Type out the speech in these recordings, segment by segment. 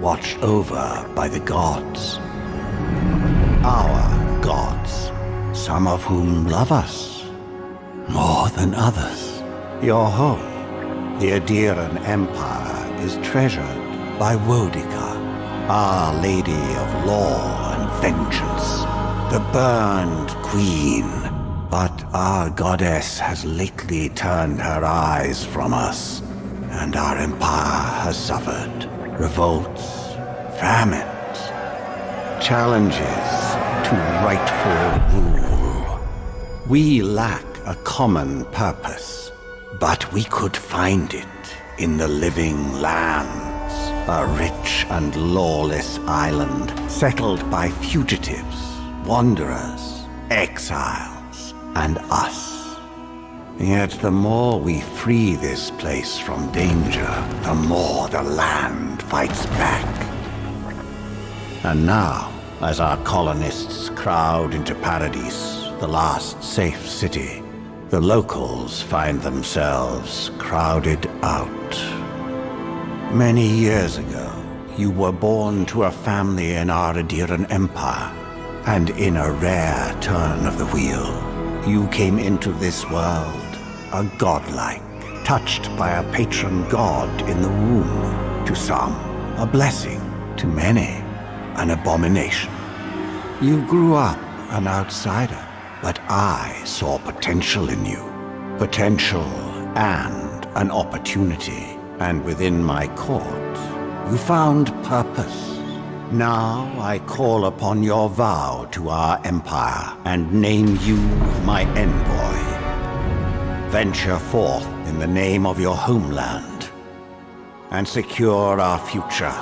watched over by the gods. Our gods, some of whom love us more than others. Your home, the Adiran Empire, is treasured by Wodica, Our Lady of Law and Vengeance, the Burned Queen. But our goddess has lately turned her eyes from us, and our empire has suffered revolts, famines, challenges to rightful rule. We lack a common purpose, but we could find it in the living lands, a rich and lawless island settled by fugitives, wanderers, exiles, and us. Yet the more we free this place from danger, the more the land fights back. And now, as our colonists crowd into Paradise, the last safe city, the locals find themselves crowded out. Many years ago, you were born to a family in our Adiran Empire, and in a rare turn of the wheel, you came into this world a godlike, touched by a patron god in the womb. To some, a blessing; to many, an abomination. You grew up an outsider, but I saw potential in you. Potential and an opportunity. And within my court, you found purpose. Now I call upon your vow to our empire and name you my envoy. Venture forth in the name of your homeland and secure our future.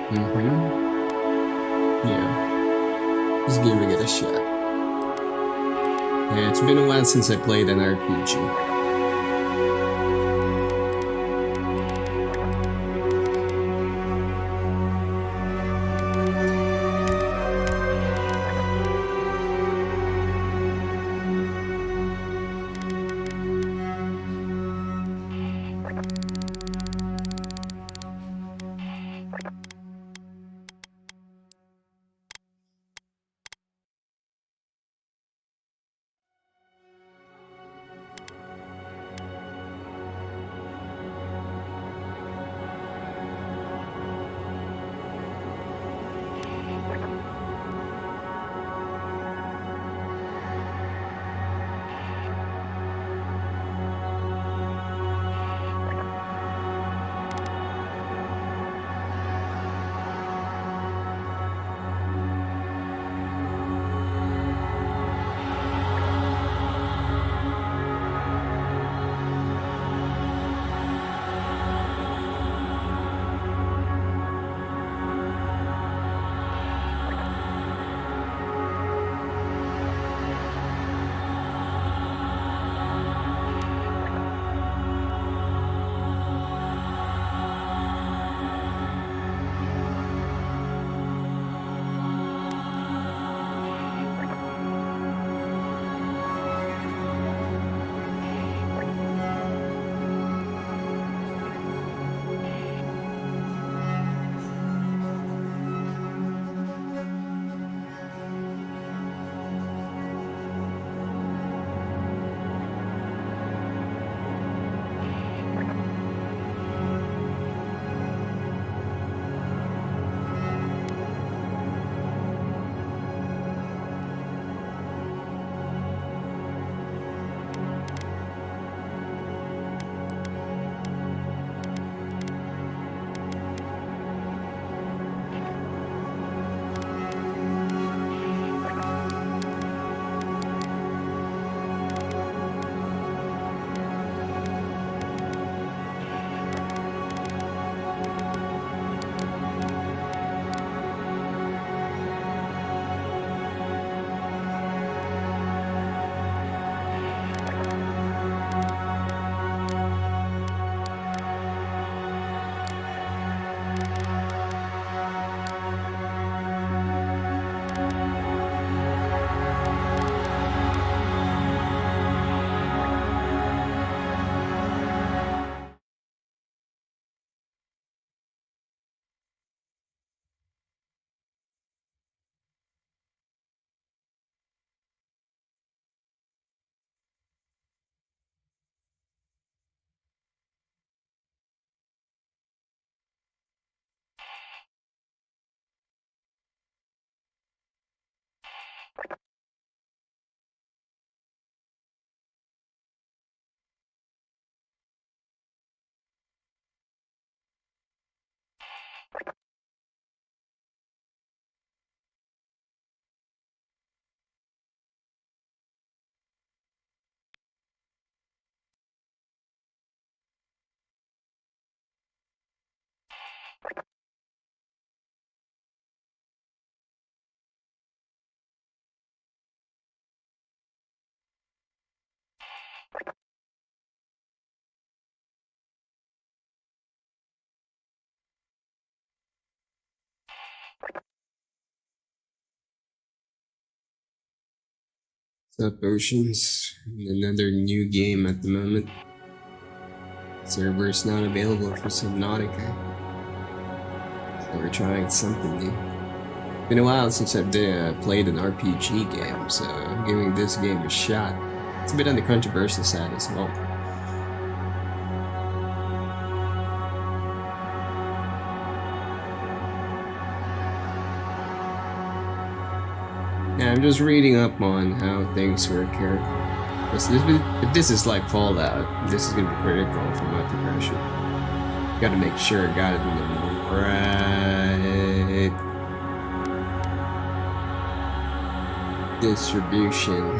Yeah, just giving it a shot. Yeah, it's been a while since I played an RPG. Sub Oceans, another new game at the moment. Server is not available for Subnautica, so we're trying something new. Been a while since I've played an RPG game, so I'm giving this game a shot. It's a bit on the controversial side as well. Yeah, I'm just reading up on how things work here. If this is like Fallout, this is gonna be critical for my progression. Gotta make sure I got it in the right distribution.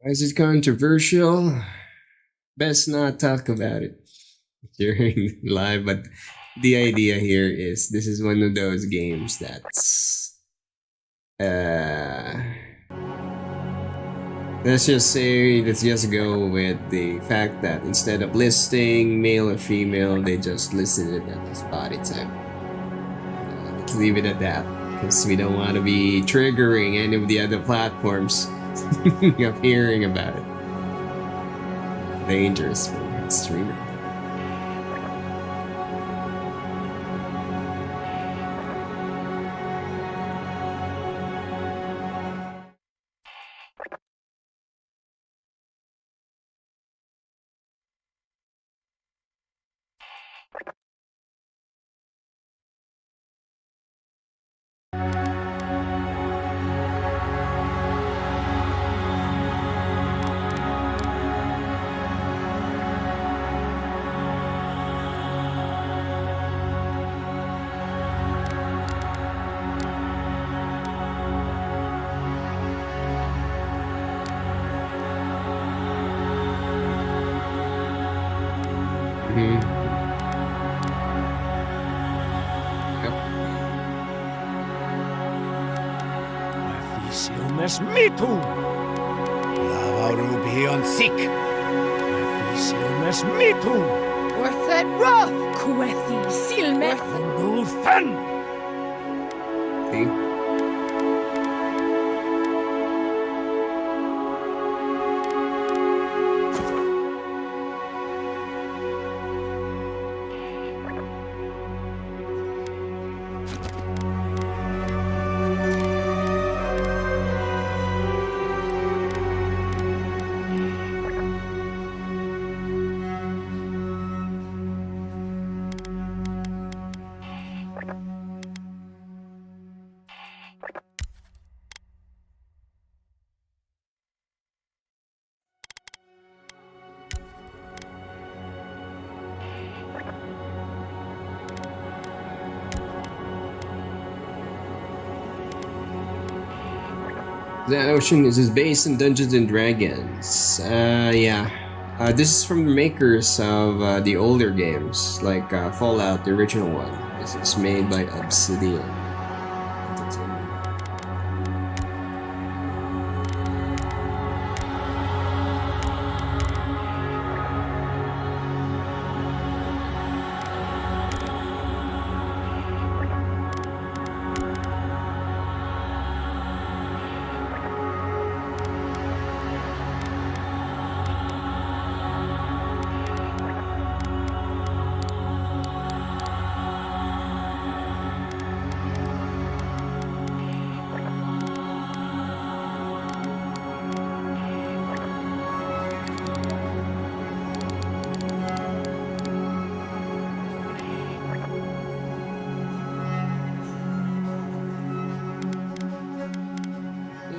Is it controversial? Best not talk about it during live, but the idea here is this is one of those games that's let's just go with the fact that instead of listing male or female, they just listed it as body type. Let's leave it at that, because we don't want to be triggering any of the other platforms of hearing about it. Dangerous for a streamer. Me too. Lavarubi on sick. Silmes me too. Worth that rough. Kwethi silmet. Luthen. See? That Ocean is based on Dungeons and Dragons. Yeah. This is from the makers of the older games, like Fallout, the original one. This is made by Obsidian Entertainment.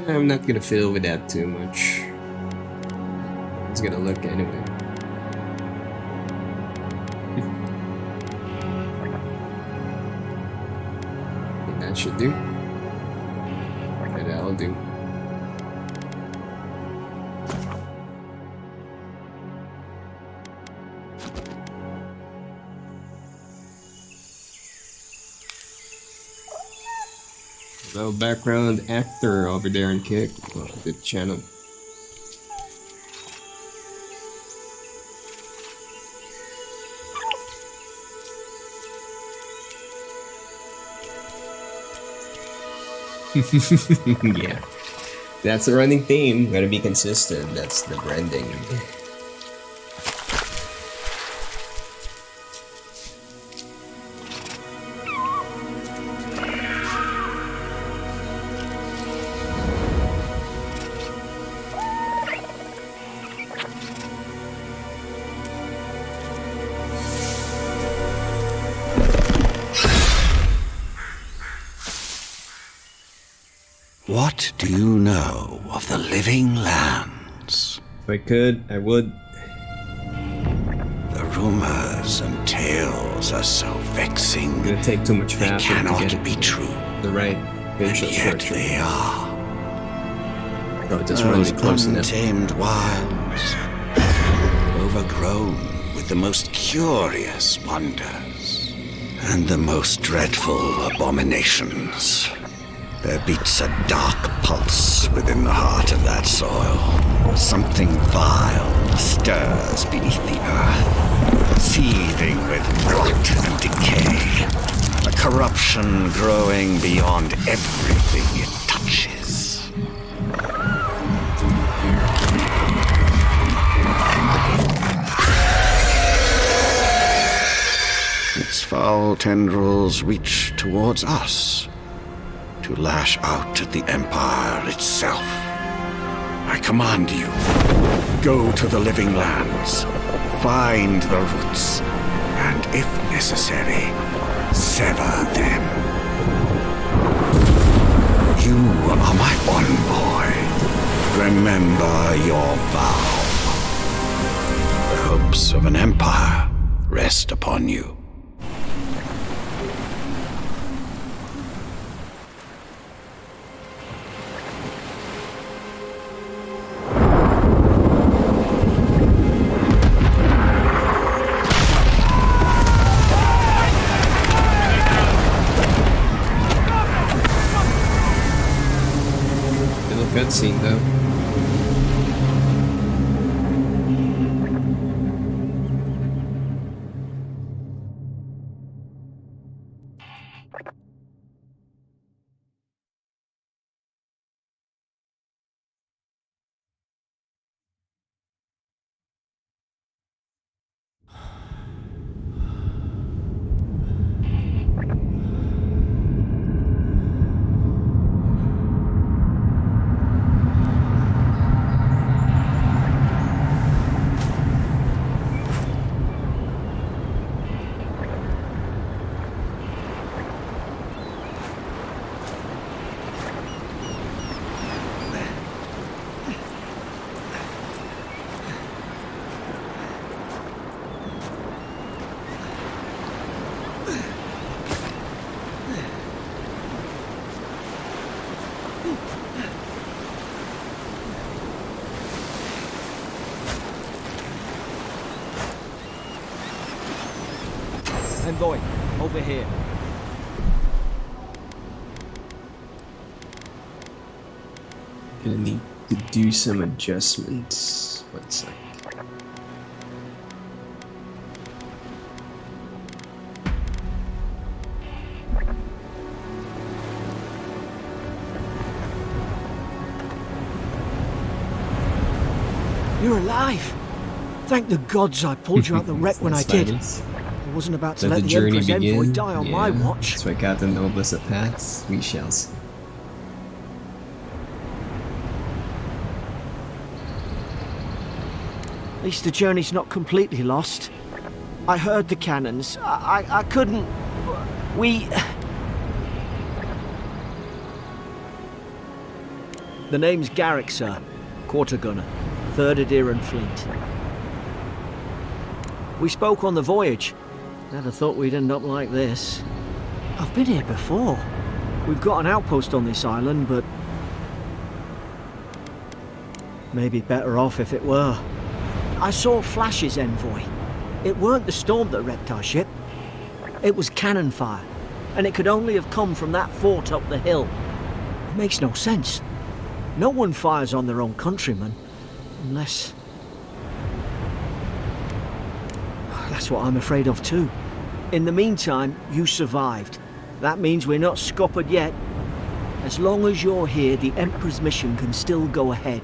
I'm not gonna fiddle with that too much. I'm just gonna look anyway. I think that should do. Okay, that'll do. No background actor over there in Kick. Well, the channel. Yeah. That's the running theme. Gotta be consistent. That's the branding. What do you know of the living lands? If I could, I would. The rumors and tales are so vexing. It's gonna take too much They faster to cannot get it be true, the right and facial yet structure. they are. Oh, just really close enough. Untamed wilds, overgrown with the most curious wonders and the most dreadful abominations. There beats a dark pulse within the heart of that soil. Something vile stirs beneath the earth, seething with rot and decay. A corruption growing beyond everything it touches. Its foul tendrils reach towards us, to lash out at the Empire itself. I command you, go to the living lands, find the roots, and if necessary, sever them. You are my envoy. Remember your vow. The hopes of an empire rest upon you. Cutscene though. Envoy, over here. Gonna need to do some adjustments. One sec. You're alive! Thank the gods I pulled you out the wreck when I did. I wasn't about to let the Emperor's envoy die on my watch. That's why Captain Noblest of paths. We shall see. At least the journey's not completely lost. I heard the cannons. I couldn't... We... The name's Garrick, sir. Quarter gunner. 3rd Adherent Fleet. We spoke on the voyage. Never thought we'd end up like this. I've been here before. We've got an outpost on this island, but... maybe better off if it were. I saw flashes, Envoy. It weren't the storm that wrecked our ship. It was cannon fire, and it could only have come from that fort up the hill. It makes no sense. No one fires on their own countrymen, unless... That's what I'm afraid of too. In the meantime, you survived. That means we're not scuppered yet. As long as you're here, the Emperor's mission can still go ahead.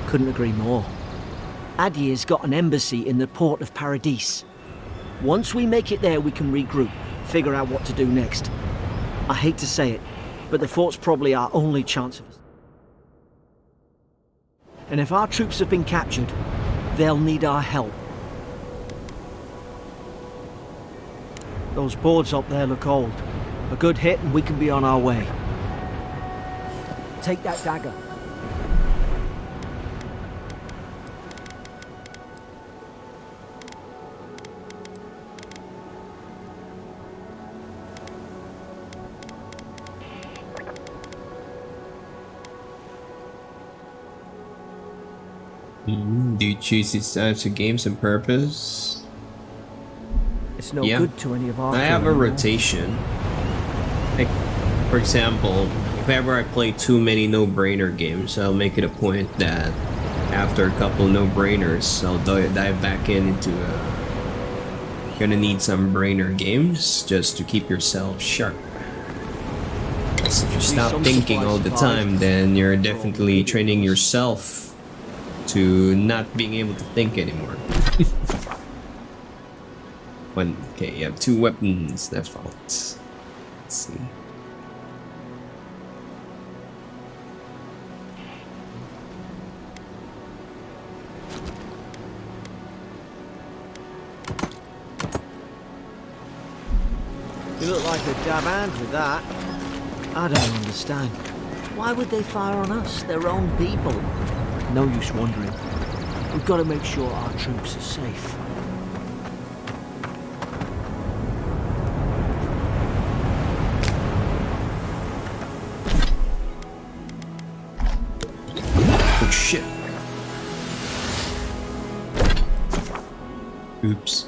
Couldn't agree more. Adir's got an embassy in the port of Paradis. Once we make it there, we can regroup, figure out what to do next. I hate to say it, but the fort's probably our only chance of us. And if our troops have been captured, they'll need our help. Those boards up there look old. A good hit and we can be on our way. Take that dagger. Do you choose these types of games on purpose? It's no Yeah. good to any of our I have a crew anymore. rotation. Like, for example, if ever I play too many no-brainer games, I'll make it a point that after a couple no-brainers, I'll dive back into gonna need some brainer games just to keep yourself sharp. Because if you stop some thinking all the supplies time, then you're definitely training yourself to not being able to think anymore. Okay, you have 2 weapons default. Let's see. You look like a dab hand with that. I don't understand. Why would they fire on us, their own people? No use wondering. We've got to make sure our troops are safe. Oh shit. Oops.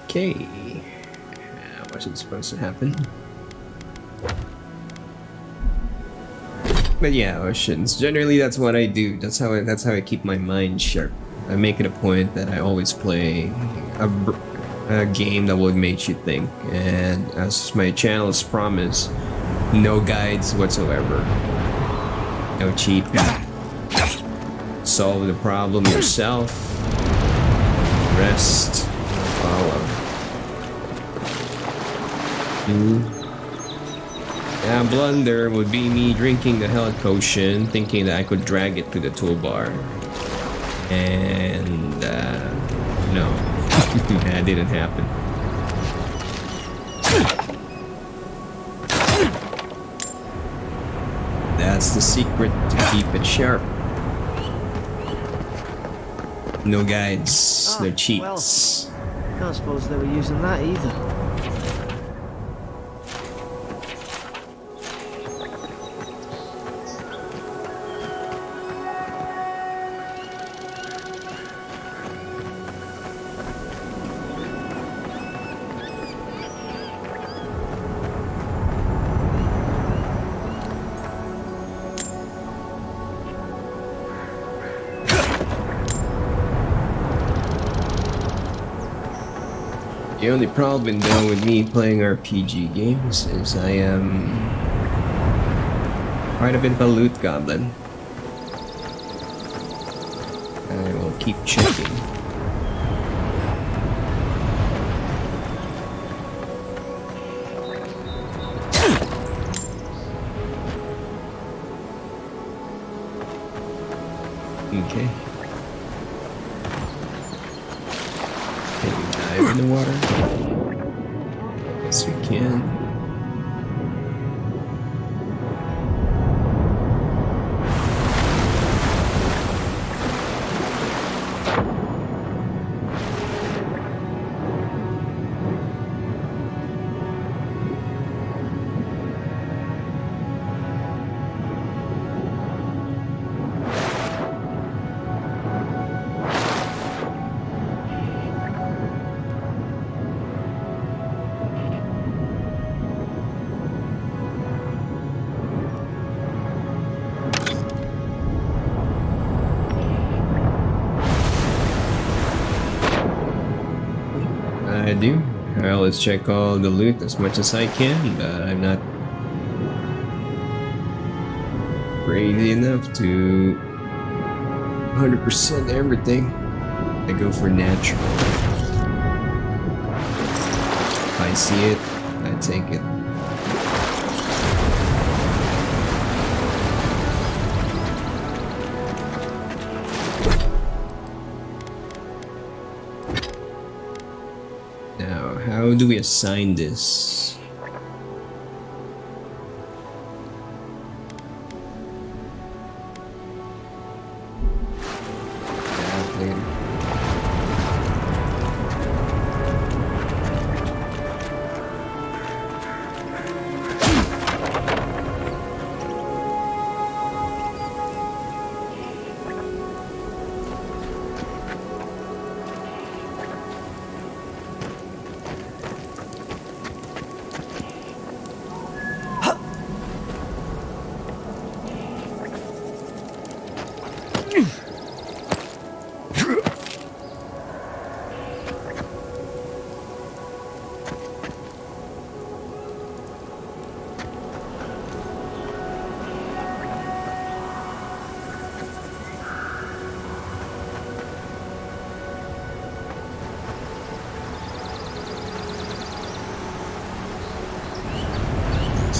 Okay. That wasn't supposed to happen. But yeah, oceans. Generally, that's what I do. That's how I keep my mind sharp. I make it a point that I always play a game that will make you think. And as my channel's promise, no guides whatsoever. No cheat. Solve the problem yourself. Rest. Follow. Yeah, blunder would be me drinking the health potion, thinking that I could drag it to the toolbar. And, no. That didn't happen. That's the secret to keep it sharp. No guides, no cheats. Can't suppose they were using that either. The only problem though with me playing RPG games is I am quite a bit of a loot goblin. I will keep checking. Okay. In the water. Yes, we can. I do. I always check all the loot as much as I can, but I'm not crazy enough to 100% everything. I go for natural. If I see it, I take it. How do we assign this?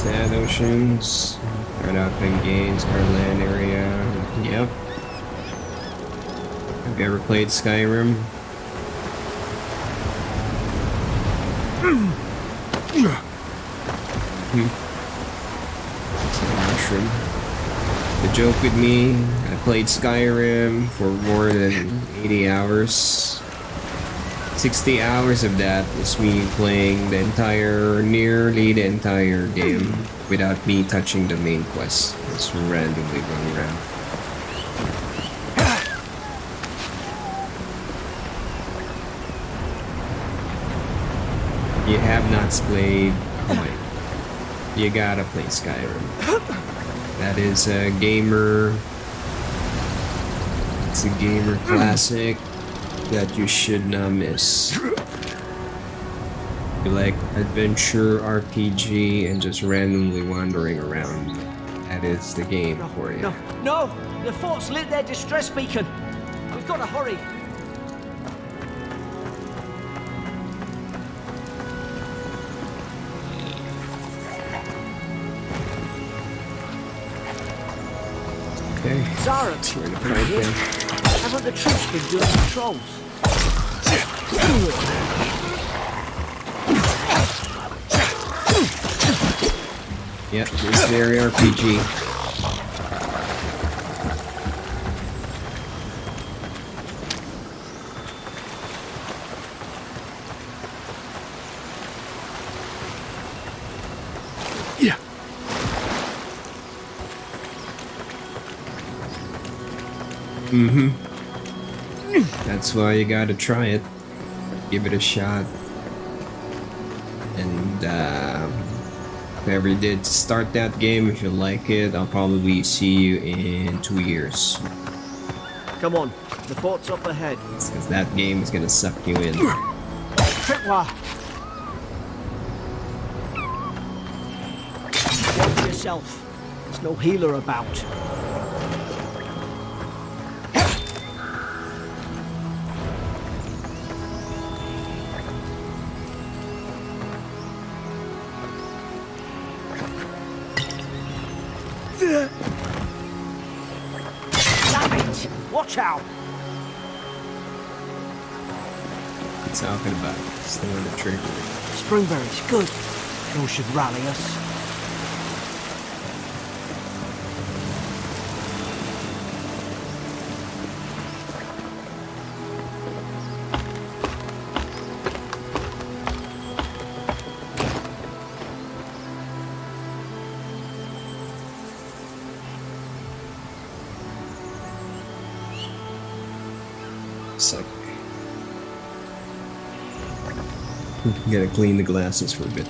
Sand Oceans, Red Open Games, Garland area. Yep. Have you ever played Skyrim? It's a mushroom. The joke with me, I played Skyrim for more than 80 hours. 60 hours of that was me playing nearly the entire game without me touching the main quest. Just randomly running around. You have not played, you gotta play Skyrim. That is a gamer. It's a gamer classic that you should not miss. You like adventure RPG and just randomly wandering around. That is the game for you. No! The fort's lit their distress beacon! We've got to hurry! Okay. Zara, haven't the troops been doing patrols? Yep, it's very RPG. Yeah. That's why you gotta try it. Give it a shot. And if I ever did start that game, if you like it, I'll probably see you in 2 years. Come on, the fort's up ahead. Because that game is gonna suck you in. Tripwire! Watch yourself. There's no healer about. Damn it! Watch out! What's talking about? Still on the trigger. Springberries, good. Those should rally us. Suck. Gotta clean the glasses for a bit.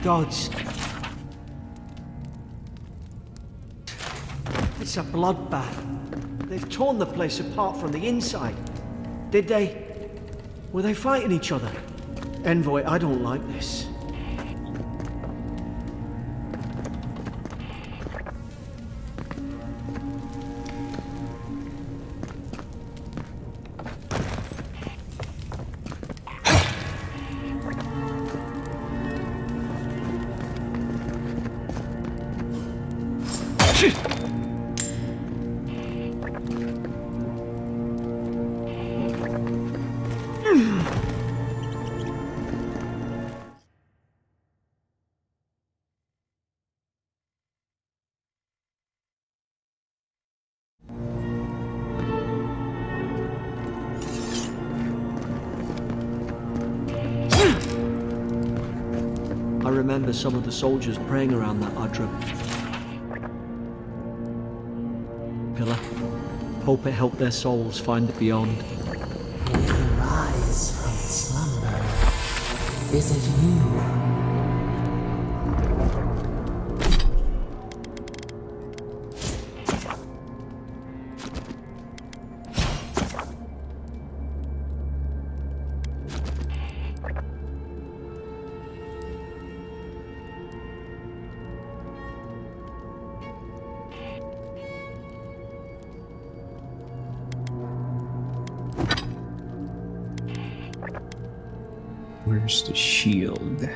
Gods. It's a bloodbath. They've torn the place apart from the inside. Did they? Were they fighting each other? Envoy, I don't like this. I remember some of the soldiers praying around that Udra pillar. Hope it helped their souls find the beyond. Rise from slumber. Is it you? Where's the shield?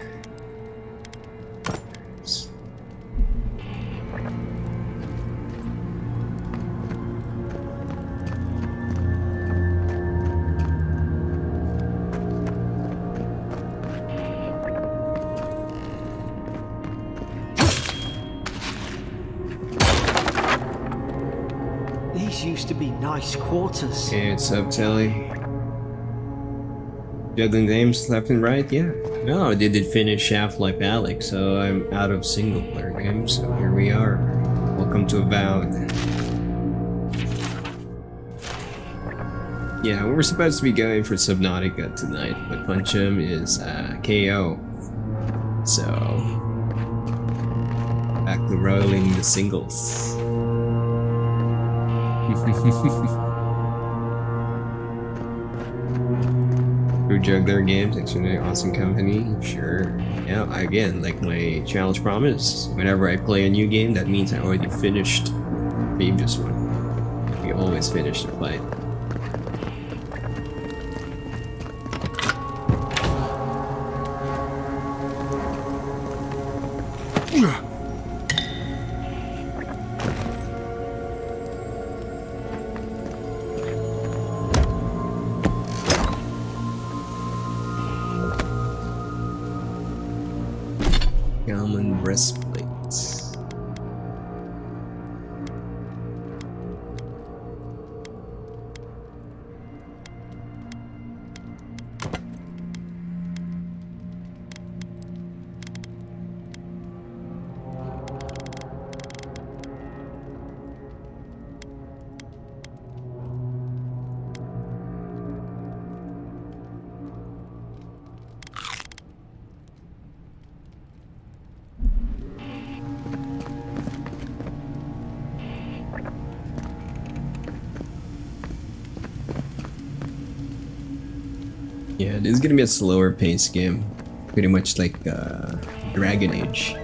These used to be nice quarters. Hey, what's up, Telly? Juggling games left and right? Yeah. No, I did finish Half-Life Alyx, so I'm out of single-player games, so here we are. Welcome to Avowed. Yeah, we were supposed to be going for Subnautica tonight, but Punchum is KO. So, back to rolling the singles. Who Juggler Games, extremely awesome company, sure. Yeah, again, like my challenge promise, whenever I play a new game, that means I already finished the previous one. We always finish the fight. Common breastplates. Yeah, this is gonna be a slower paced game. Pretty much like Dragon Age.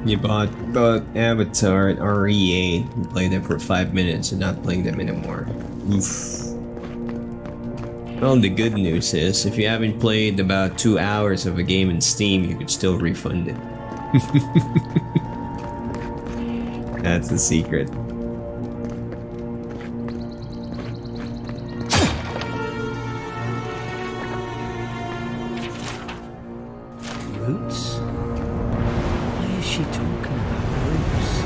You bought Avatar at REA and played them for 5 minutes and not playing them anymore. Oof. Well, the good news is, if you haven't played about 2 hours of a game in Steam, you could still refund it. That's the secret. Roots? Why is she talking about roots?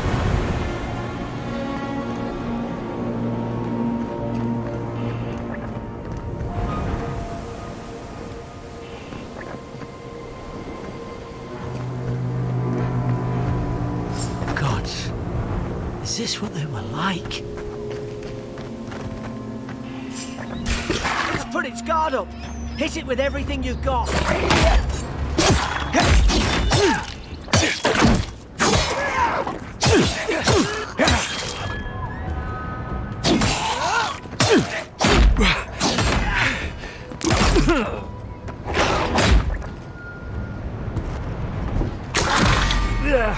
Is this what they were like? Let's put its guard up. Hit it with everything you've got.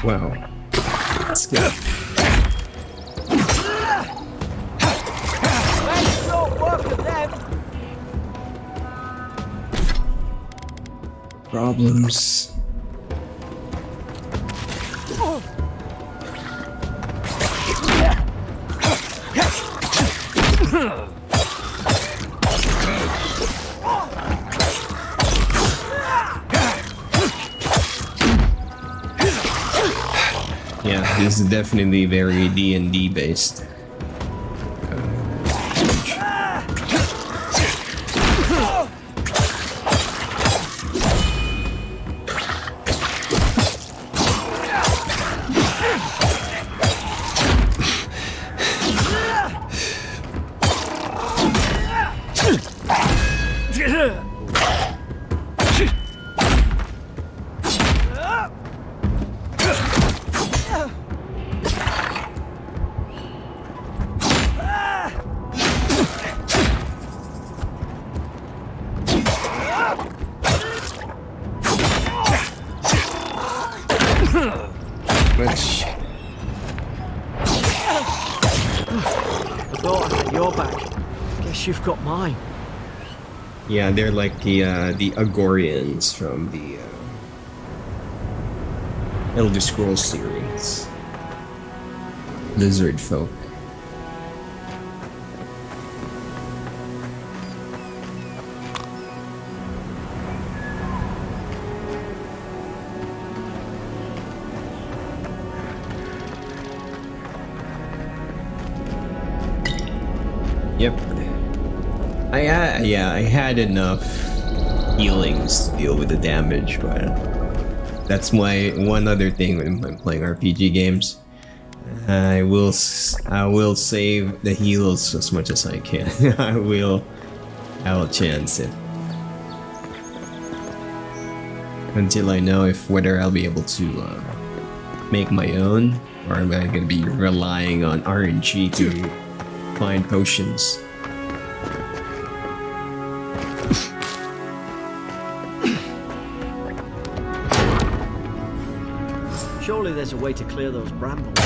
Wow. Let's go. Problems. Yeah, this is definitely very D&D based. much. I thought I had your back. Guess you've got mine. Yeah, they're like the Agorians from the Elder Scrolls series. Lizard folk. Yep. I had enough healings to deal with the damage, but that's my one other thing when I'm playing RPG games. I will save the heals as much as I can. I will chance it until I know whether I'll be able to make my own, or am I gonna be relying on RNG to find potions. Surely there's a way to clear those brambles.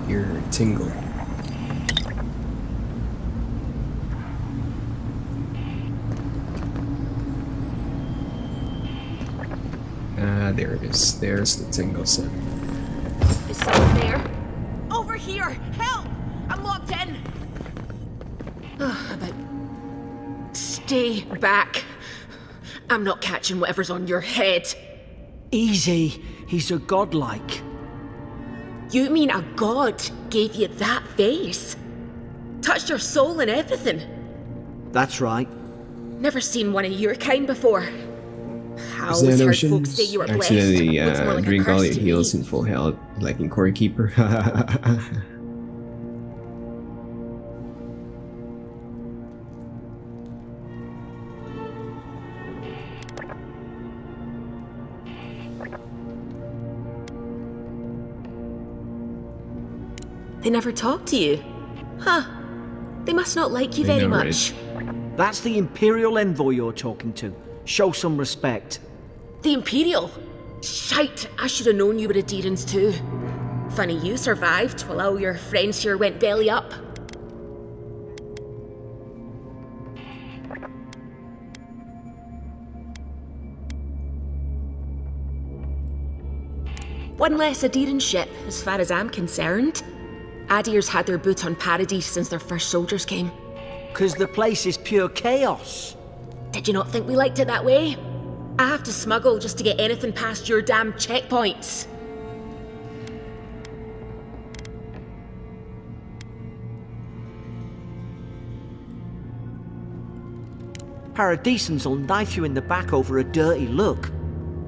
Your tingle. There it is. There's the tingle set. Is someone there? Over here! Help! I'm locked in! Stay back. I'm not catching whatever's on your head. Easy. He's a godlike. You mean a god gave you that face? Touched your soul and everything? That's right. Never seen one of your kind before. I Is there always no heard folks say you were blessed. accidentally Looks more like a drink all curse your to heals me. in full health, like in Core Keeper? They never talk to you? Huh. They must not like you I very know, much. That's the Imperial envoy you're talking to. Show some respect. The Imperial? Shite, I should have known you were a Deerans too. Funny you survived while all your friends here went belly up. One less Aderan ship, as far as I'm concerned. Adir's had their boot on Paradise since their first soldiers came. 'Cause the place is pure chaos. Did you not think we liked it that way? I have to smuggle just to get anything past your damn checkpoints. Paradisans will knife you in the back over a dirty look.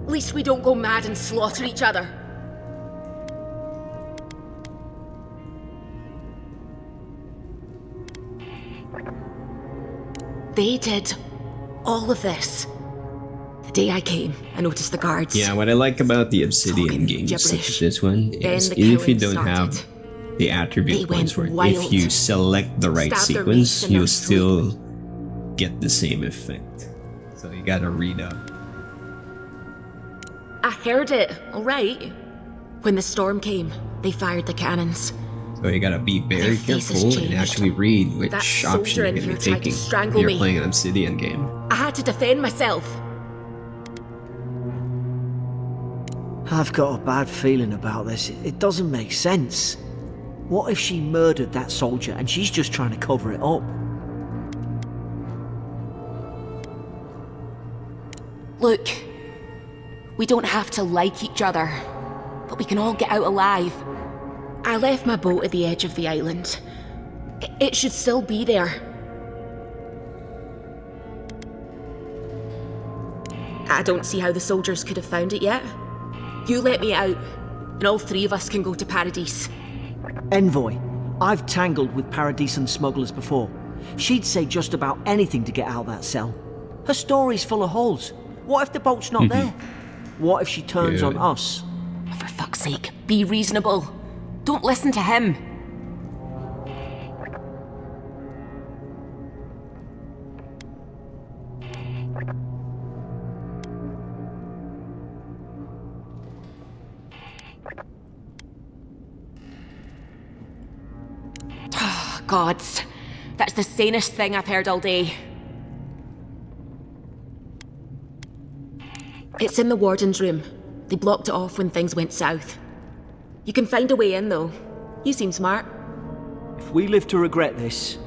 At least we don't go mad and slaughter each other. They did all of this. The day I came, I noticed the guards. Yeah, what I like about the Obsidian Talking games such as gibberish. this one Then is the if you killing don't have started. the attribute They points for went it, if wild. you select the right Stabbed their sequence, mates in you'll their still get the same effect. So you gotta read up. I heard it, alright. When the storm came, they fired the cannons. So you gotta be very Their faces careful and changed. actually read which That option soldier you're in gonna be here tried to taking strangle when you're me. playing an Obsidian game. I had to defend myself. I've got a bad feeling about this. It doesn't make sense. What if she murdered that soldier and she's just trying to cover it up? Look, we don't have to like each other, but we can all get out alive. I left my boat at the edge of the island. It should still be there. I don't see how the soldiers could have found it yet. You let me out, and all three of us can go to Paradise. Envoy, I've tangled with Paradisan smugglers before. She'd say just about anything to get out of that cell. Her story's full of holes. What if the boat's not there? What if she turns on us? For fuck's sake, be reasonable. Don't listen to him. Gods, that's the sanest thing I've heard all day. It's in the warden's room. They blocked it off when things went south. You can find a way in, though. You seem smart. If we live to regret this...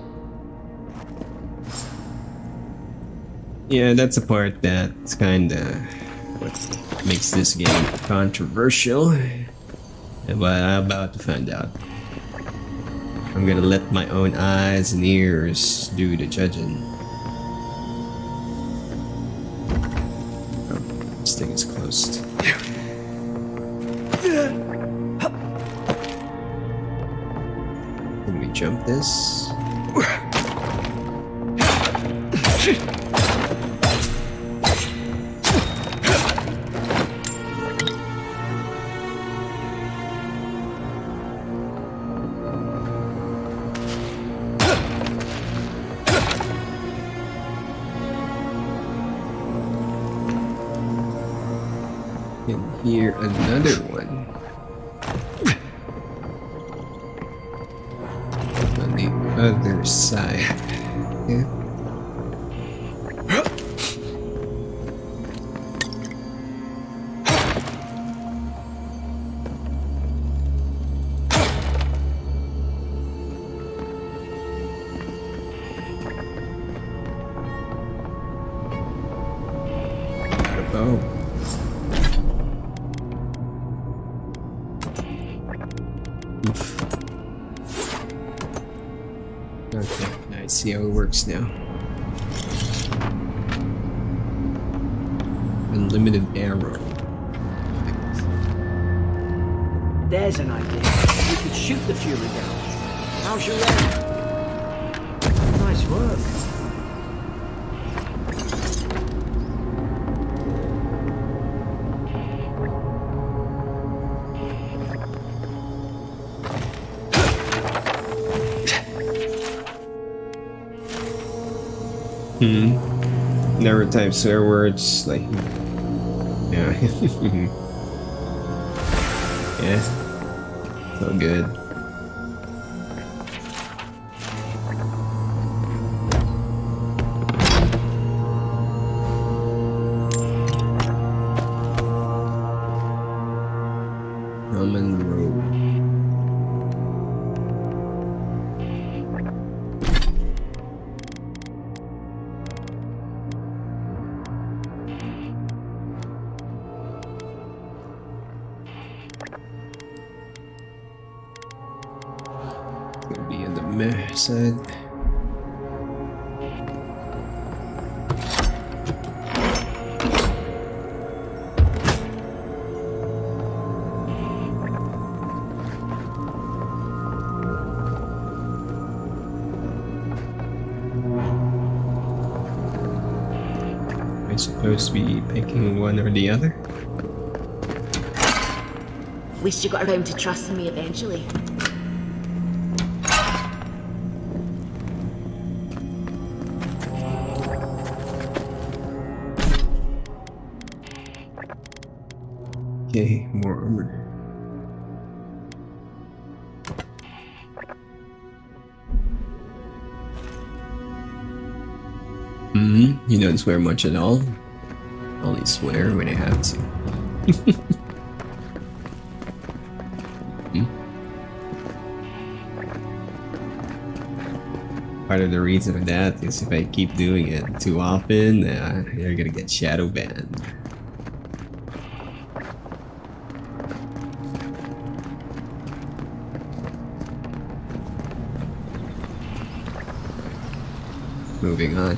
Yeah, that's a part that's kinda what makes this game controversial. But I'm about to find out. I'm gonna let my own eyes and ears do the judging. Oh, this thing is closed. Can we jump this? And here another one. On the other side. Yeah. Oh. Oof. Okay, I see how it works now. Unlimited arrow. There's an idea. We could shoot the Fury down. How's your aim? Nice work. Never type swear words like yeah. Yeah. So good. Common road. Gonna be on the meh side. Am I supposed to be picking one or the other? Least you got around to trusting me eventually. Okay, more armor. You don't swear much at all. Only swear when I have to. Part of the reason for that is if I keep doing it too often, you're gonna get shadow banned. Moving on.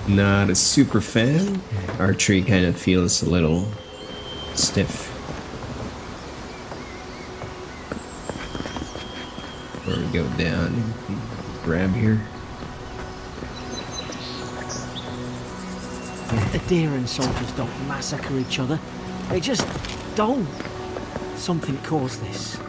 Not a super fan. Archery kind of feels a little stiff. Where we go down, grab here. The deer and soldiers don't massacre each other. They just don't. Something caused this.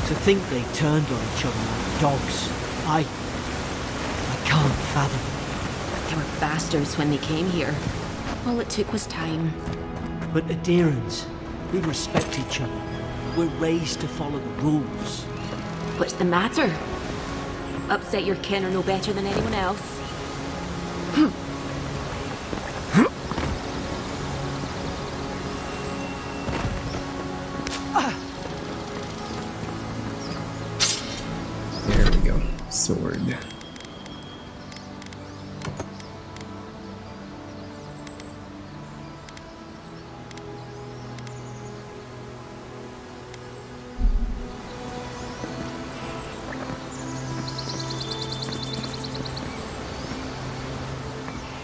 To think they turned on each other like dogs. I can't fathom. They were bastards when they came here. All it took was time. But adherents, we respect each other. We're raised to follow the rules. What's the matter? Upset your kin are no better than anyone else. There we go. Sword.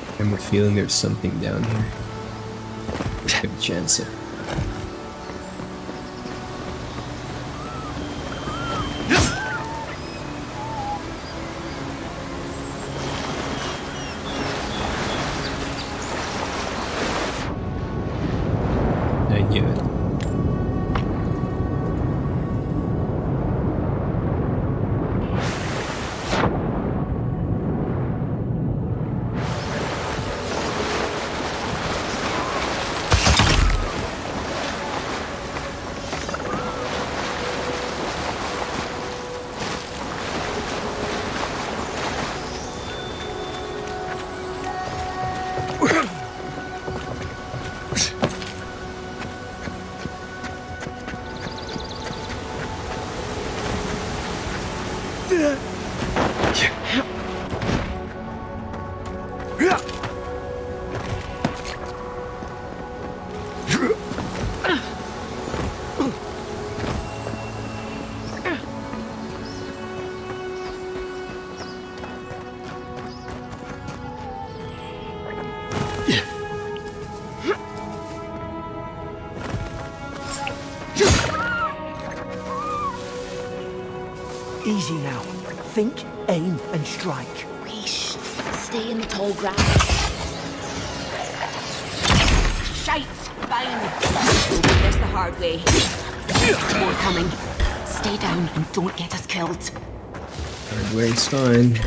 I have a feeling there's something down here. Good chance it. I knew it. Easy now. Think, aim, and strike. Weesh. Stay in the tall grass. Shite! Fine. We'll do this the hard way. More coming. Stay down and don't get us killed. Hard way's fine.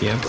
Yep.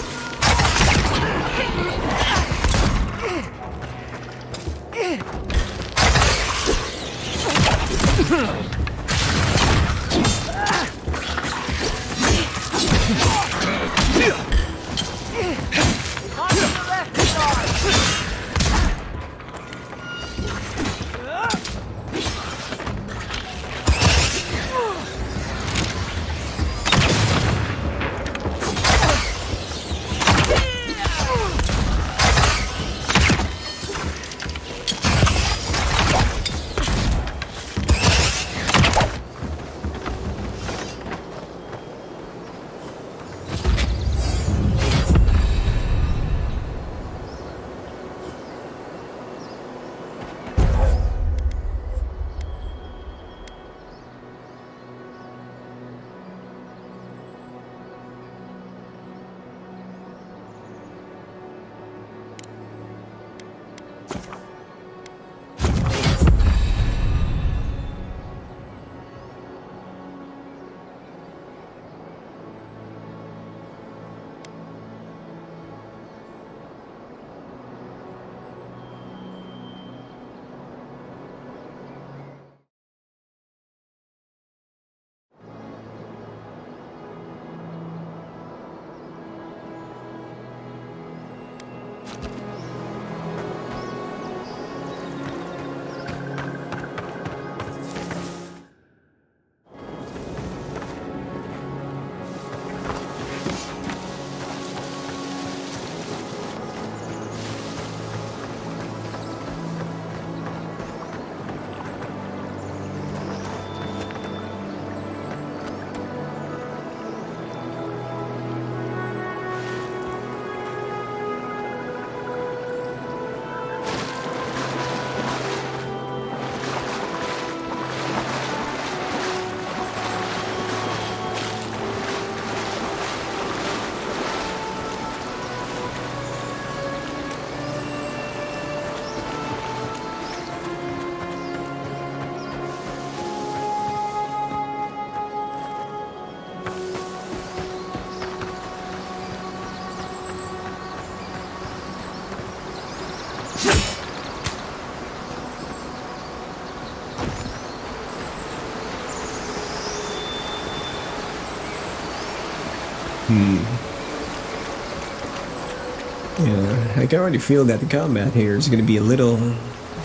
Yeah, I can already feel that the combat here is going to be a little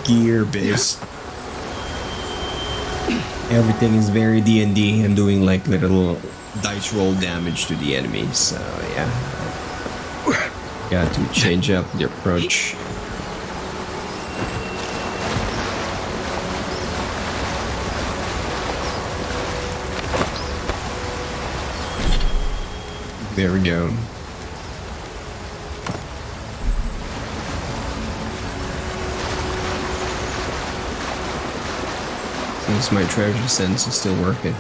gear-based. Everything is very D&D and doing like little dice roll damage to the enemies, so yeah. Got to change up the approach. There we go. Seems my treasure sense is still working.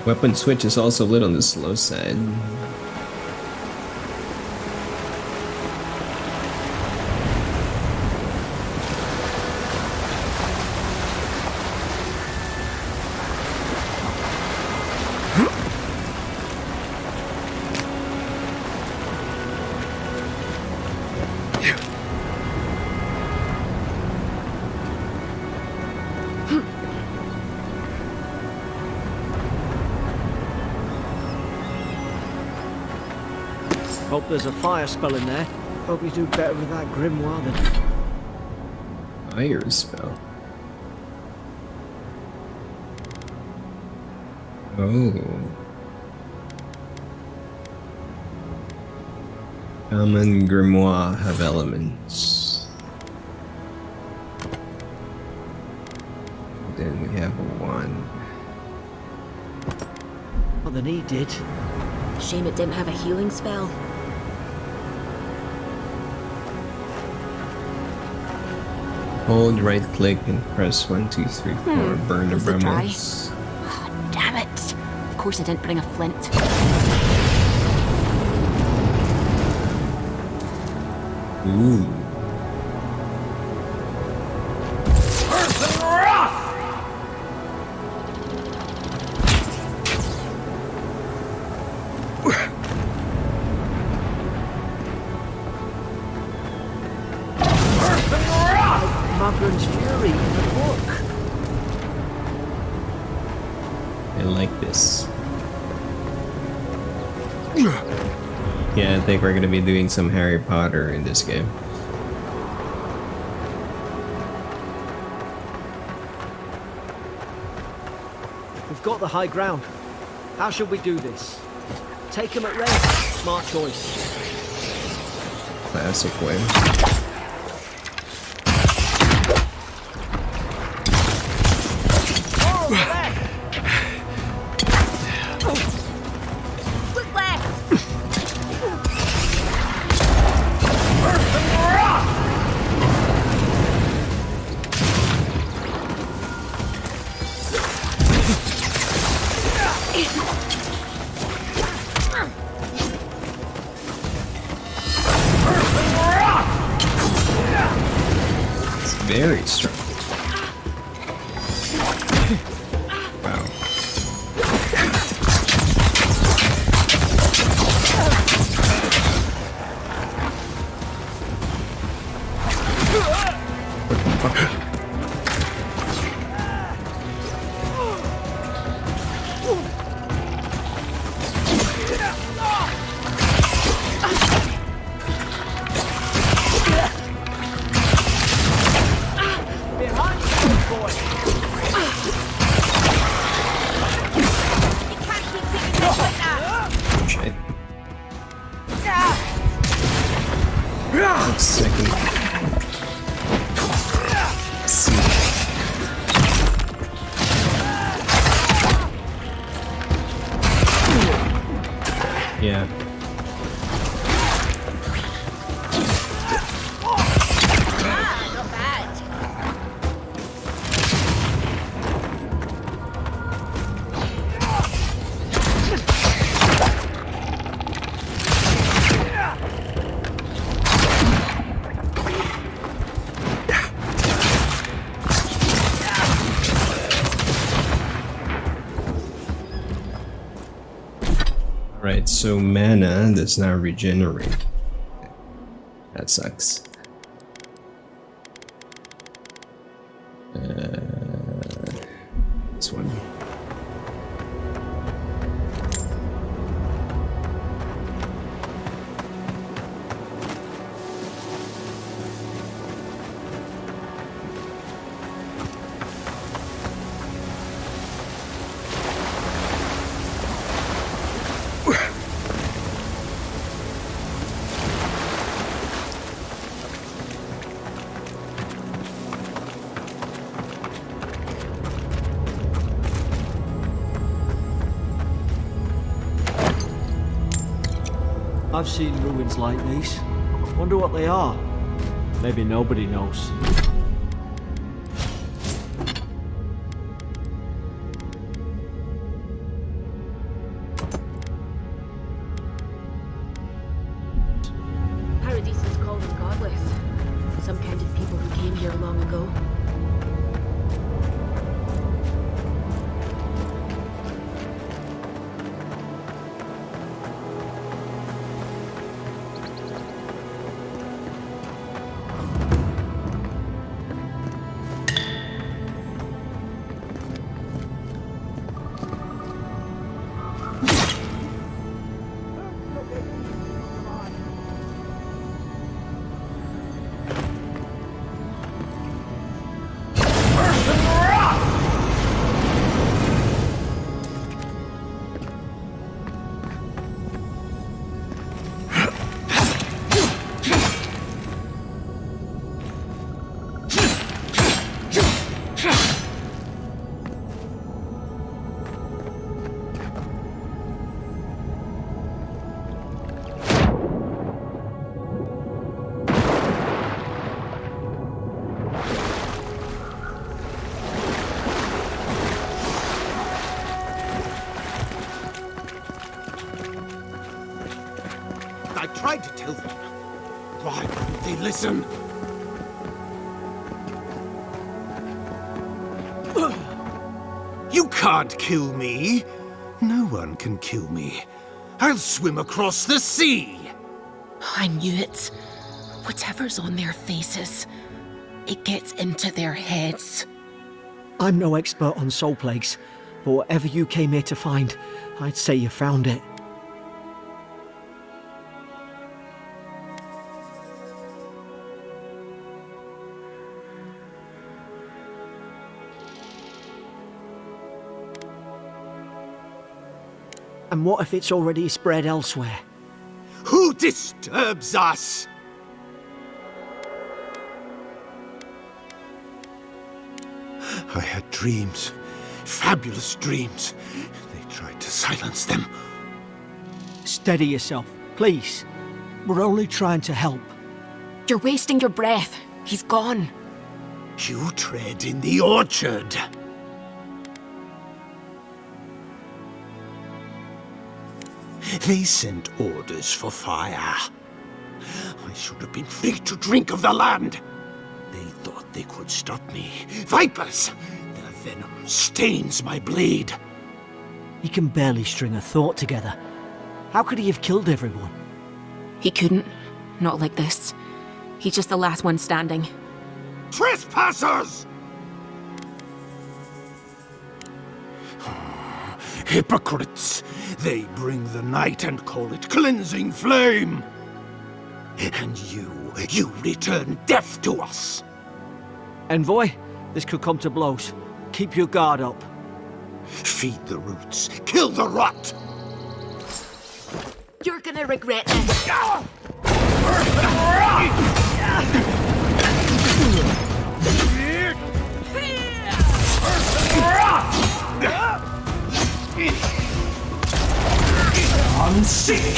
Weapon switch is also a little on the slow side. Hope there's a fire spell in there. Hope you do better with that grimoire than... Fire spell. Oh. Common grimoire have elements. Then we have one. More than he did. Shame it didn't have a healing spell. Hold right click and press 1, 2, 3, 4. Burn the Was it dry? brambles. Oh, damn it! Of course I didn't bring a flint. Ooh. Magran's Fury in the book. I like this. Yeah, I think we're gonna be doing some Harry Potter in this game. We've got the high ground. How should we do this? Take him at rest. Smart choice. Classic way. Look left! It's very strong. Wow. Behind you, boy. You can't keep taking this like that! Shit. Second. Yeah. Ah, not bad. Right, so mana does not regenerate. That sucks. I've seen ruins like these. Wonder what they are. Maybe nobody knows. Paradise is called them godless. Some kind of people who came here long ago. I tried to tell them. Why wouldn't they listen? You can't kill me. No one can kill me. I'll swim across the sea. I knew it. Whatever's on their faces, it gets into their heads. I'm no expert on soul plagues, but whatever you came here to find, I'd say you found it. And what if it's already spread elsewhere? Who disturbs us? I had dreams. Fabulous dreams. They tried to silence them. Steady yourself, please. We're only trying to help. You're wasting your breath. He's gone. You tread in the orchard. They sent orders for fire. I should have been free to drink of the land. They thought they could stop me. Vipers! Their venom stains my blade. He can barely string a thought together. How could he have killed everyone? He couldn't. Not like this. He's just the last one standing. Trespassers! Hypocrites! They bring the night and call it cleansing flame! And you return death to us! Envoy, this could come to blows. Keep your guard up. Feed the roots, kill the rot! You're gonna regret this. I'm sick!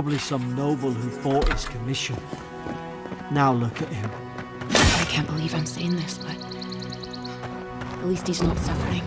Probably some noble who fought his commission. Now look at him. I can't believe I'm saying this, but At least he's not suffering.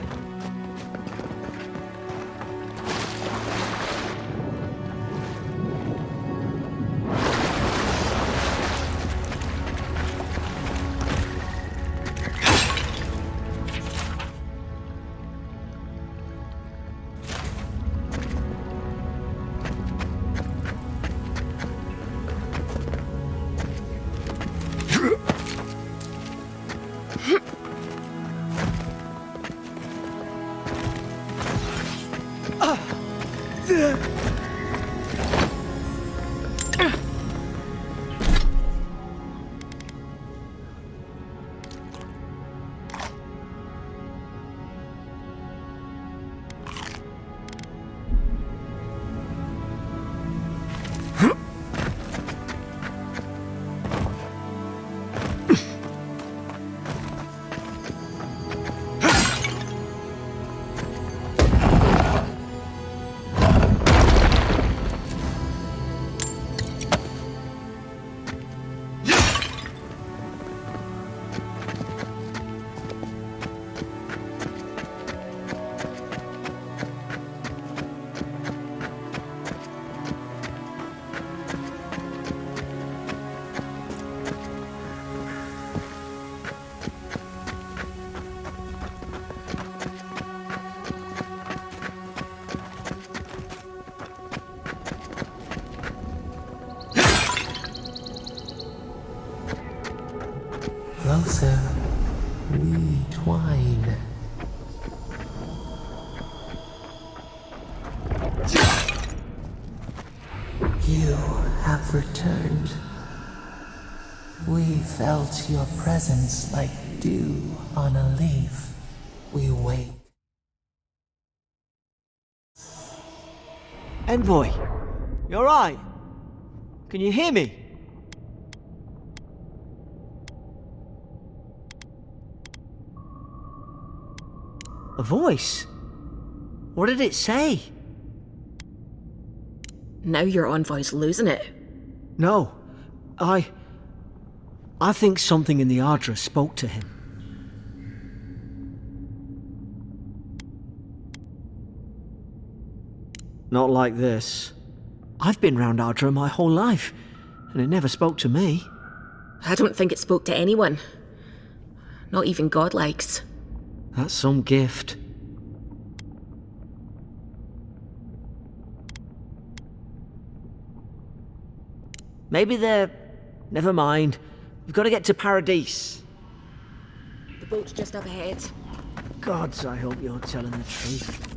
Closer, we twine. You have returned. We felt your presence like dew on a leaf. We wait. Envoy, you alright? Can you hear me? A voice? What did it say? Now your envoy's losing it. No, I think something in the Ardra spoke to him. Not like this. I've been round Ardra my whole life, and it never spoke to me. I don't think it spoke to anyone. Not even godlikes. That's some gift. Maybe they're... Never mind. We've got to get to Paradise. The boat's just up ahead. Gods, I hope you're telling the truth.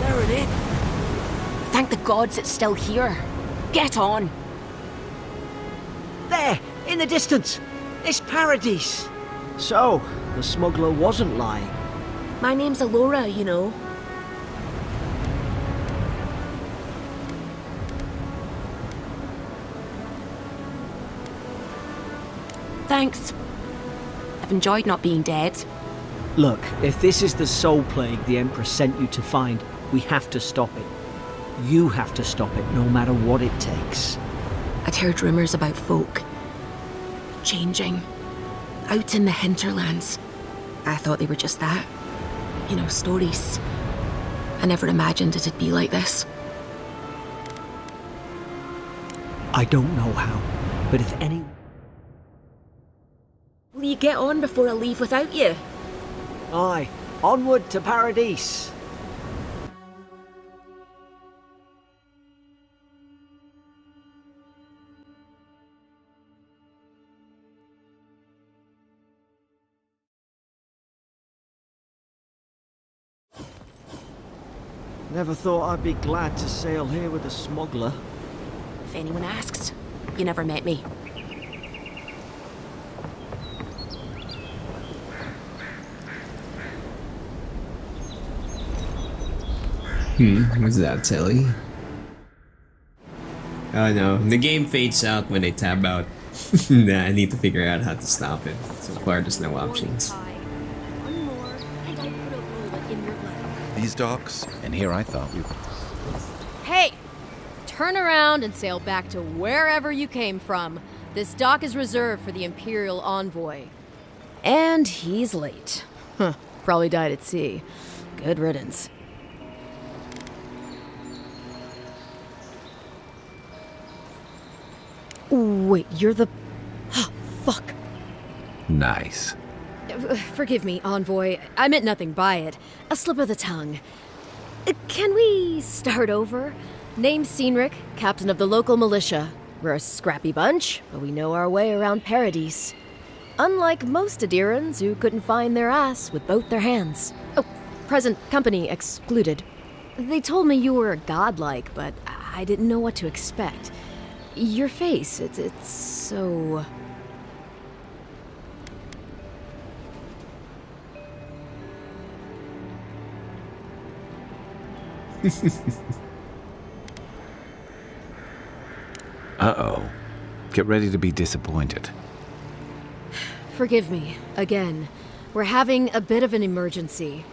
There it is. Thank the gods it's still here. Get on. There, in the distance. It's Paradise. So, the smuggler wasn't lying. My name's Alora, you know. Thanks. I've enjoyed not being dead. Look, if this is the soul plague the Emperor sent you to find, we have to stop it. You have to stop it, no matter what it takes. I'd heard rumours about folk changing out in the hinterlands. I thought they were just that. You know, stories. I never imagined it'd be like this. I don't know how, but if any... Will you get on before I leave without you? Aye, onward to Paradise. Never thought I'd be glad to sail here with a smuggler. If anyone asks, you never met me. What's that, Telly? Oh no, the game fades out when they tab out. Nah, I need to figure out how to stop it. So far, there's no options. One more, and I put a bullet in your leg. These docks, and here I thought we... Hey! Turn around and sail back to wherever you came from. This dock is reserved for the Imperial Envoy. And he's late. Huh, probably died at sea. Good riddance. Wait, you're the... Fuck. Nice. Forgive me, Envoy. I meant nothing by it. A slip of the tongue. Can we start over? Name's Cynric, captain of the local militia. We're a scrappy bunch, but we know our way around Paradise. Unlike most Adirans who couldn't find their ass with both their hands. Oh, present company excluded. They told me you were godlike, but I didn't know what to expect. Your face, it's so... Uh-oh. Get ready to be disappointed. Forgive me, again. We're having a bit of an emergency.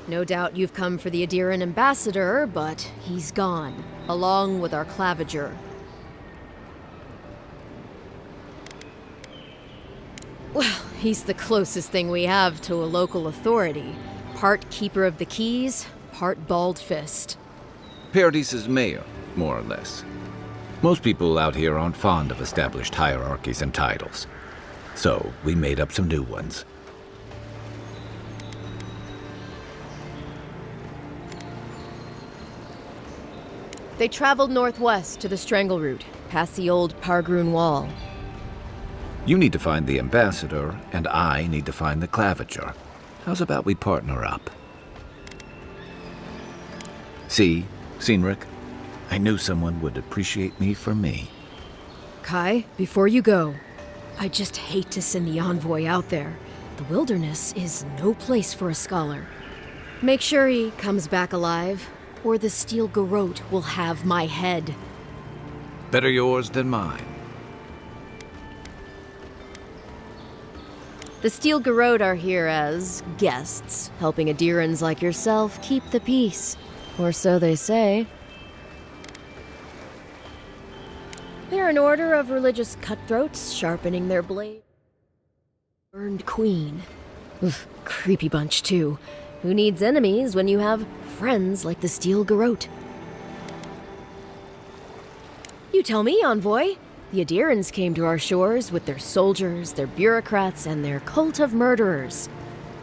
No doubt you've come for the Adiran ambassador, but he's gone, along with our claviger. Well, he's the closest thing we have to a local authority. Part keeper of the keys, part bald fist. Paradise's mayor, more or less. Most people out here aren't fond of established hierarchies and titles. So, we made up some new ones. They traveled northwest to the Strangle Route, past the old Pargroon Wall. You need to find the ambassador, and I need to find the claviger. How's about we partner up? See, Cynric, I knew someone would appreciate me for me. Kai, before you go, I just hate to send the envoy out there. The wilderness is no place for a scholar. Make sure he comes back alive, or the Steel Garrote will have my head. Better yours than mine. The Steel Garrote are here as guests, helping Adirans like yourself keep the peace. Or so they say. They're an order of religious cutthroats, sharpening their blade. Burned Queen. Oof, creepy bunch, too. Who needs enemies when you have friends like the Steel Garrote? You tell me, Envoy. The Adirans came to our shores with their soldiers, their bureaucrats, and their cult of murderers.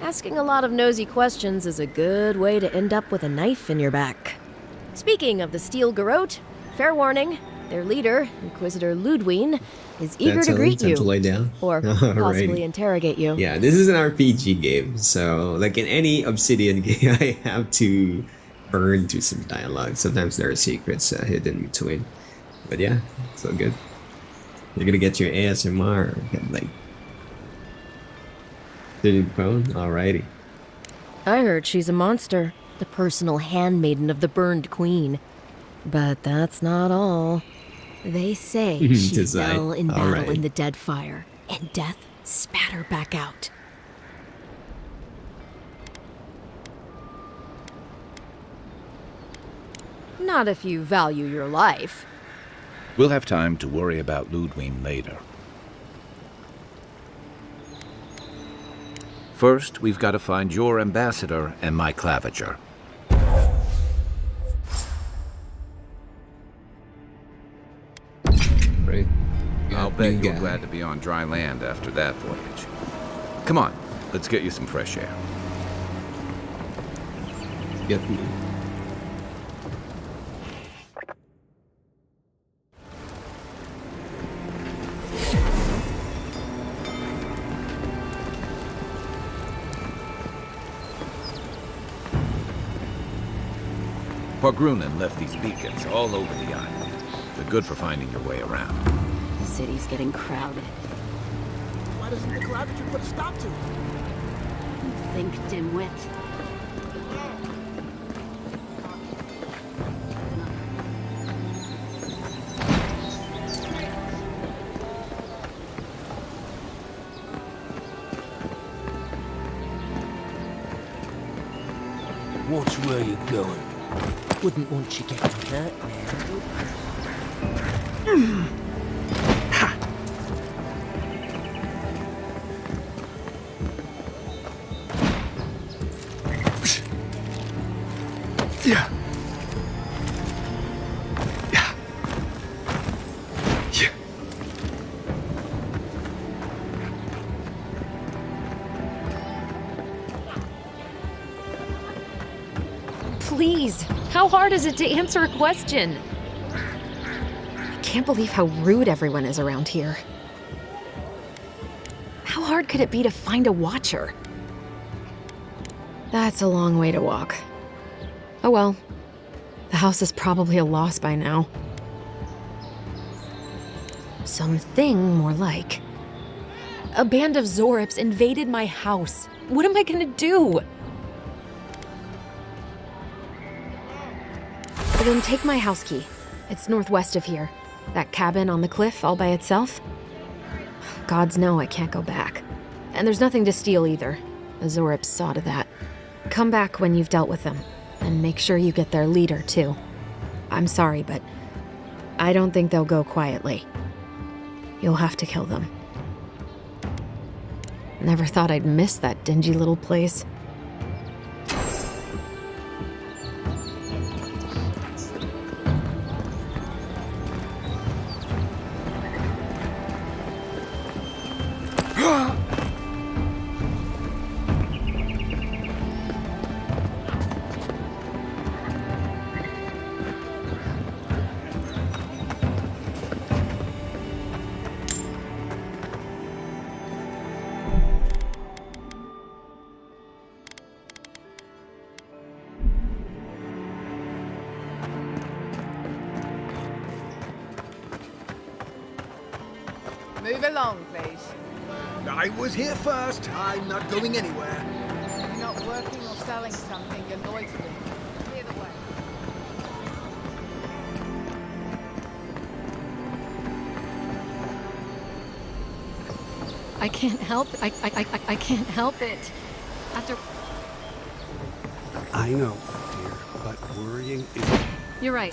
Asking a lot of nosy questions is a good way to end up with a knife in your back. Speaking of the Steel Garrote, fair warning, their leader, Inquisitor Ludwine, is eager to greet you. Time to lay down. Or possibly interrogate you. Yeah, this is an RPG game, so like in any Obsidian game, I have to burn to some dialogue. Sometimes there are secrets hidden in between. But yeah, it's all good. You're gonna get your ASMR, like sitting prone. Alrighty. I heard she's a monster, the personal handmaiden of the Burned Queen. But that's not all. They say she fell in battle in the Deadfire, and death spat her back out. Not if you value your life. We'll have time to worry about Ludwine later. First, we've got to find your ambassador and my claviger. Right. I'll bet you're glad to be on dry land after that voyage. Come on, let's get you some fresh air. Get me. Pargrunen left these beacons all over the island. They're good for finding your way around. The city's getting crowded. Why doesn't the claviger put a stop to it? Think, dimwit. watch where you're going. Wouldn't want you getting hurt now. Yeah. Yeah. Yeah. Please, how hard is it to answer a question? I can't believe how rude everyone is around here. How hard could it be to find a watcher? That's a long way to walk. Oh well, the house is probably a loss by now. Something more like. A band of Zorips invaded my house. What am I gonna do? Then take my house key. It's northwest of here. That cabin on the cliff all by itself. Gods know I can't go back. And there's nothing to steal either. The Zorips saw to that. Come back when you've dealt with them. And make sure you get their leader, too. I'm sorry, but I don't think they'll go quietly. You'll have to kill them. Never thought I'd miss that dingy little place. Move along, please. I was here first. I'm not going anywhere. If you're not working or selling something, you're loitering. Clear the way. I can't help I can't help it. After I know, dear, but worrying is... You're right.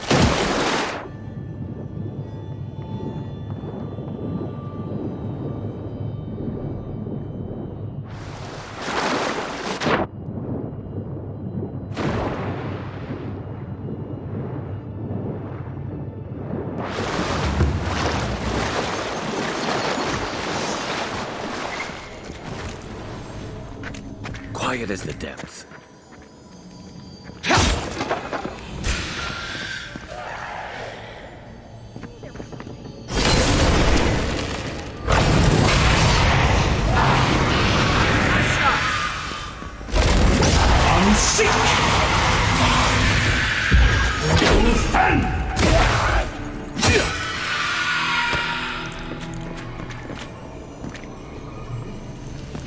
Quiet as the depths.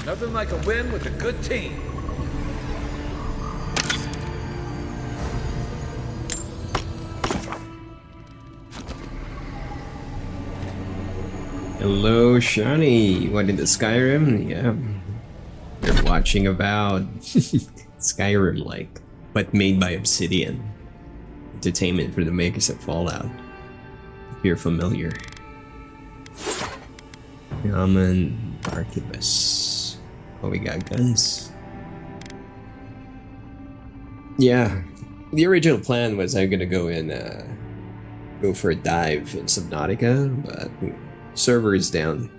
Nothing like a win with a good team. Hello, Shani. What in the Skyrim? Yeah. You're watching Avowed. Skyrim like, but made by Obsidian. Entertainment for the makers of Fallout. If you're familiar. Common Archivist. Oh, we got guns. Yeah. The original plan was I'm gonna go in go for a dive in Subnautica, but server is down.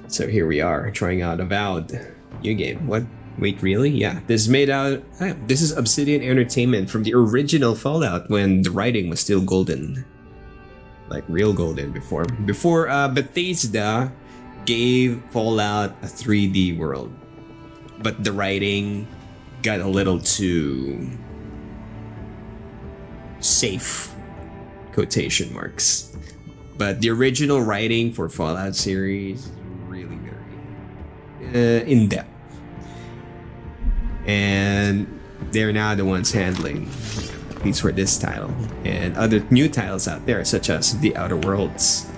So here we are, trying out Avowed. New game. What? Wait, really? Yeah. This is made out... this is Obsidian Entertainment from the original Fallout when the writing was still golden. Like real golden before. Before Bethesda gave Fallout a 3D world. But the writing got a little too... safe. Quotation marks. But the original writing for Fallout series really very in-depth. And they're now the ones handling at least for this title and other new titles out there such as The Outer Worlds.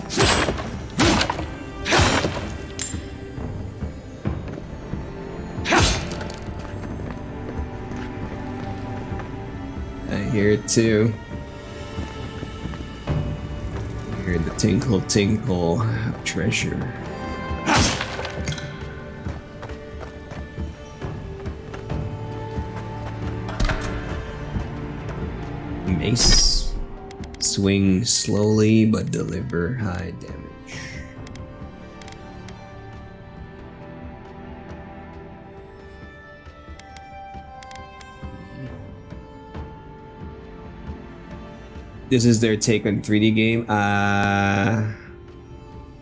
here too. Hear the tinkle tinkle of treasure. Mace. Swing slowly but deliver high damage. This is their take on 3D game.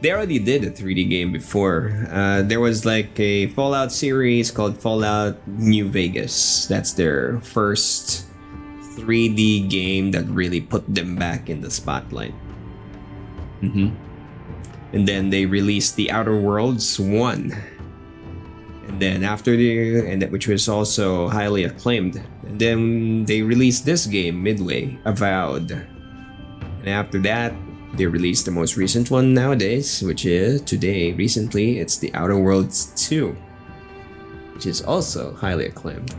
They already did a 3D game before. There was like a Fallout series called Fallout New Vegas. That's their first 3D game that really put them back in the spotlight. And then they released The Outer Worlds 1. And then after which was also highly acclaimed. And then they released this game midway, Avowed. And after that, they released the most recent one nowadays, which is recently, it's The Outer Worlds 2, which is also highly acclaimed.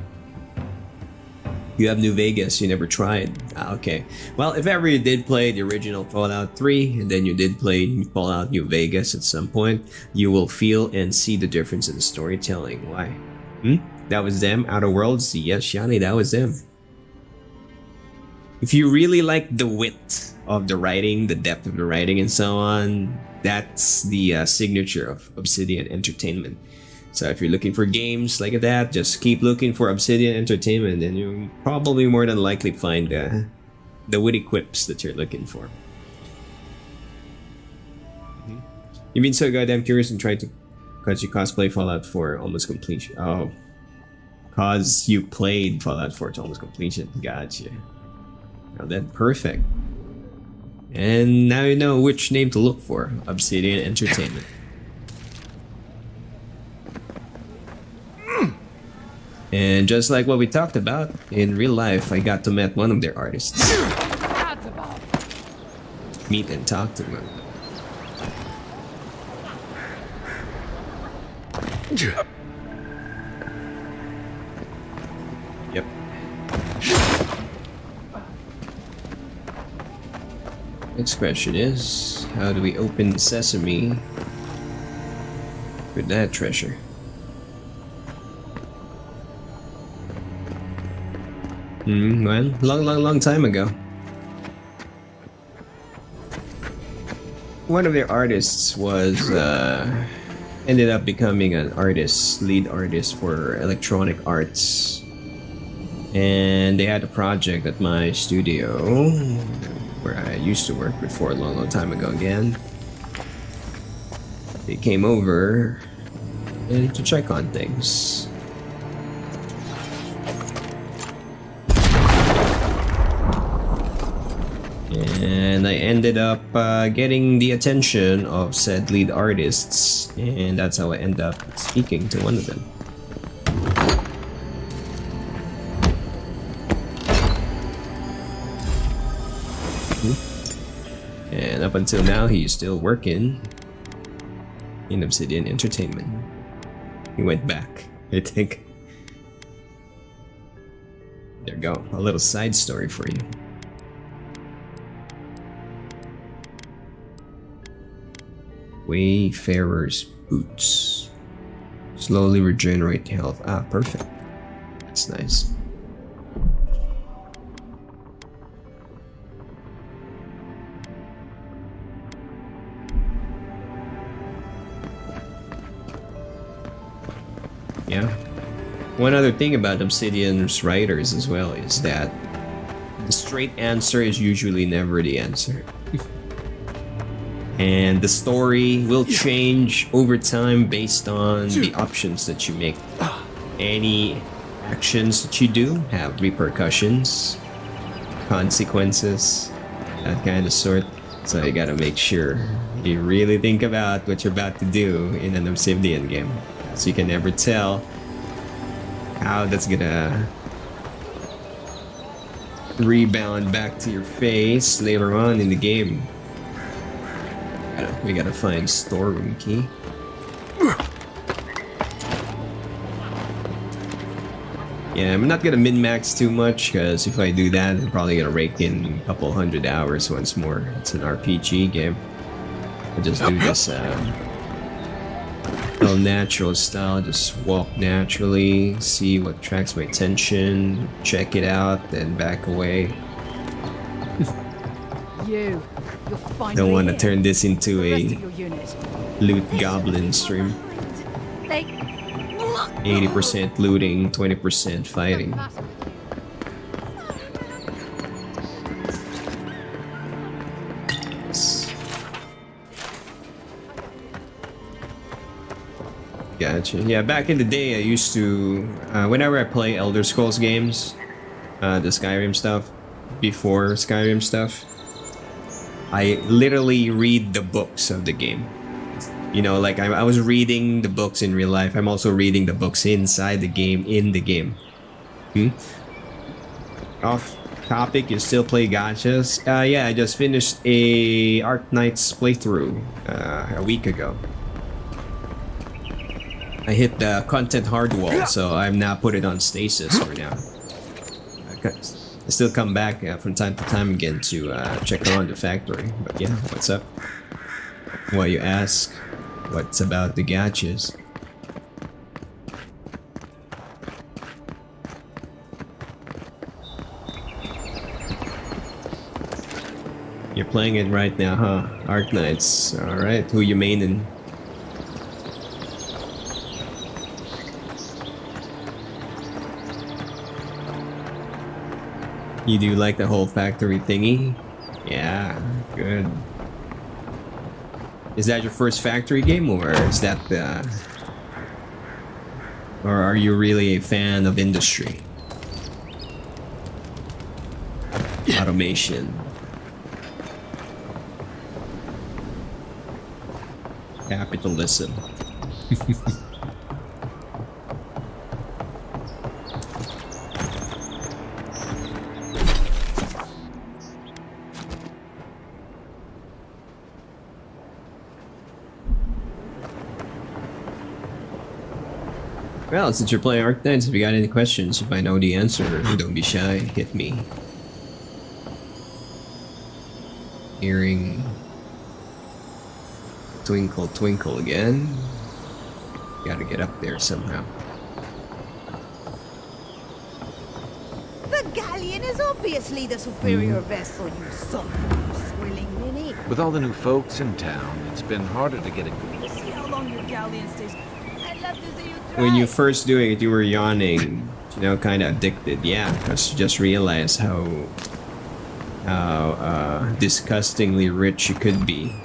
You have New Vegas, you never tried. Okay. Well, if ever you did play the original Fallout 3, and then you did play Fallout New Vegas at some point, you will feel and see the difference in the storytelling. Why? That was them? Outer Worlds? Yes, Shani, that was them. If you really like the wit of the writing, the depth of the writing and so on, that's the signature of Obsidian Entertainment. So if you're looking for games like that, just keep looking for Obsidian Entertainment and you'll probably more than likely find the witty quips that you're looking for. You've been so goddamn curious and tried to cause you cosplay Fallout 4 almost completion. Oh, cause you played Fallout 4 to almost completion. Gotcha. Now then, perfect. And now you know which name to look for. Obsidian Entertainment. And just like what we talked about, in real life, I got to meet one of their artists. Meet and talk to them. Yep. Next question is, how do we open Sesame with that treasure? Well, long time ago. One of their artists was, ended up becoming an lead artist for electronic arts. And they had a project at my studio, where I used to work before a long time ago again. They came over to check on things. And I ended up getting the attention of said lead artists, and that's how I ended up speaking to one of them. And up until now, he's still working in Obsidian Entertainment. He went back, I think. There you go, a little side story for you. Wayfarer's Boots. Slowly regenerate health. Ah, perfect. That's nice. Yeah. One other thing about Obsidian's writers as well is that the straight answer is usually never the answer. And the story will change over time based on the options that you make. Any actions that you do have repercussions, consequences, that kind of sort. So you gotta make sure you really think about what you're about to do in an Obsidian game. So you can never tell how that's gonna rebound back to your face later on in the game. We gotta find storeroom key. Yeah, I'm not gonna min-max too much, because if I do that, I'm probably gonna rake in a couple hundred hours once more. It's an RPG game. I just do this all natural style, just walk naturally, see what attracts my attention, check it out, then back away. You're finally Don't want to here. turn this into The rest a of your unit. loot goblin stream. Like, 80% looting, 20% fighting. Gotcha. Yeah, back in the day, I used to, whenever I play Elder Scrolls games, the Skyrim stuff, before Skyrim stuff, I literally read the books of the game. You know, like I was reading the books in real life. I'm also reading the books inside the game, in the game. Off topic, you still play gachas? Yeah, I just finished a Arknights playthrough a week ago. I hit the content hard wall, so I'm now put it on stasis for now. I still come back from time to time again to check on the factory. But yeah, what's up? Why you ask? What's about the gachas? You're playing it right now, huh? Arknights. Alright, who you maining? You do like the whole factory thingy? Yeah, good. Is that your first factory game, or is that the... Or are you really a fan of industry? Automation. Capitalism. Well, since you're playing Arknights, if you got any questions, if I know the answer, don't be shy, hit me. Hearing Twinkle Twinkle again. Gotta get up there somehow. The galleon is obviously the superior vessel, you son of a swilling ninny. With all the new folks in town, it's been harder to get a good... See how long your galleon stays. I'd love to see you try. When you first doing it, you were yawning, you know, kind of addicted. Yeah, because you just realized how disgustingly rich you could be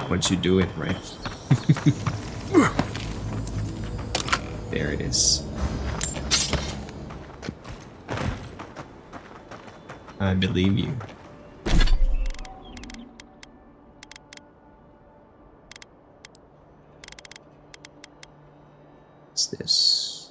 once you do it right. There it is. I believe you. What's this?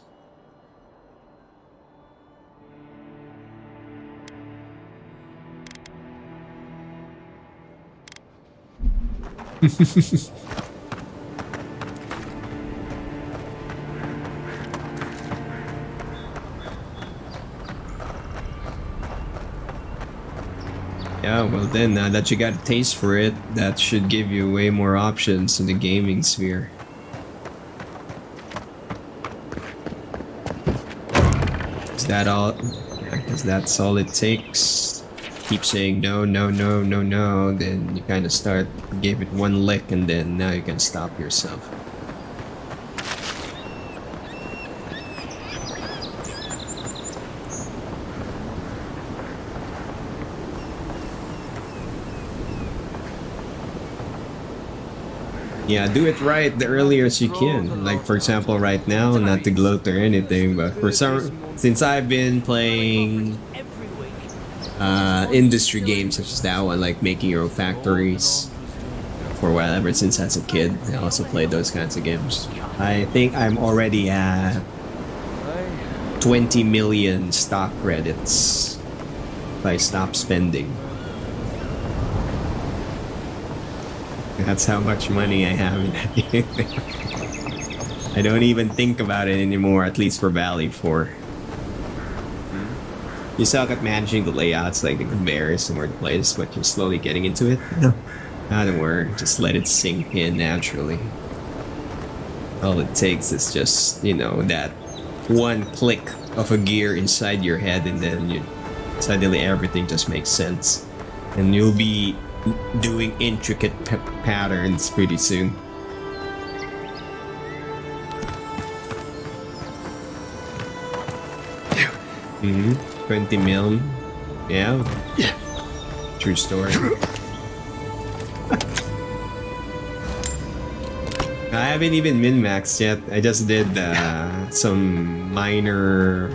Yeah, well then, now that you got a taste for it, that should give you way more options in the gaming sphere. Is that all? Because that's all it takes. Keep saying no, no, no, no, no, then you kind of start, give it one lick, and then now you can stop yourself. Yeah, do it right the earliest you can. Like for example, right now, not to gloat or anything, but for since I've been playing industry games such as that one, like making your own factories, for a while, ever since as a kid, I also played those kinds of games. I think I'm already at 20 million stock credits if I stop spending. That's how much money I have in that game. I don't even think about it anymore, at least for Valley 4. You suck at managing the layouts like the conveyors and where to place, but you're slowly getting into it. No. Don't worry, just let it sink in naturally. All it takes is just, you know, that one click of a gear inside your head, and then suddenly everything just makes sense. And you'll be doing intricate patterns pretty soon. Mm-hmm. 20 mil. Yeah. True story. I haven't even min-maxed yet. I just did some minor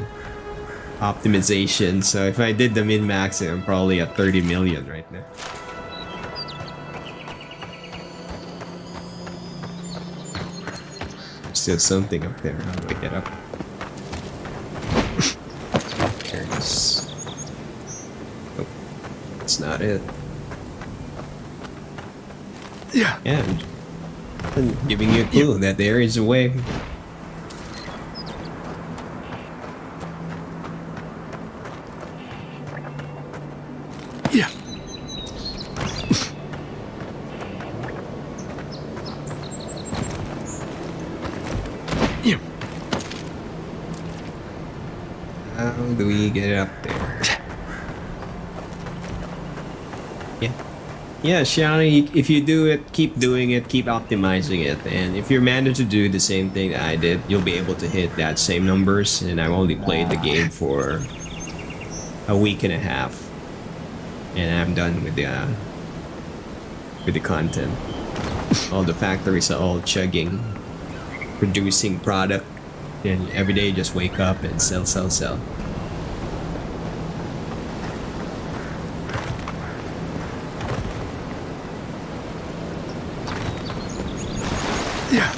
optimization. So if I did the min-max, I'm probably at 30 million right now. Still something up there. How do I get up? There it is. Nope. That's not it. Yeah. I'm giving you a clue that there is a way. Yeah. Yeah. How do we get up there? Yeah, Shani, if you do it, keep doing it, keep optimizing it, and if you manage to do the same thing that I did, you'll be able to hit that same numbers. And I've only played the game for a week and a half, and I'm done with the content. All the factories are all chugging, producing product, and every day just wake up and sell. Yeah.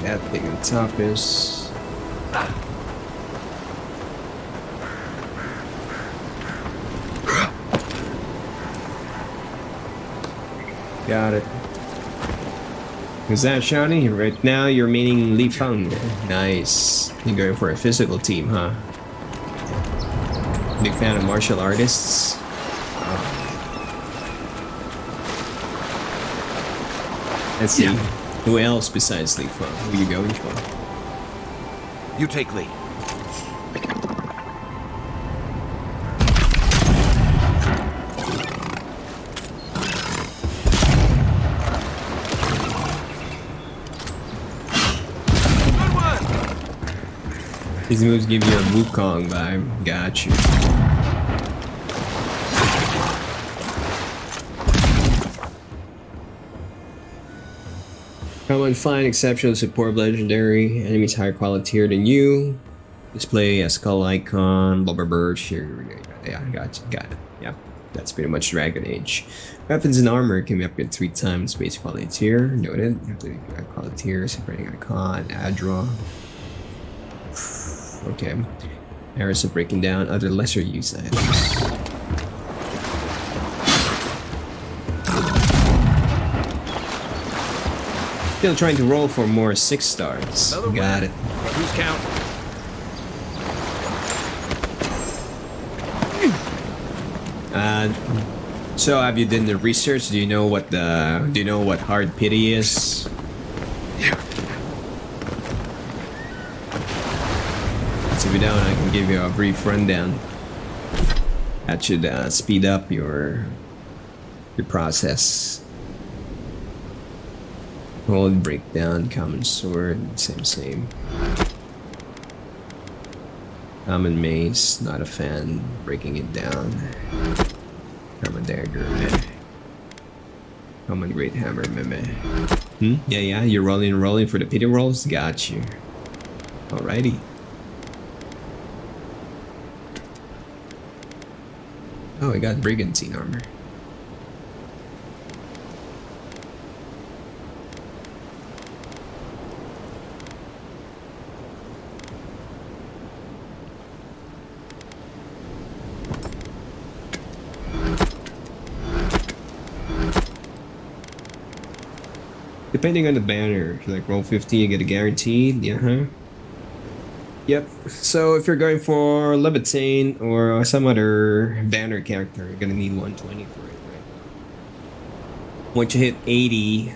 That thing on top is... Got it. Is that Shawnee? Right now you're meaning Li Feng. Nice. You're going for a physical team, huh? Big fan of martial artists? Let's see. Yeah. Who else besides Li Feng? Who are you going for? You take lead. These moves give you a Wukong vibe. Got you. Common, fine, exceptional, support, legendary, enemies higher quality tier than you. Display a skull icon, blubber bird, here. Yeah, got it. Yeah, that's pretty much Dragon Age. Weapons and armor can be upgraded 3 times base quality tier. Noted. Quality tier, separating icon, Adra. Okay. Arrows of breaking down other lesser use items. Still trying to roll for more 6 stars. Got it. Who's counting? So have you done the research? Do you know what hard pity is? So if you don't, I can give you a brief rundown. That should speed up your process. Hold, breakdown, common sword, same. Common mace, not a fan. Breaking it down. Common dagger, meh. Common great hammer, meh. Yeah, you're rolling for the pity rolls? Got you. Alrighty. Oh, I got brigantine armor. Depending on the banner, if you like roll 50, you get a guaranteed. Yeah, huh? Yep. So if you're going for Levitain or some other banner character, you're gonna need 120 for it, right? Once you hit 80,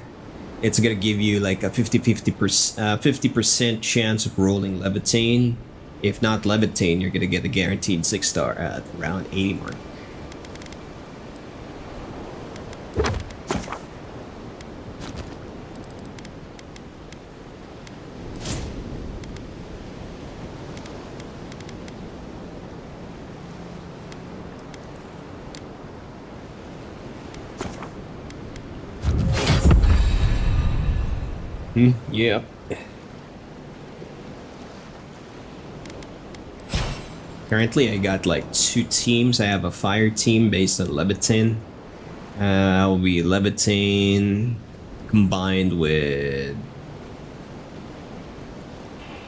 it's gonna give you like a 50% chance of rolling Levitain. If not Levitain, you're gonna get a guaranteed 6-star at around 80 mark. Yeah. Currently, I got like 2 teams. I have a fire team based on Levitain. I'll be Levitain combined with...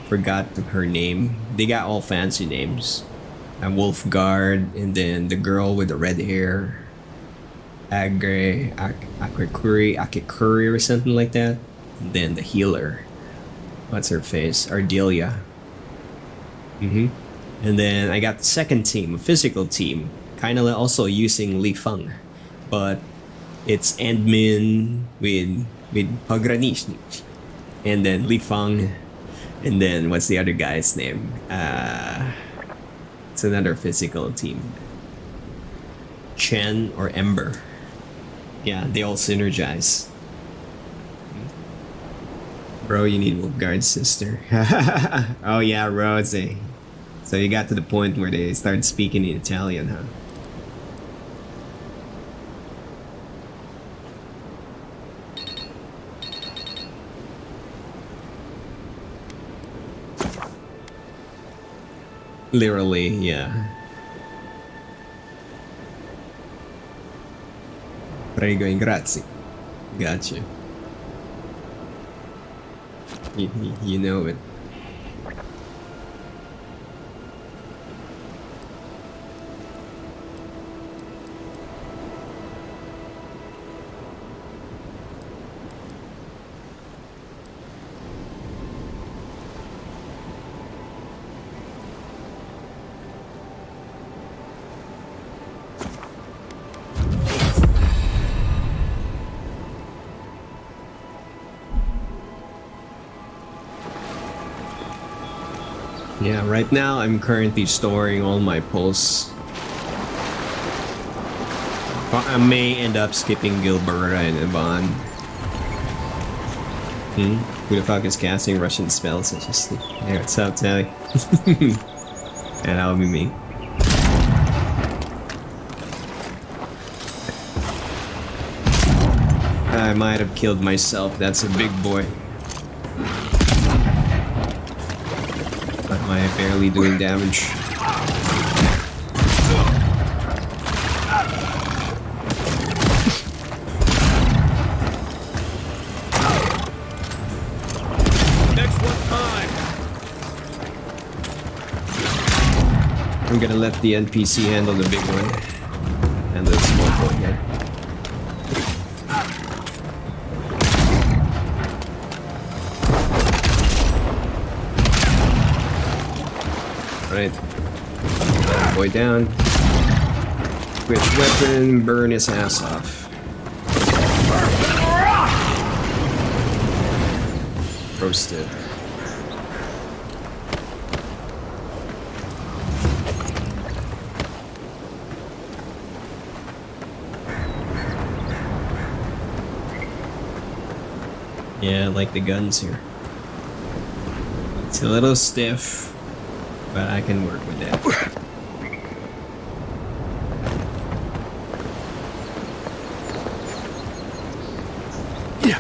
Forgot her name. They got all fancy names. I'm Wolfguard, and then the girl with the red hair. Akikuri or something like that. And then the healer. What's her face? Ardelia. And then I got the second team, a physical team. Kind of also using Li Feng. But it's admin with Pogranicznik. And then Li Feng. And then what's the other guy's name? It's another physical team. Chen or Ember. Yeah, they all synergize. Bro, you need Wolfguard's sister. Oh yeah, Rose. So you got to the point where they started speaking in Italian, huh? Literally, yeah. Prego in grazie. Gotcha. You know it. Yeah, right now I'm currently storing all my pulse. I may end up skipping Gilberta and Yvonne. Who the fuck is casting Russian spells? I just... Hey, what's up, Tally? And that'll be me. I might have killed myself. That's a big boy. Am I barely doing damage? Next one's mine. I'm gonna let the NPC handle the big one. And the small one here. Right. Boy down. Which weapon? Burn his ass off. Roasted. Yeah, I like the guns here. It's a little stiff, but I can work with that. Yeah.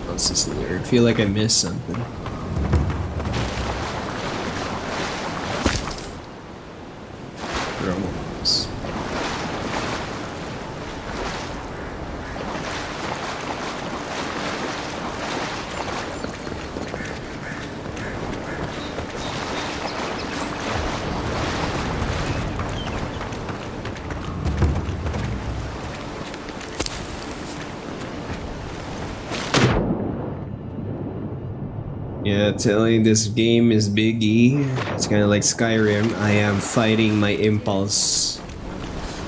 What's this here? I feel like I missed something. Drones. Yeah, telling this game is Big E. It's kind of like Skyrim. I am fighting my impulse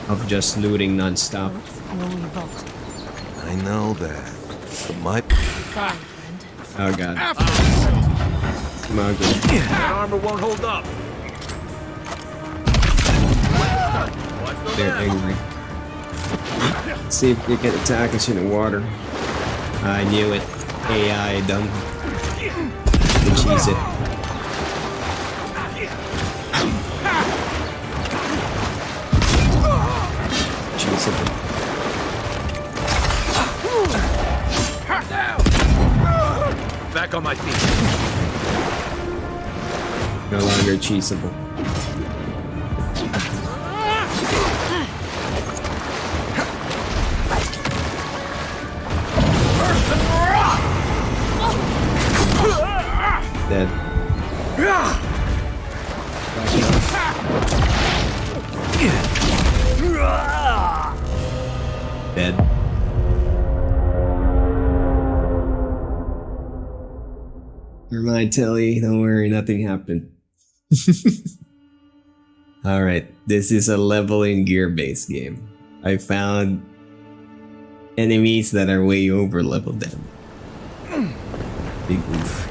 of just looting non-stop. I know that. But my Oh god. Come on, good. That armor won't hold up. They're angry. Let's see if they can attack us in the water. I knew it. AI dumb. Cheese it. Cheese it. Back on my feet. No longer cheesable. Dead. Dead. Never mind, Tilly. Don't worry, nothing happened. Alright, this is a leveling gear-based game. I found enemies that are way over leveled them. Big oof.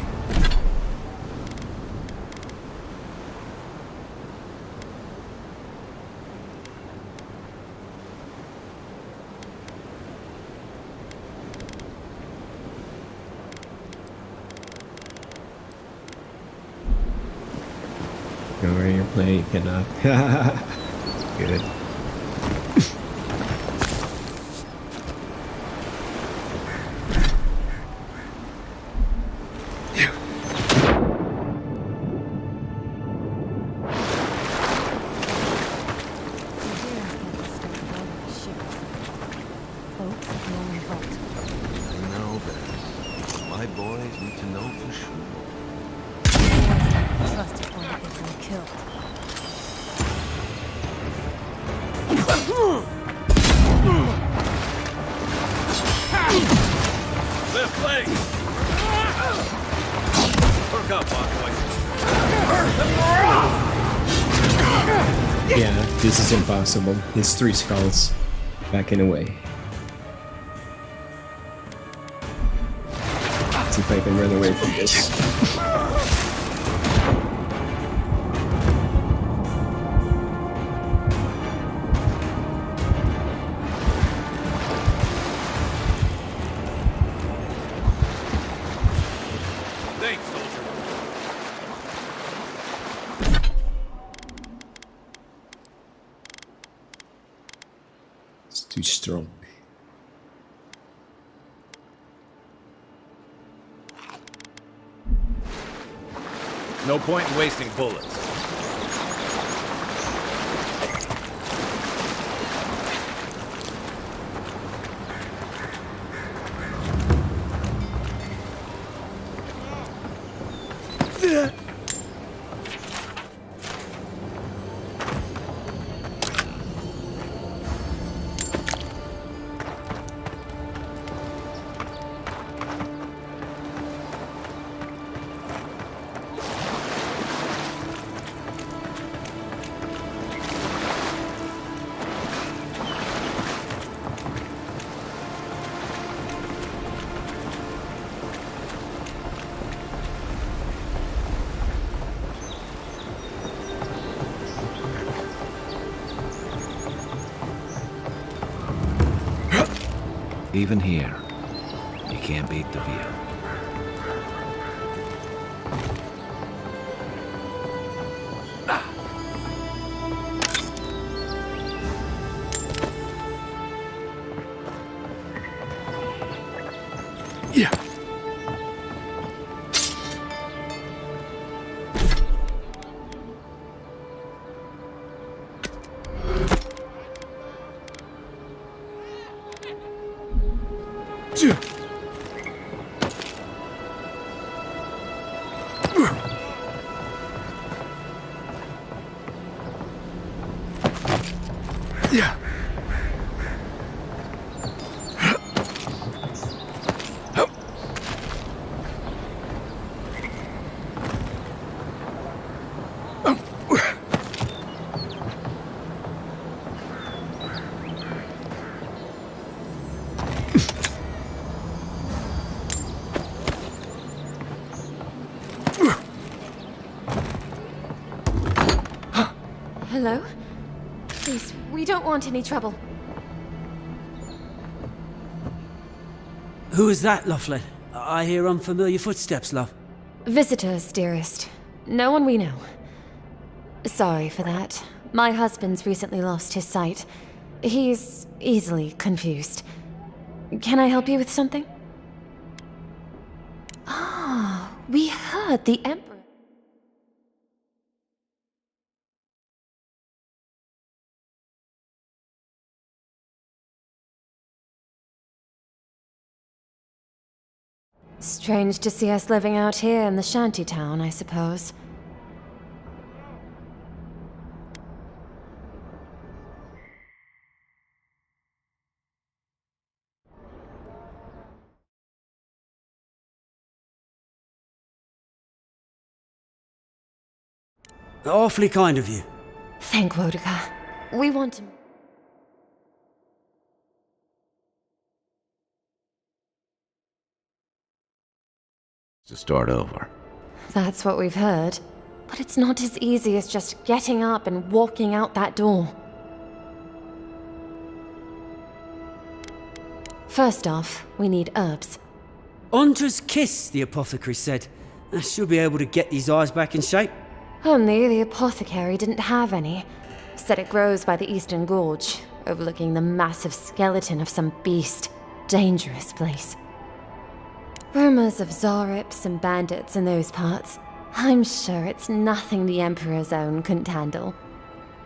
Go where you're playing, you cannot. Good. I know that. My boys need to know for sure. Trusted one to get one killed. Left leg. Perk up, boys. Yeah, this is impossible. It's 3 skulls. Backing away. Let's see if I can run away from this. Thanks, soldier. It's too strong. No point in wasting bullets. Even here, you can't beat the view. Yeah. Hello? Please, we don't want any trouble. Who is that, Loughlin? I hear unfamiliar footsteps, love. Visitors, dearest. No one we know. Sorry for that. My husband's recently lost his sight. He's easily confused. Can I help you with something? Ah, we heard the Emperor. Strange to see us living out here in the shanty town, I suppose. Awfully kind of you. Thank Wodica. We want to... To start over. That's what we've heard. But it's not as easy as just getting up and walking out that door. First off, we need herbs. Ondra's kiss, the apothecary said. She'll be able to get these eyes back in shape. Only the apothecary didn't have any. Said it grows by the Eastern Gorge, overlooking the massive skeleton of some beast. Dangerous place. Rumors of Zarips and bandits in those parts. I'm sure it's nothing the Emperor's own couldn't handle.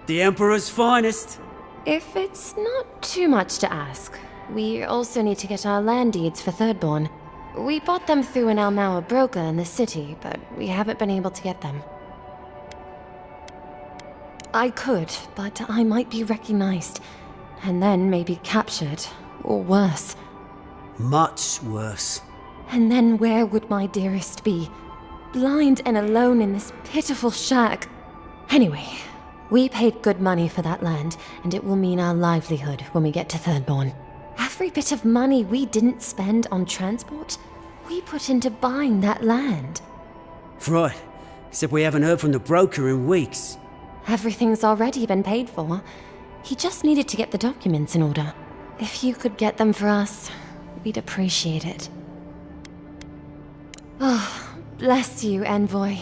The Emperor's finest. If it's not too much to ask, we also need to get our land deeds for Thirdborn. We bought them through an Almaua broker in the city, but we haven't been able to get them. I could, but I might be recognized, and then maybe captured, or worse. Much worse. And then where would my dearest be? Blind and alone in this pitiful shack. Anyway, we paid good money for that land, and it will mean our livelihood when we get to Thirdborn. Every bit of money we didn't spend on transport, we put into buying that land. Right. Except we haven't heard from the broker in weeks. Everything's already been paid for. He just needed to get the documents in order. If you could get them for us, we'd appreciate it. Oh, bless you, Envoy.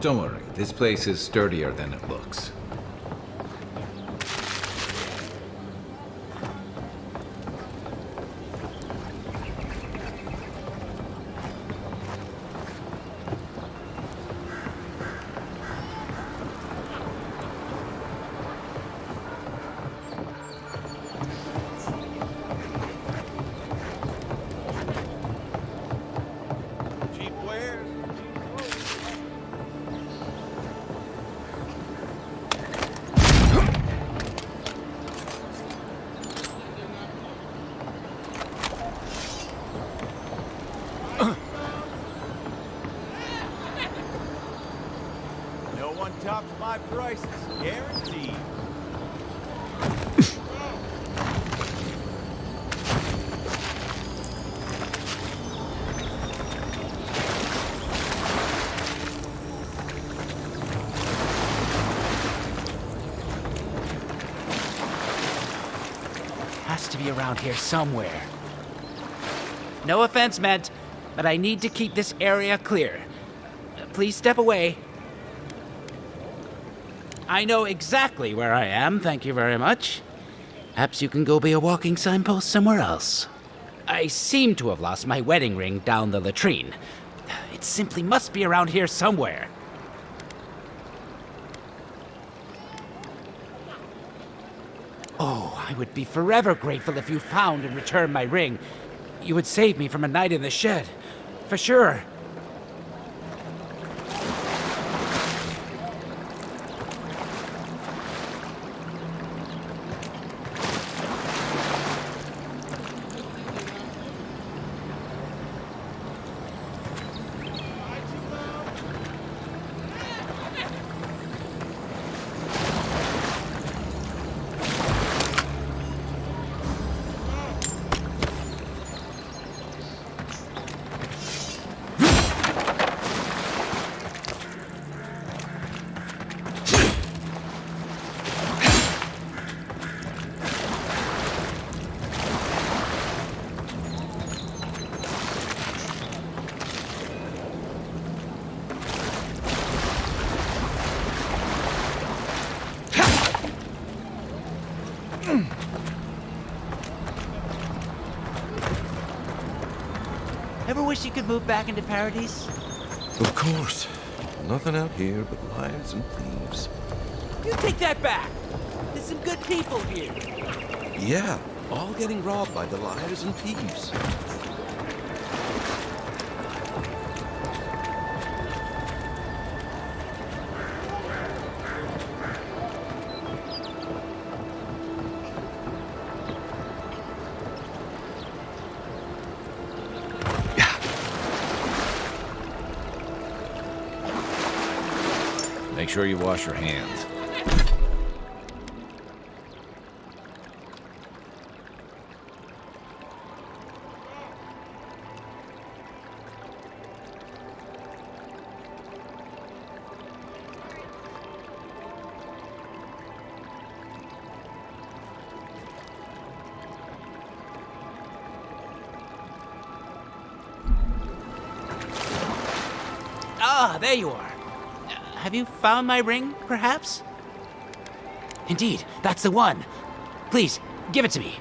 Don't worry, this place is sturdier than it looks. high prices, guaranteed. Has to be around here somewhere. No offense meant, but I need to keep this area clear. Please step away. I know exactly where I am, thank you very much. Perhaps you can go be a walking signpost somewhere else. I seem to have lost my wedding ring down the latrine. It simply must be around here somewhere. Oh, I would be forever grateful if you found and returned my ring. You would save me from a night in the shed. For sure. Ever wish you could move back into Paradise? Of course. Nothing out here but liars and thieves. You take that back! There's some good people here. Yeah, all getting robbed by the liars and thieves. Make sure you wash your hands. Ah, there you are. Have you found my ring, perhaps? Indeed, that's the one. Please, give it to me.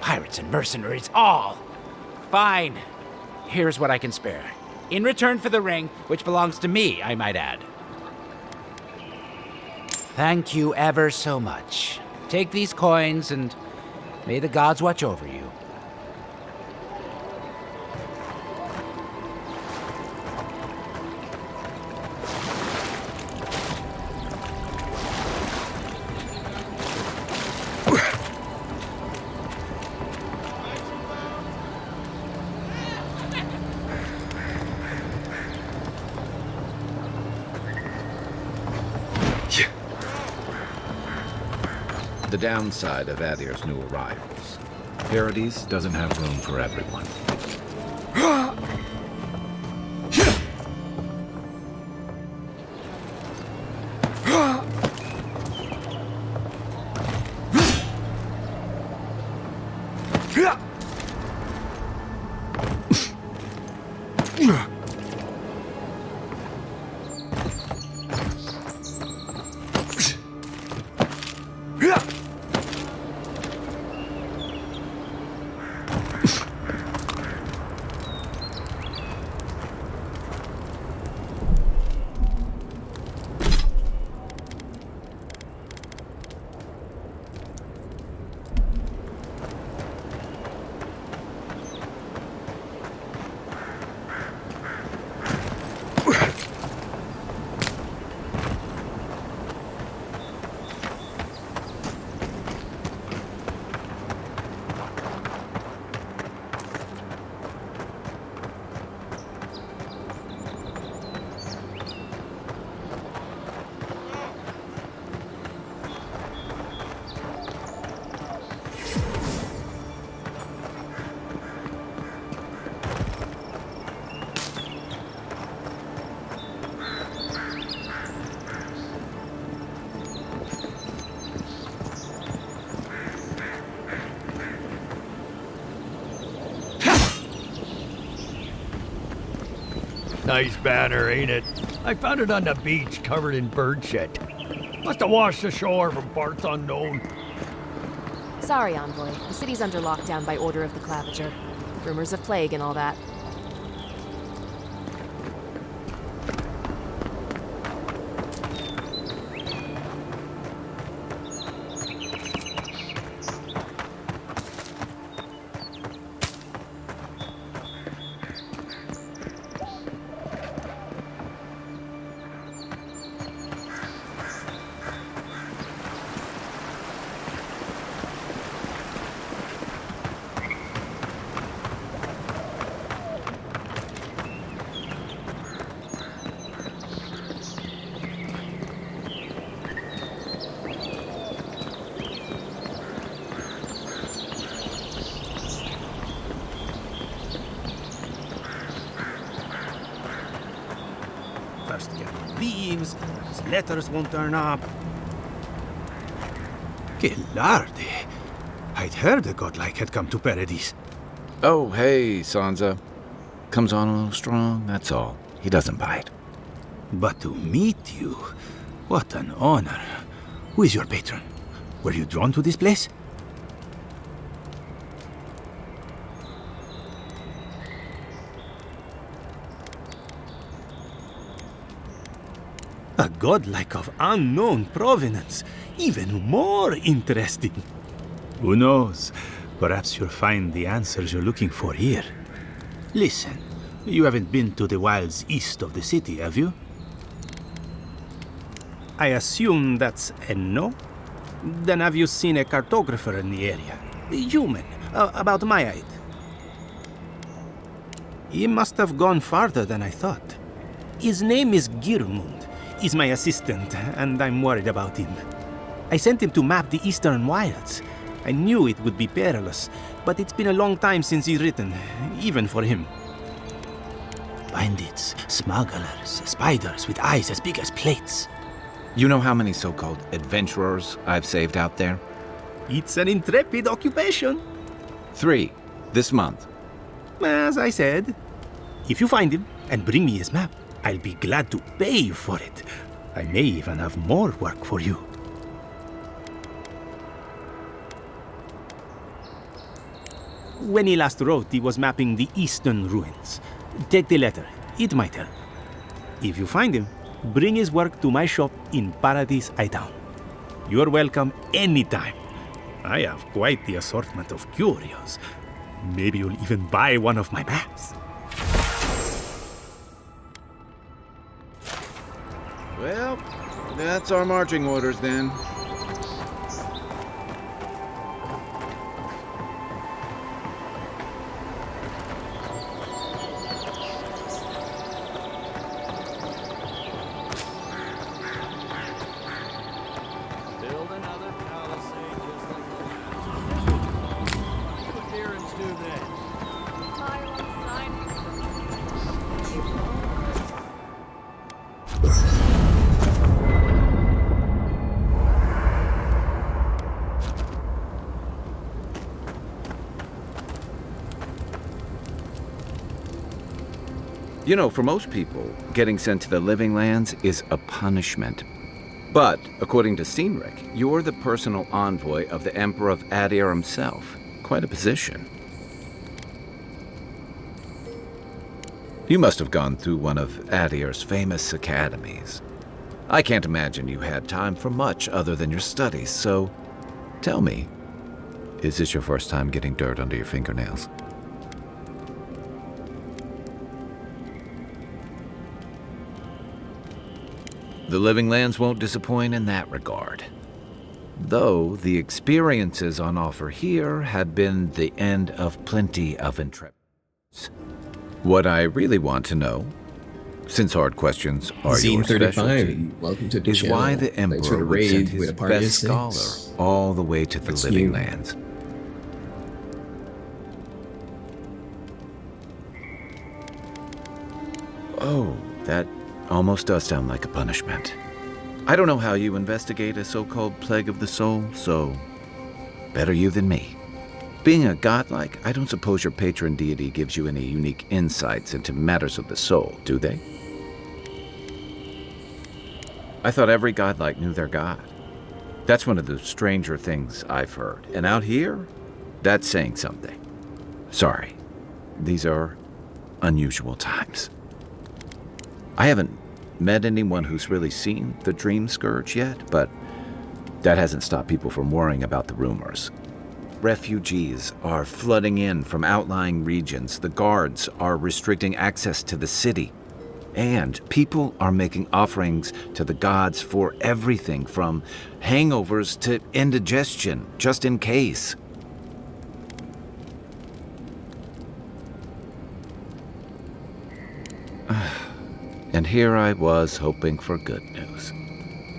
Pirates and mercenaries, all. Fine. Here's what I can spare. In return for the ring, which belongs to me, I might add. Thank you ever so much. Take these coins and may the gods watch over you. The downside of Adir's new arrivals. Paradise doesn't have room for everyone. Nice banner, ain't it? I found it on the beach, covered in bird shit. Must have washed ashore from parts unknown. Sorry, Envoy. The city's under lockdown by order of the Claviger. Rumors of plague and all that. First get leaves, his letters won't turn up. Que larde! I'd heard a godlike had come to Paradise. Oh, hey, Sansa. Comes on a little strong, that's all. He doesn't bite. But to meet you, what an honor. Who is your patron? Were you drawn to this place? A godlike of unknown provenance. Even more interesting. Who knows? Perhaps you'll find the answers you're looking for here. Listen, you haven't been to the wilds east of the city, have you? I assume that's a no? Then have you seen a cartographer in the area? A human, about my height. He must have gone farther than I thought. His name is Girmund. He's my assistant, and I'm worried about him. I sent him to map the eastern wilds. I knew it would be perilous, but it's been a long time since he's written, even for him. Bandits, smugglers, spiders with eyes as big as plates. You know how many so-called adventurers I've saved out there? It's an intrepid occupation. 3, this month. As I said, if you find him and bring me his map, I'll be glad to pay you for it. I may even have more work for you. When he last wrote, he was mapping the eastern ruins. Take the letter. It might help. If you find him, bring his work to my shop in Paradise Town. You're welcome anytime. I have quite the assortment of curios. Maybe you'll even buy one of my maps. Well, that's our marching orders then. Build another palisade just like the last. What do Darrens do then? Tie on the sign. You know, for most people, getting sent to the Living Lands is a punishment. But, according to Cynric, you're the personal envoy of the Emperor of Adir himself. Quite a position. You must have gone through one of Adir's famous academies. I can't imagine you had time for much other than your studies, so tell me, is this your first time getting dirt under your fingernails? The Living Lands won't disappoint in that regard. Though the experiences on offer here had been the end of plenty of intrepidness. What I really want to know, since hard questions are your specialty, welcome to the is channel. why the Thanks for Emperor the would raid send with his a party of best 6. scholar all the way to the What's Living new? Lands. Oh, that almost does sound like a punishment. I don't know how you investigate a so-called plague of the soul, so better you than me. Being a godlike, I don't suppose your patron deity gives you any unique insights into matters of the soul, do they? I thought every godlike knew their god. That's one of the stranger things I've heard. And out here, that's saying something. Sorry, these are unusual times. I haven't met anyone who's really seen the Dream Scourge yet, but that hasn't stopped people from worrying about the rumors. Refugees are flooding in from outlying regions. The guards are restricting access to the city. And people are making offerings to the gods for everything from hangovers to indigestion, just in case. And here I was hoping for good news.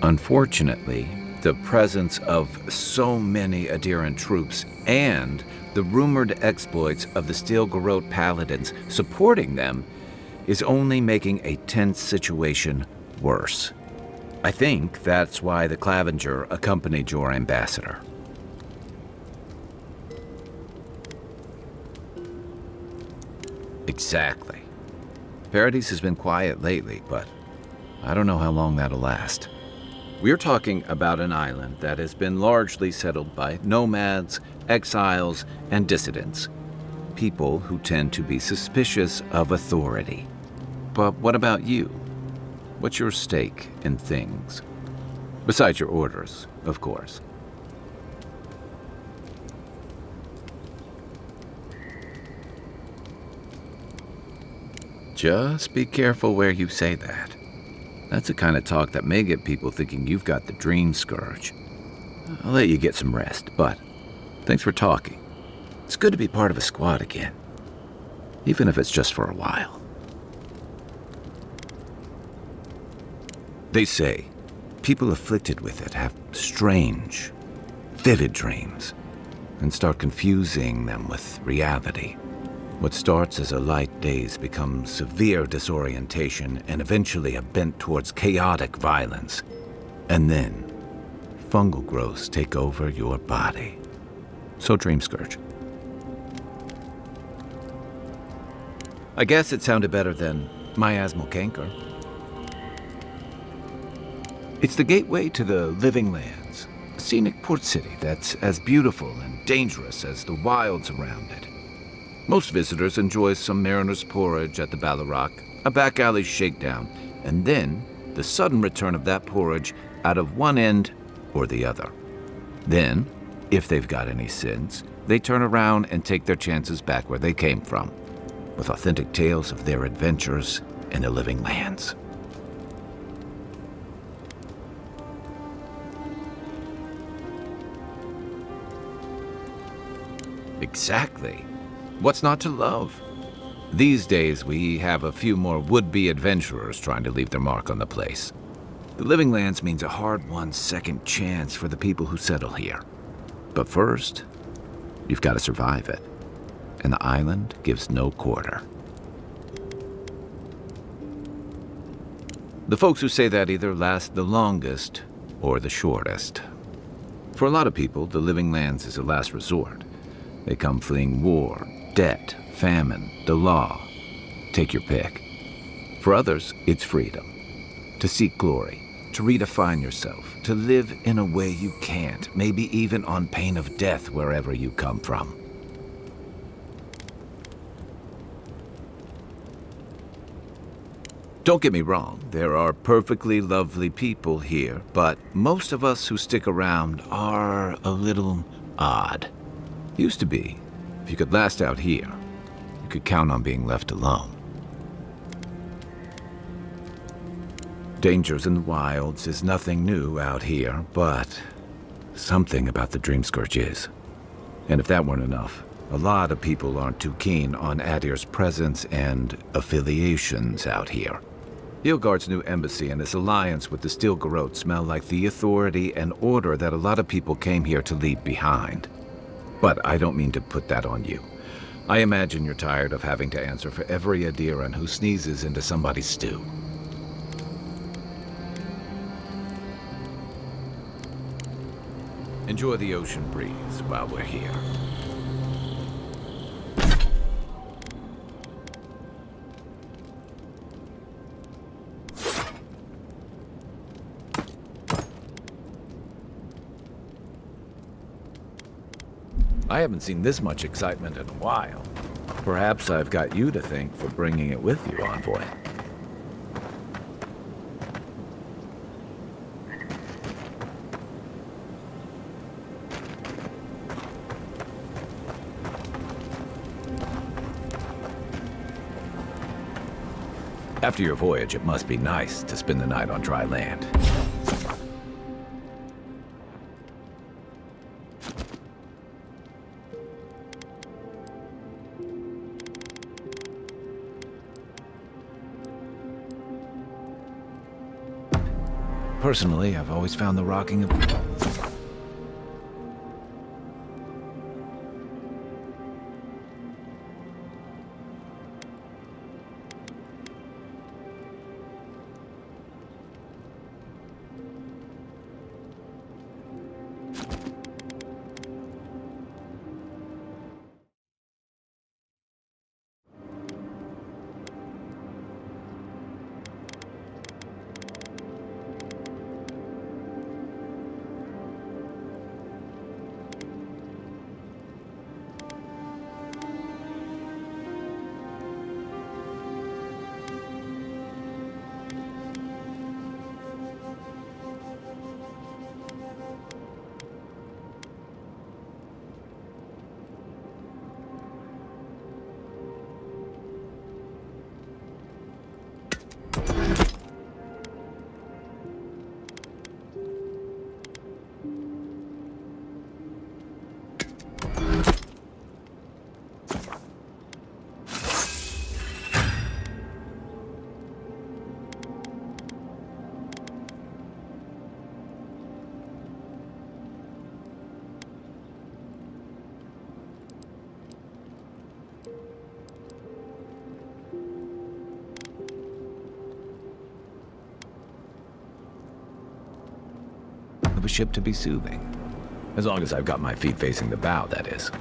Unfortunately, the presence of so many adherent troops and the rumored exploits of the Steel Garrote paladins supporting them is only making a tense situation worse. I think that's why the Clavenger accompanied your ambassador. Exactly. Paradise has been quiet lately, but I don't know how long that'll last. We're talking about an island that has been largely settled by nomads, exiles, and dissidents. People who tend to be suspicious of authority. But what about you? What's your stake in things? Besides your orders, of course. Just be careful where you say that. That's the kind of talk that may get people thinking you've got the Dream Scourge. I'll let you get some rest, but thanks for talking. It's good to be part of a squad again, even if it's just for a while. They say people afflicted with it have strange, vivid dreams and start confusing them with reality. What starts as a light daze becomes severe disorientation and eventually a bent towards chaotic violence. And then, fungal growths take over your body. So Dream Scourge. I guess it sounded better than miasmal canker. It's the gateway to the Living Lands, a scenic port city that's as beautiful and dangerous as the wilds around it. Most visitors enjoy some mariner's porridge at the Ballarock, a back alley shakedown, and then the sudden return of that porridge out of one end or the other. Then, if they've got any sense, they turn around and take their chances back where they came from, with authentic tales of their adventures in the Living Lands. Exactly. What's not to love? These days, we have a few more would-be adventurers trying to leave their mark on the place. The Living Lands means a hard-won second chance for the people who settle here. But first, you've got to survive it. And the island gives no quarter. The folks who say that either last the longest or the shortest. For a lot of people, the Living Lands is a last resort. They come fleeing war, debt, famine, the law. Take your pick. For others, it's freedom. To seek glory, to redefine yourself, to live in a way you can't, maybe even on pain of death wherever you come from. Don't get me wrong, there are perfectly lovely people here, but most of us who stick around are a little odd. Used to be. If you could last out here, you could count on being left alone. Dangers in the wilds is nothing new out here, but something about the Dream Scourge is. And if that weren't enough, a lot of people aren't too keen on Adir's presence and affiliations out here. Hilgard's new embassy and his alliance with the Steel Garrote smell like the authority and order that a lot of people came here to leave behind. But I don't mean to put that on you. I imagine you're tired of having to answer for every Adiran who sneezes into somebody's stew. Enjoy the ocean breeze while we're here. I haven't seen this much excitement in a while. Perhaps I've got you to thank for bringing it with you, Envoy. After your voyage, it must be nice to spend the night on dry land. Personally, I've always found the rocking of... of a ship to be soothing. As long as I've got my feet facing the bow, that is.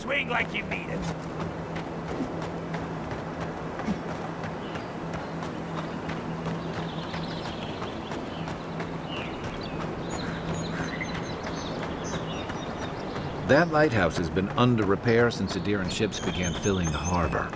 swing like you mean it. That lighthouse has been under repair since Adiran ships began filling the harbor.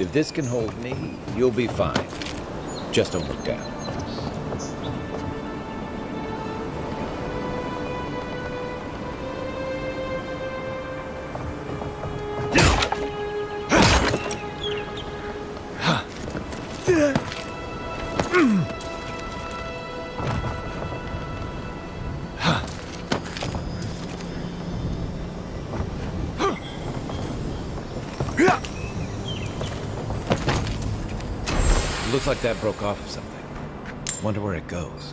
If this can hold me, you'll be fine. Just don't look down. Looks like that broke off of something. Wonder where it goes.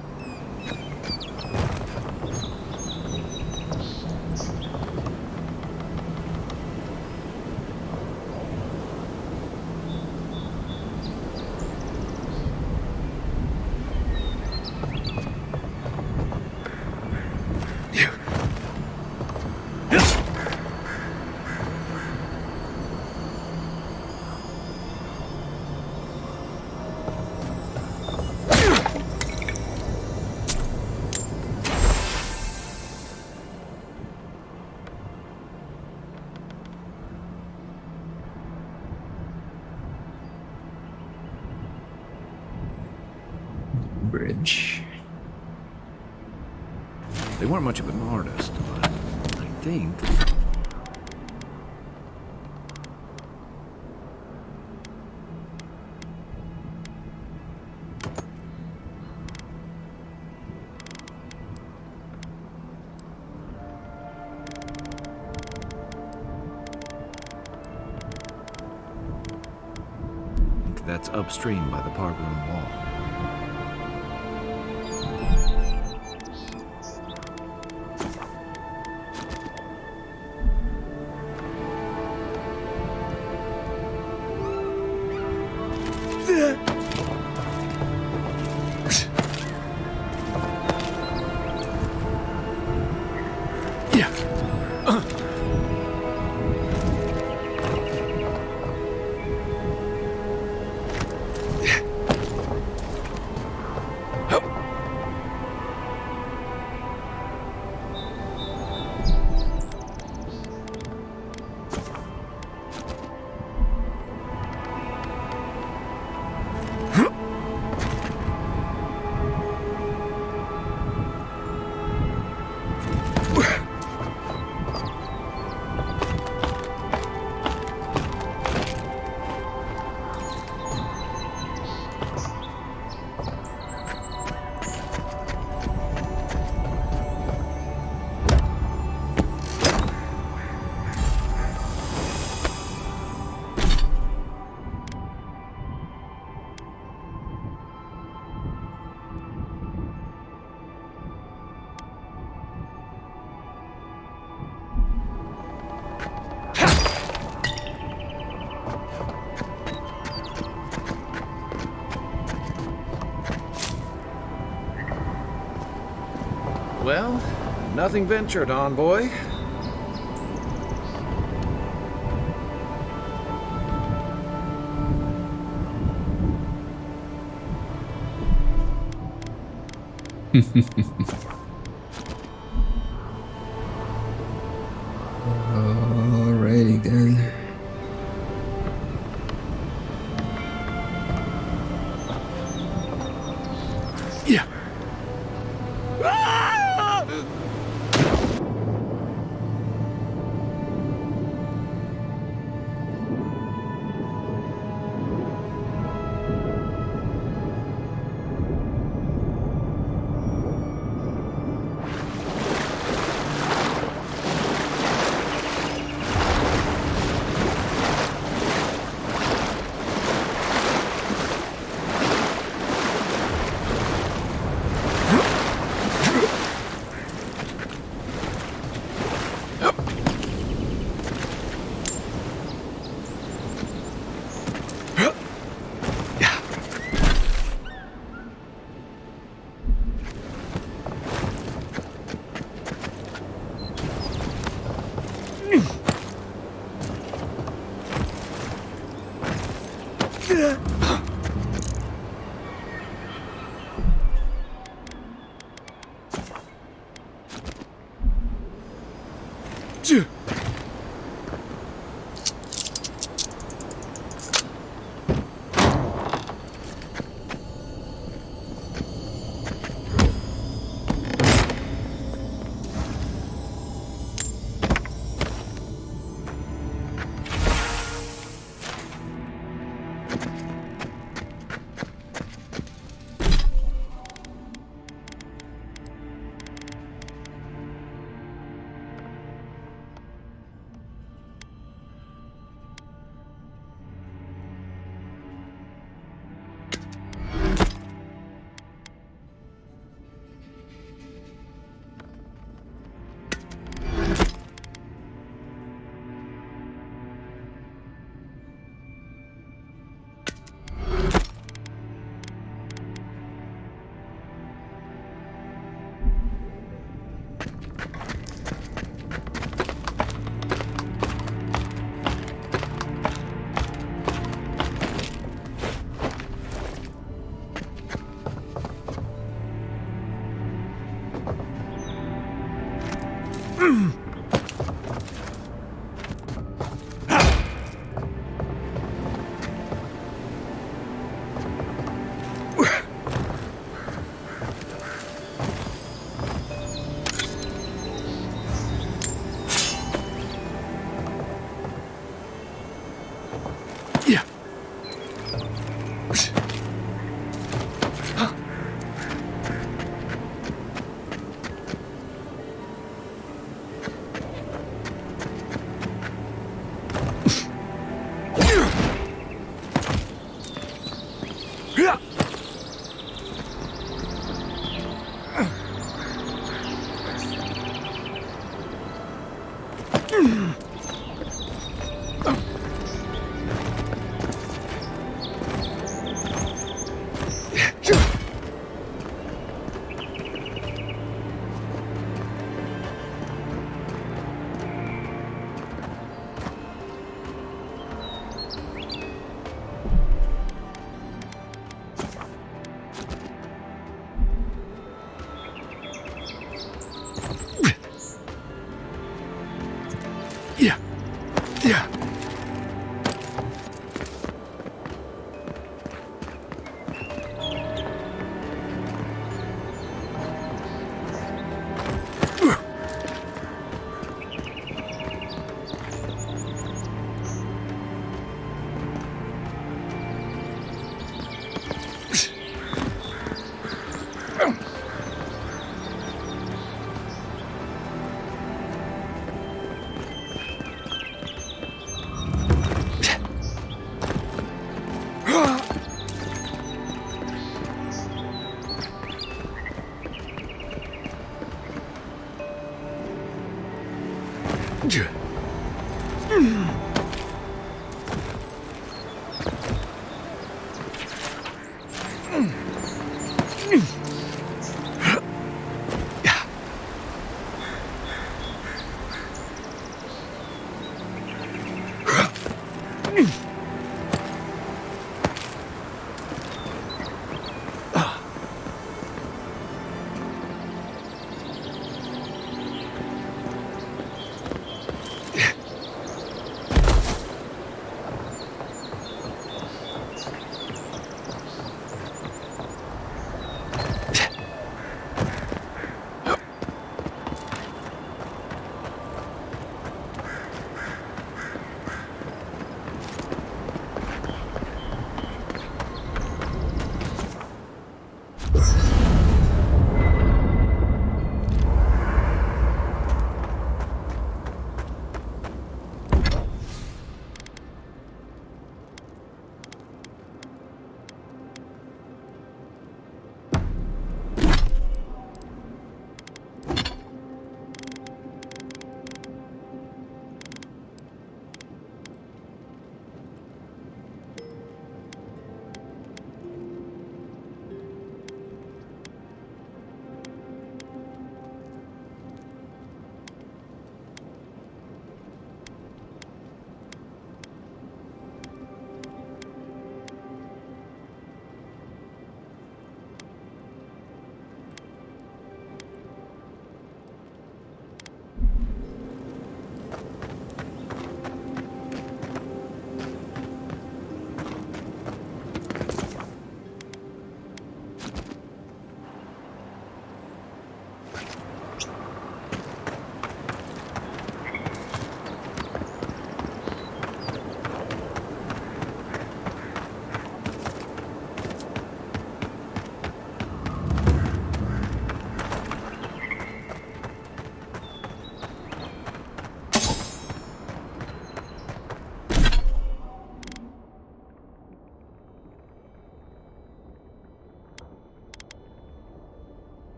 Bridge. They weren't much of an artist, but I think... that's upstream by the park room wall. Well, nothing ventured, envoy. Alrighty then. Yeah.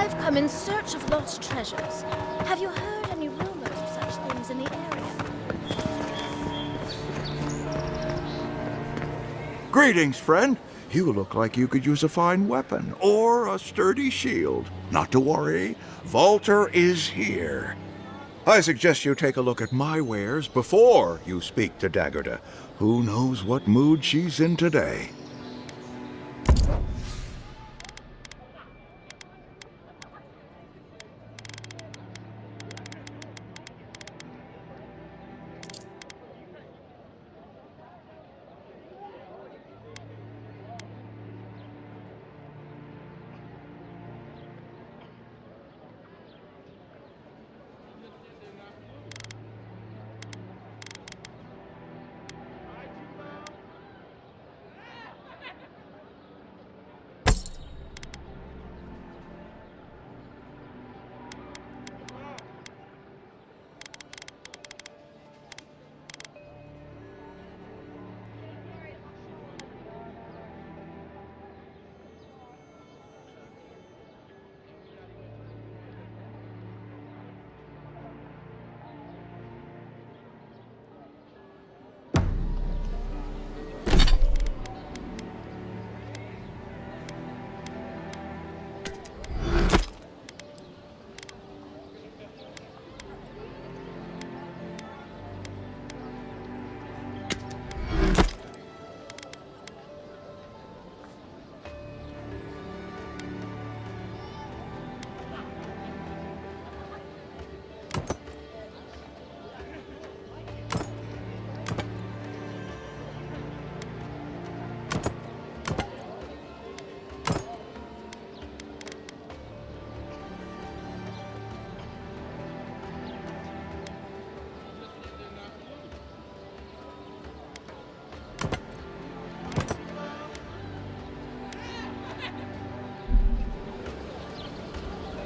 I've come in search of lost treasures. Have you heard any rumors of such things in the area? Greetings, friend. You look like you could use a fine weapon or a sturdy shield. Not to worry, Walter is here. I suggest you take a look at my wares before you speak to Daggerda. Who knows what mood she's in today?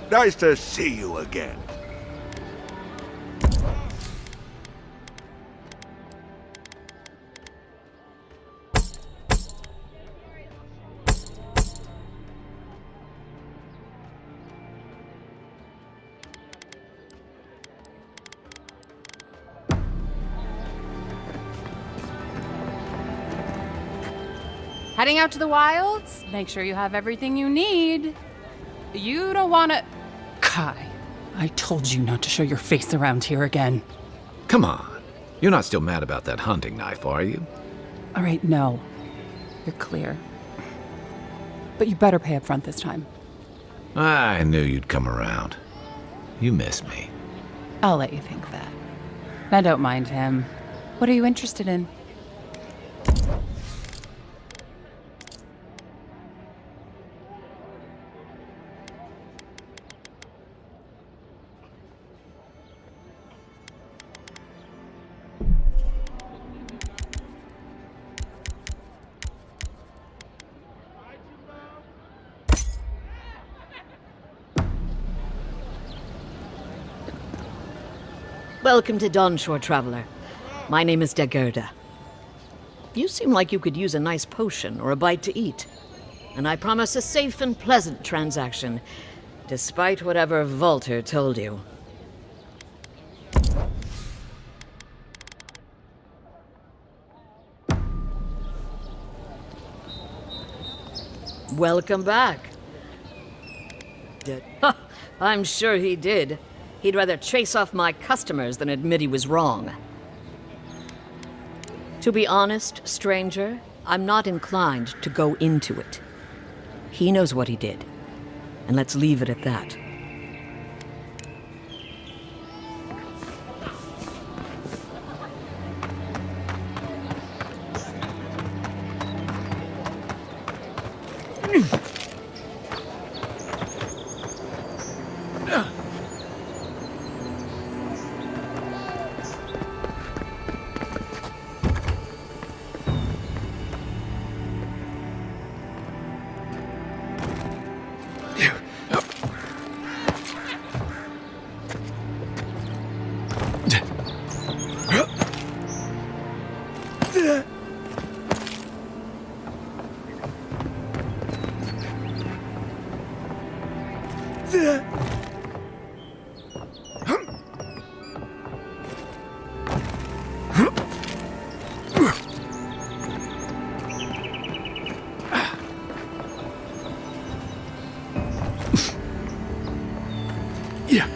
Nice to see you again. Heading out to the wilds? Make sure you have everything you need. You don't want to... Kai, I told you not to show your face around here again. Come on. You're not still mad about that hunting knife, are you? All right, no. You're clear. But you better pay up front this time. I knew you'd come around. You miss me. I'll let you think that. Now don't mind him. What are you interested in? Welcome to Dawnshore, Traveler. My name is Daggerda. You seem like you could use a nice potion or a bite to eat. And I promise a safe and pleasant transaction, despite whatever Walter told you. Welcome back. I'm sure he did. He'd rather chase off my customers than admit he was wrong. To be honest, stranger, I'm not inclined to go into it. He knows what he did, and let's leave it at that. Yeah.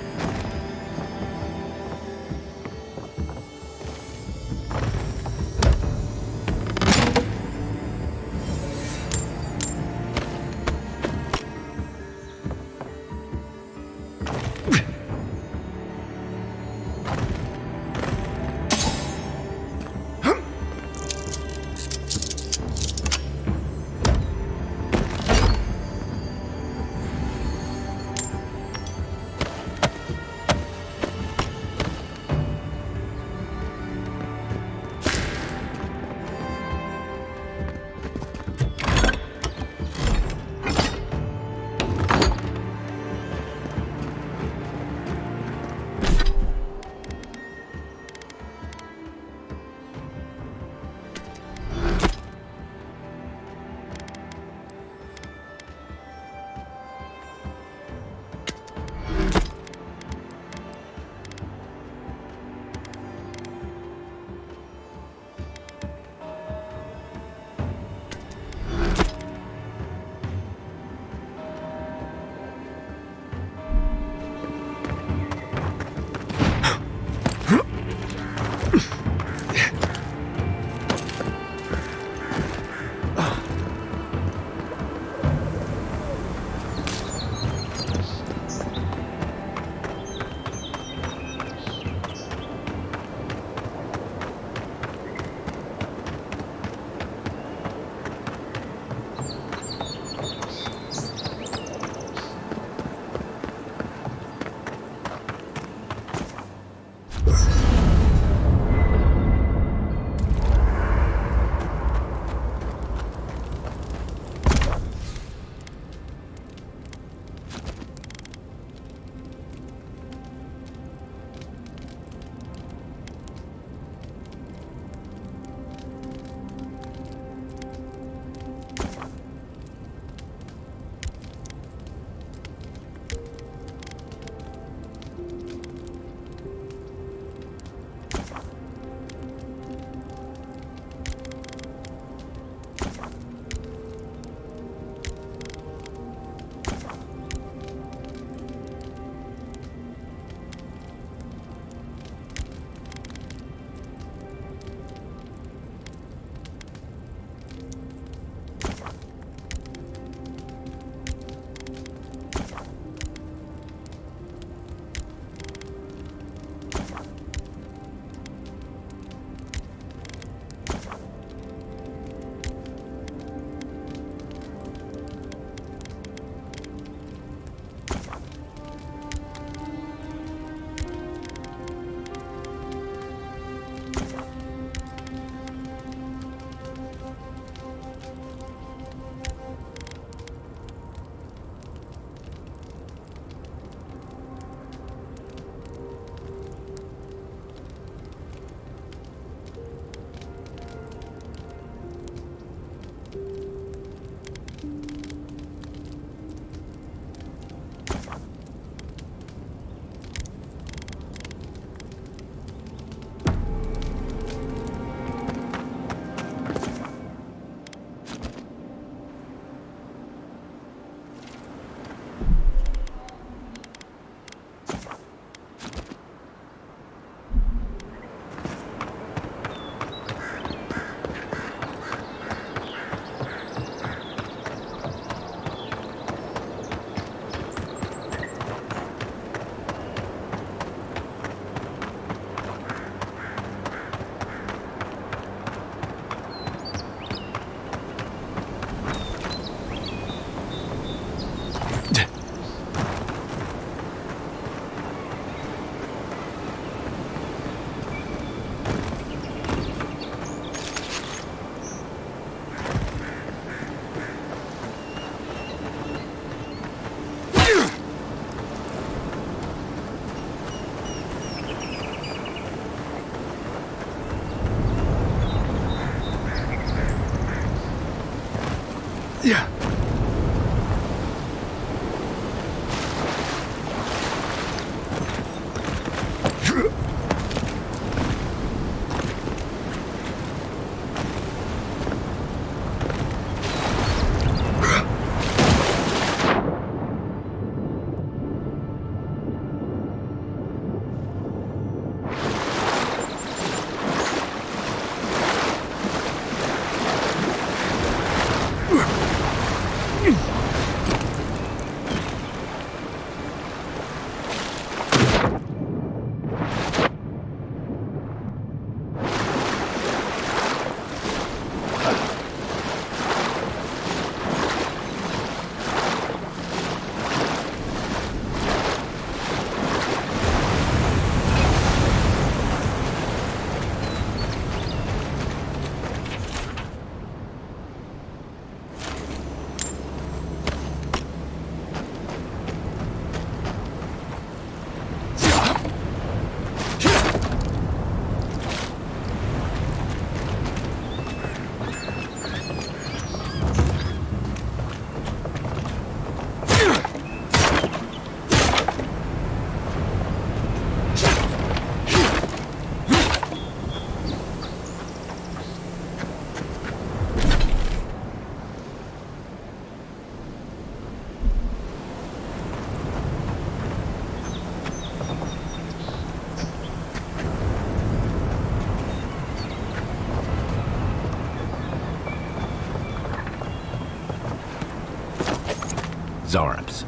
Zarps.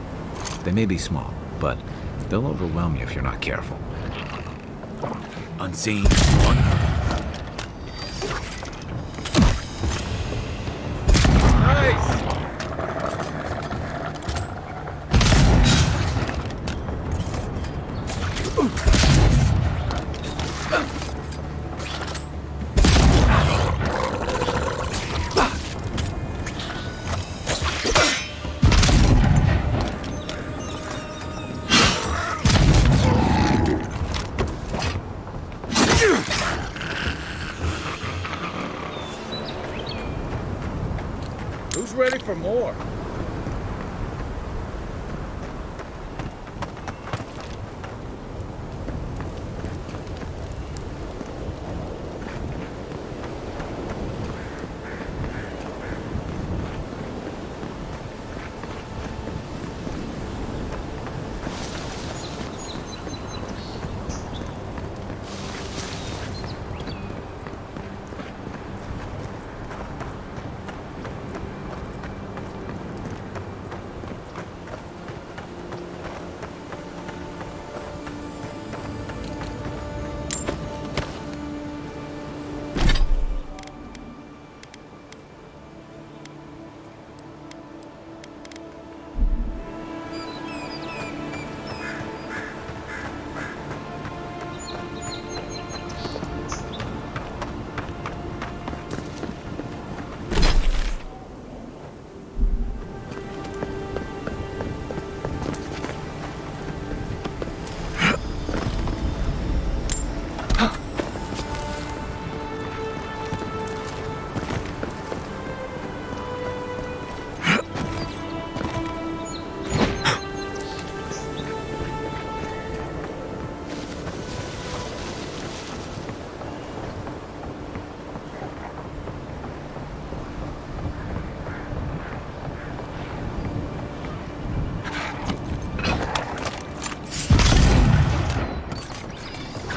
They may be small, but they'll overwhelm you if you're not careful. Unseen. Who's ready for more?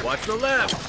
Watch the left!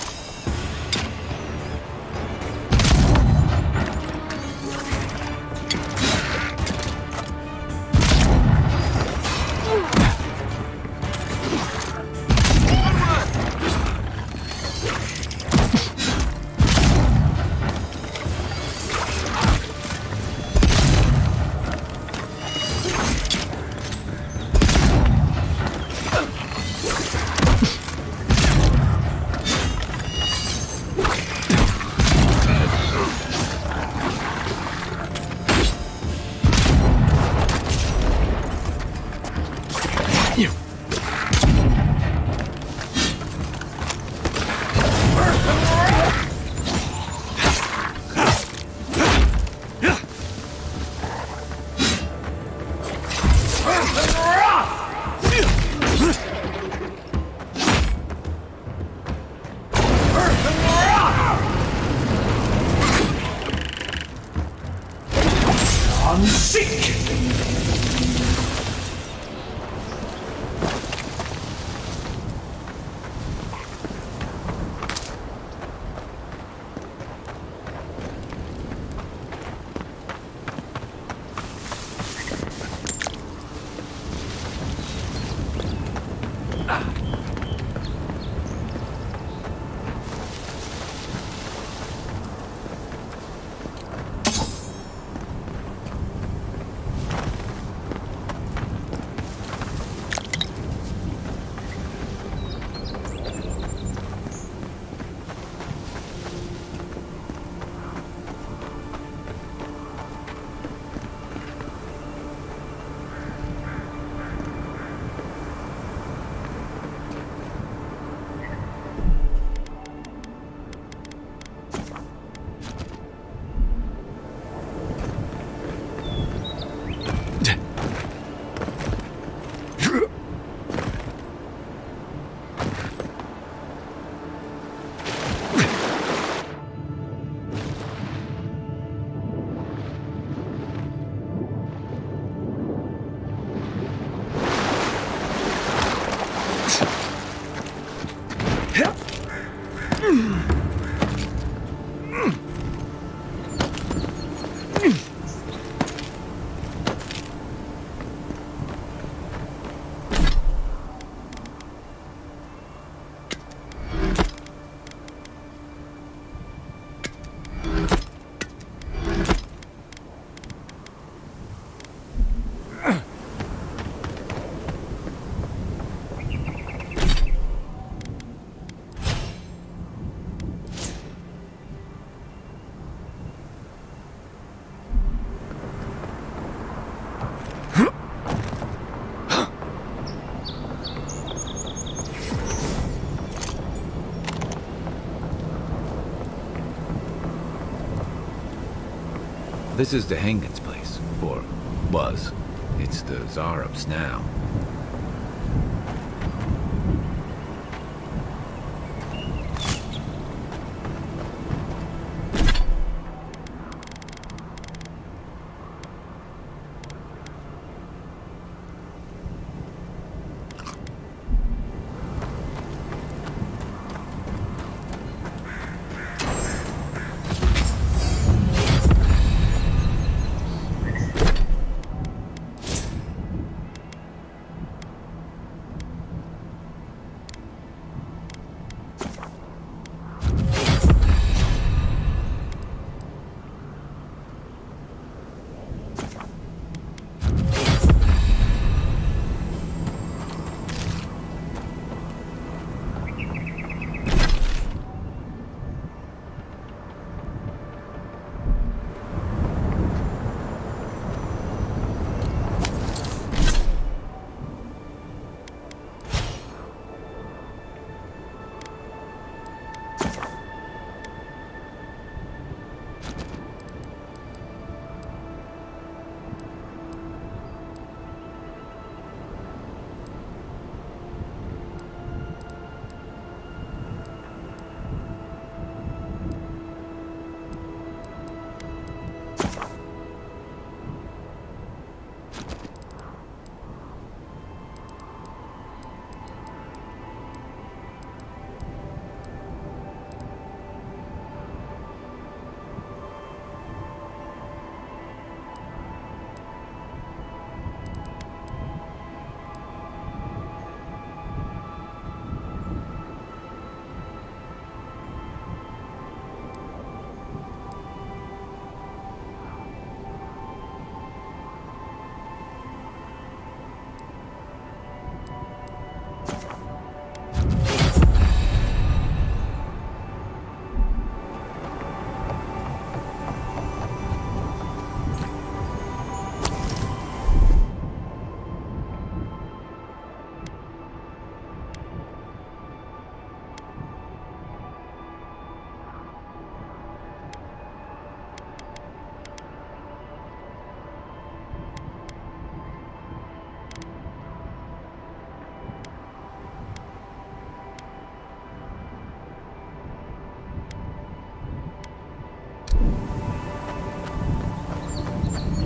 This is the Hengen's place, or was. It's the Zarup's now.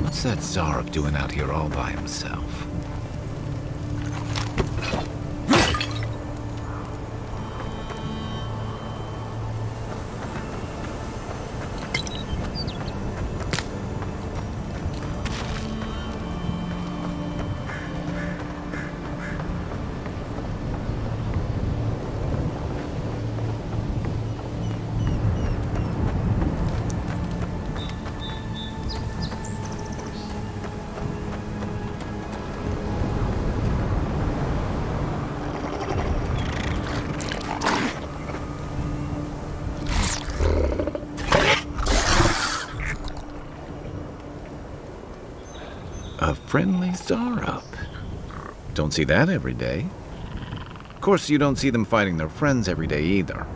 What's that Zarup doing out here all by himself? A friendly Zarup. Don't see that every day. Of course, you don't see them fighting their friends every day either.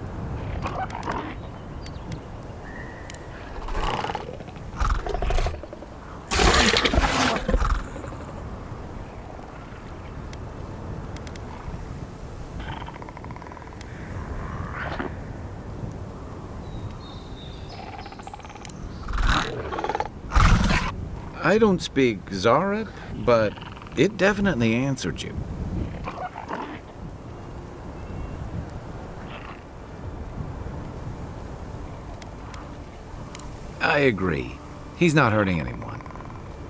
I don't speak Zarup, but it definitely answered you. I agree. He's not hurting anyone.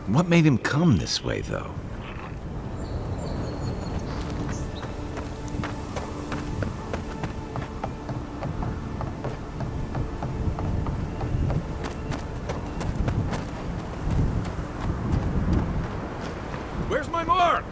What made him come this way, though? Where's my mark?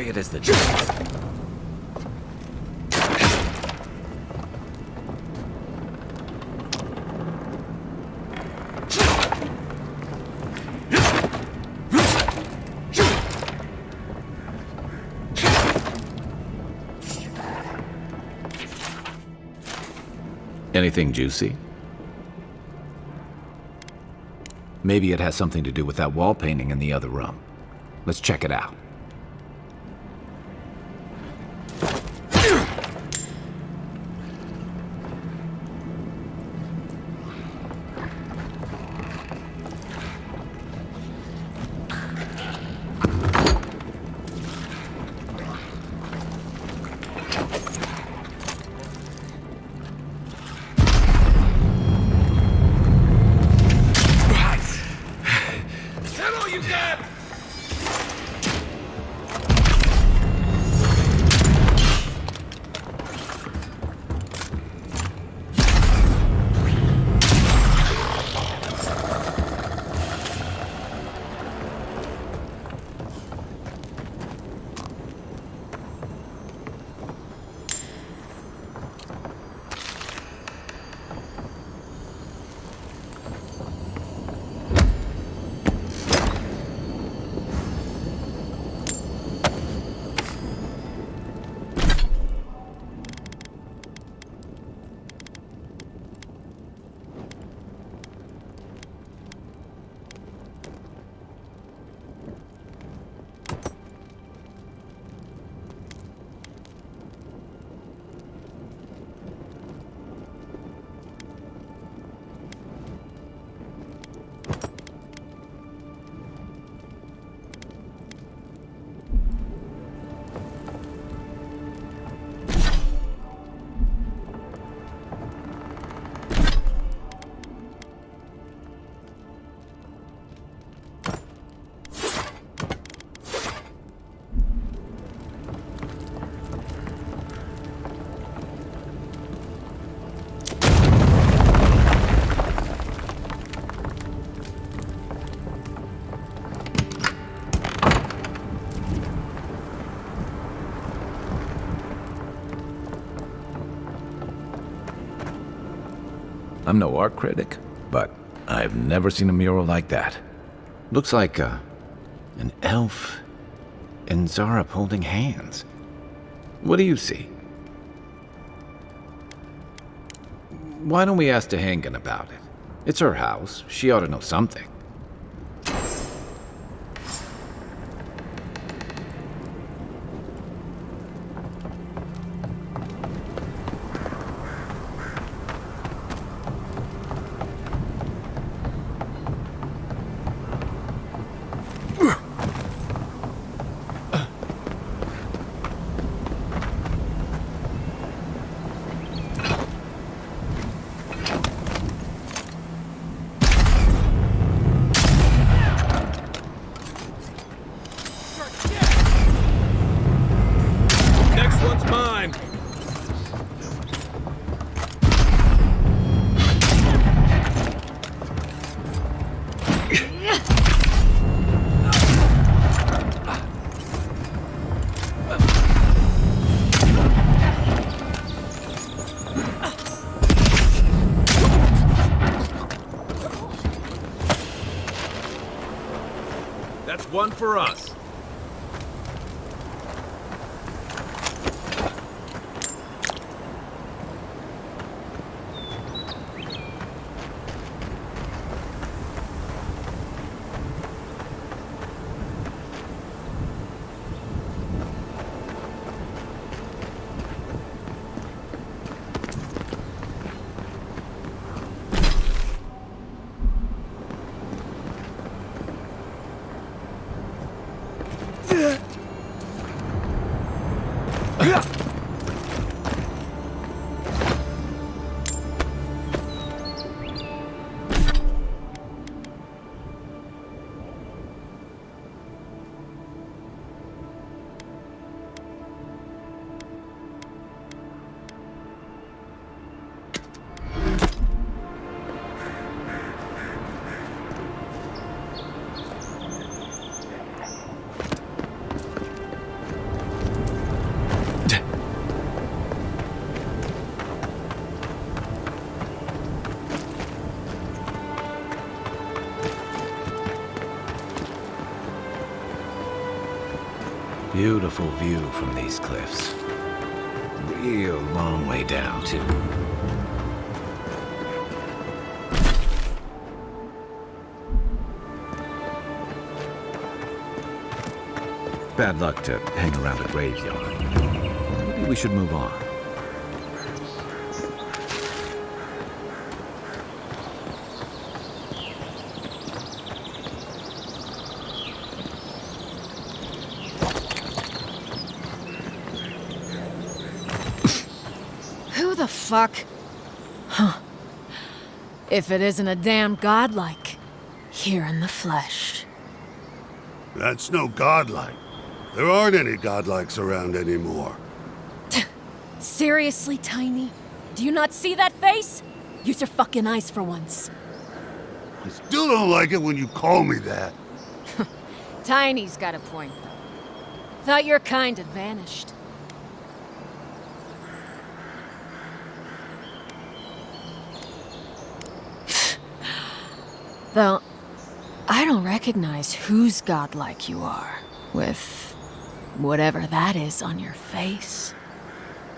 quiet as the dead. Anything juicy? Maybe it has something to do with that wall painting in the other room. Let's check it out. I'm no art critic, but I've never seen a mural like that. Looks like an elf and Zarep holding hands. What do you see? Why don't we ask Tehangan about it? It's her house. She ought to know something. That's one for us. Beautiful view from these cliffs. Real long way down, too. Bad luck to hang around a graveyard. Maybe we should move on. Who the fuck? Huh. If it isn't a damn godlike, here in the flesh. That's no godlike. There aren't any godlikes around anymore. Seriously, Tiny? Do you not see that face? Use your fucking eyes for once. I still don't like it when you call me that. Tiny's got a point, though. Thought your kind had vanished. Though, I don't recognize whose godlike you are, with whatever that is on your face.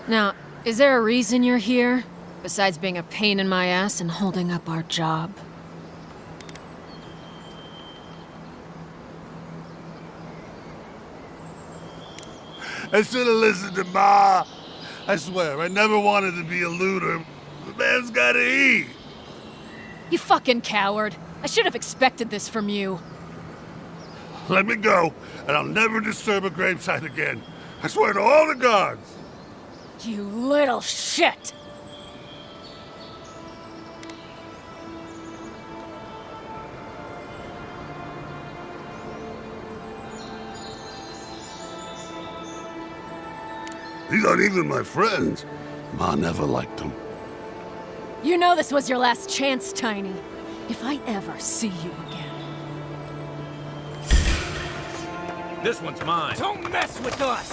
Now, is there a reason you're here, besides being a pain in my ass and holding up our job? I should have listened to Ma. I swear, I never wanted to be a looter. The man's gotta eat. You fucking coward. I should have expected this from you. Let me go, and I'll never disturb a gravesite again. I swear to all the gods. You little shit! These aren't even my friends. Ma never liked them. You know this was your last chance, Tiny. If I ever see you again. This one's mine. Don't mess with us!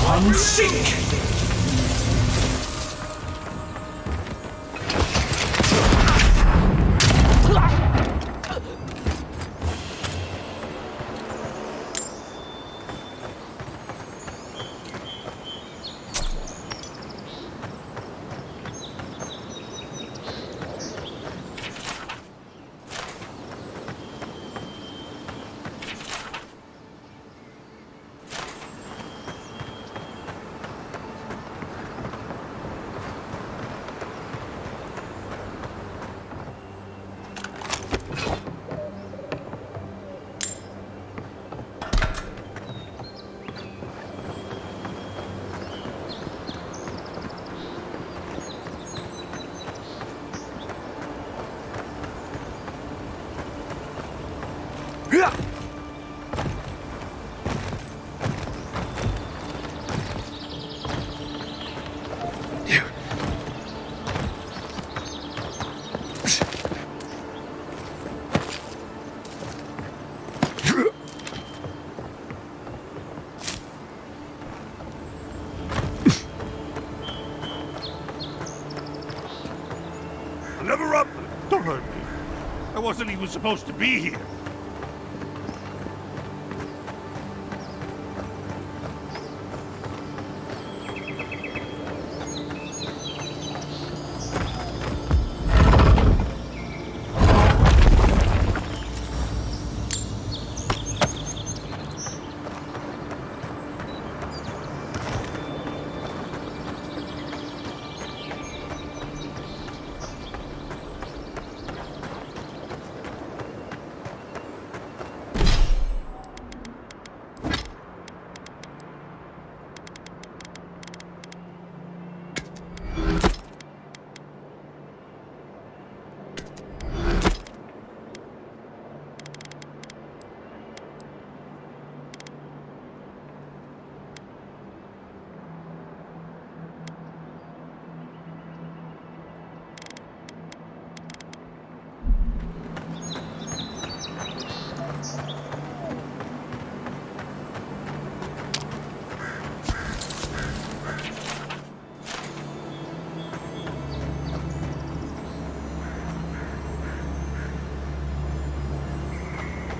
Unseek! Never up! Don't hurt me. I wasn't even supposed to be here.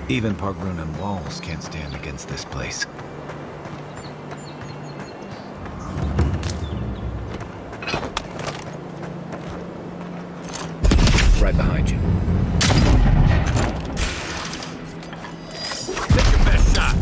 Even park rune and walls can't stand against this place. Right behind you. Take your best shot.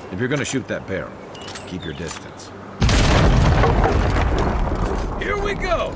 If you're gonna shoot that barrel, keep your distance. Here we go!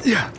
Yeah.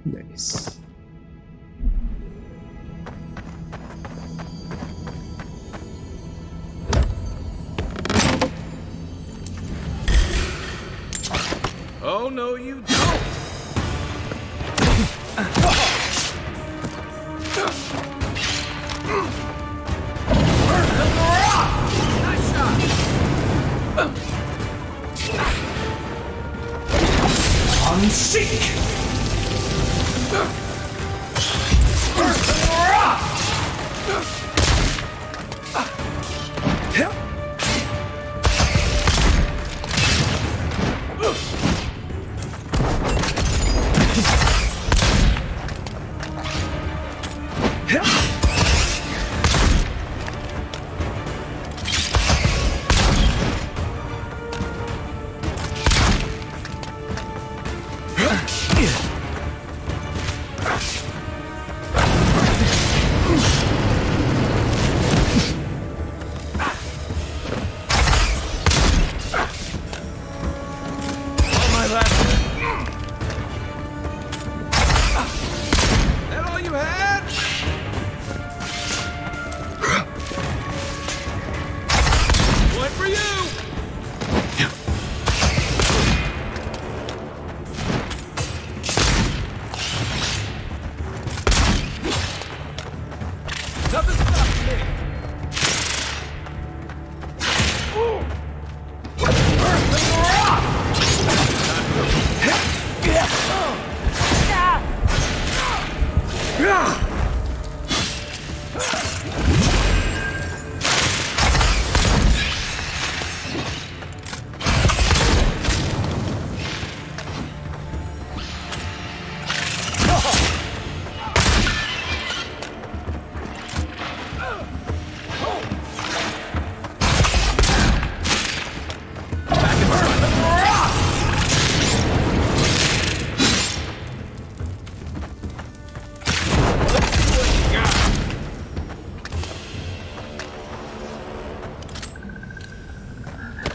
Nice. Oh, no, you don't! Nice shot! On seek!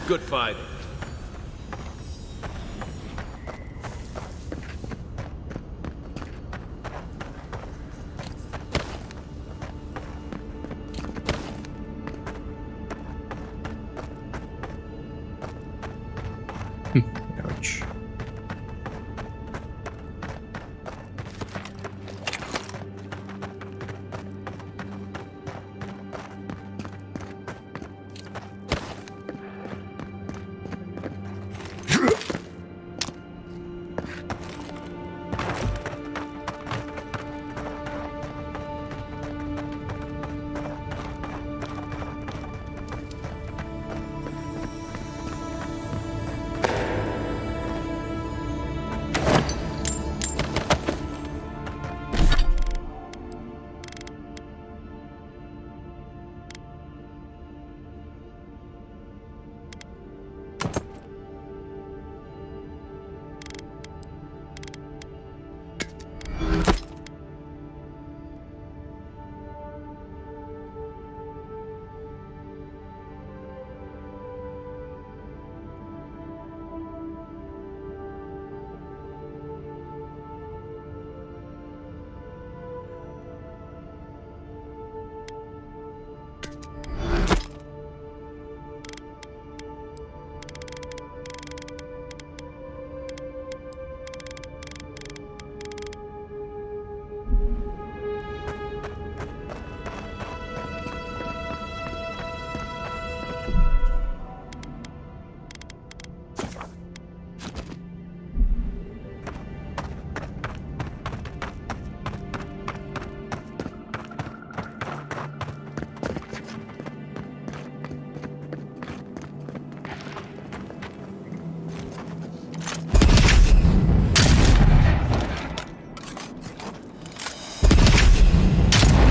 Good fighting. Ouch.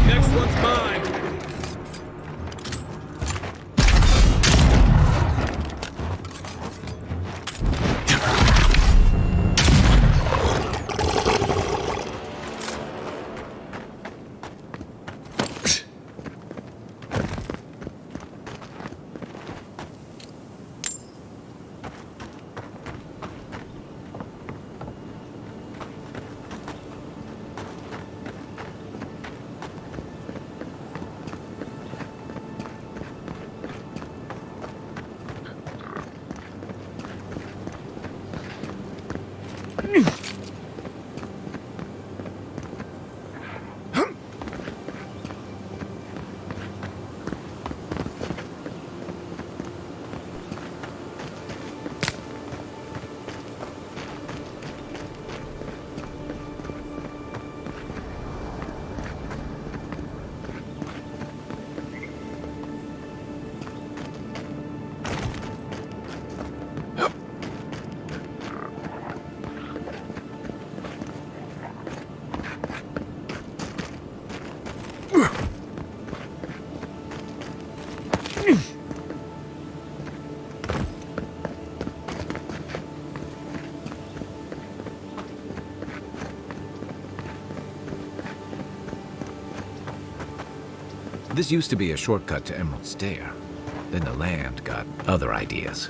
Next one's mine. This used to be a shortcut to Emerald Stair. Then the land got other ideas.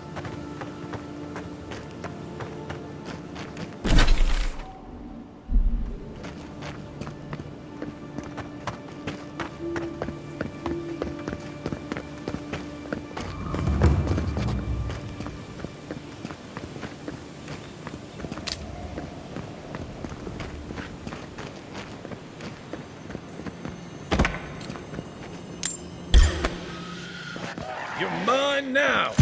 You're mine now.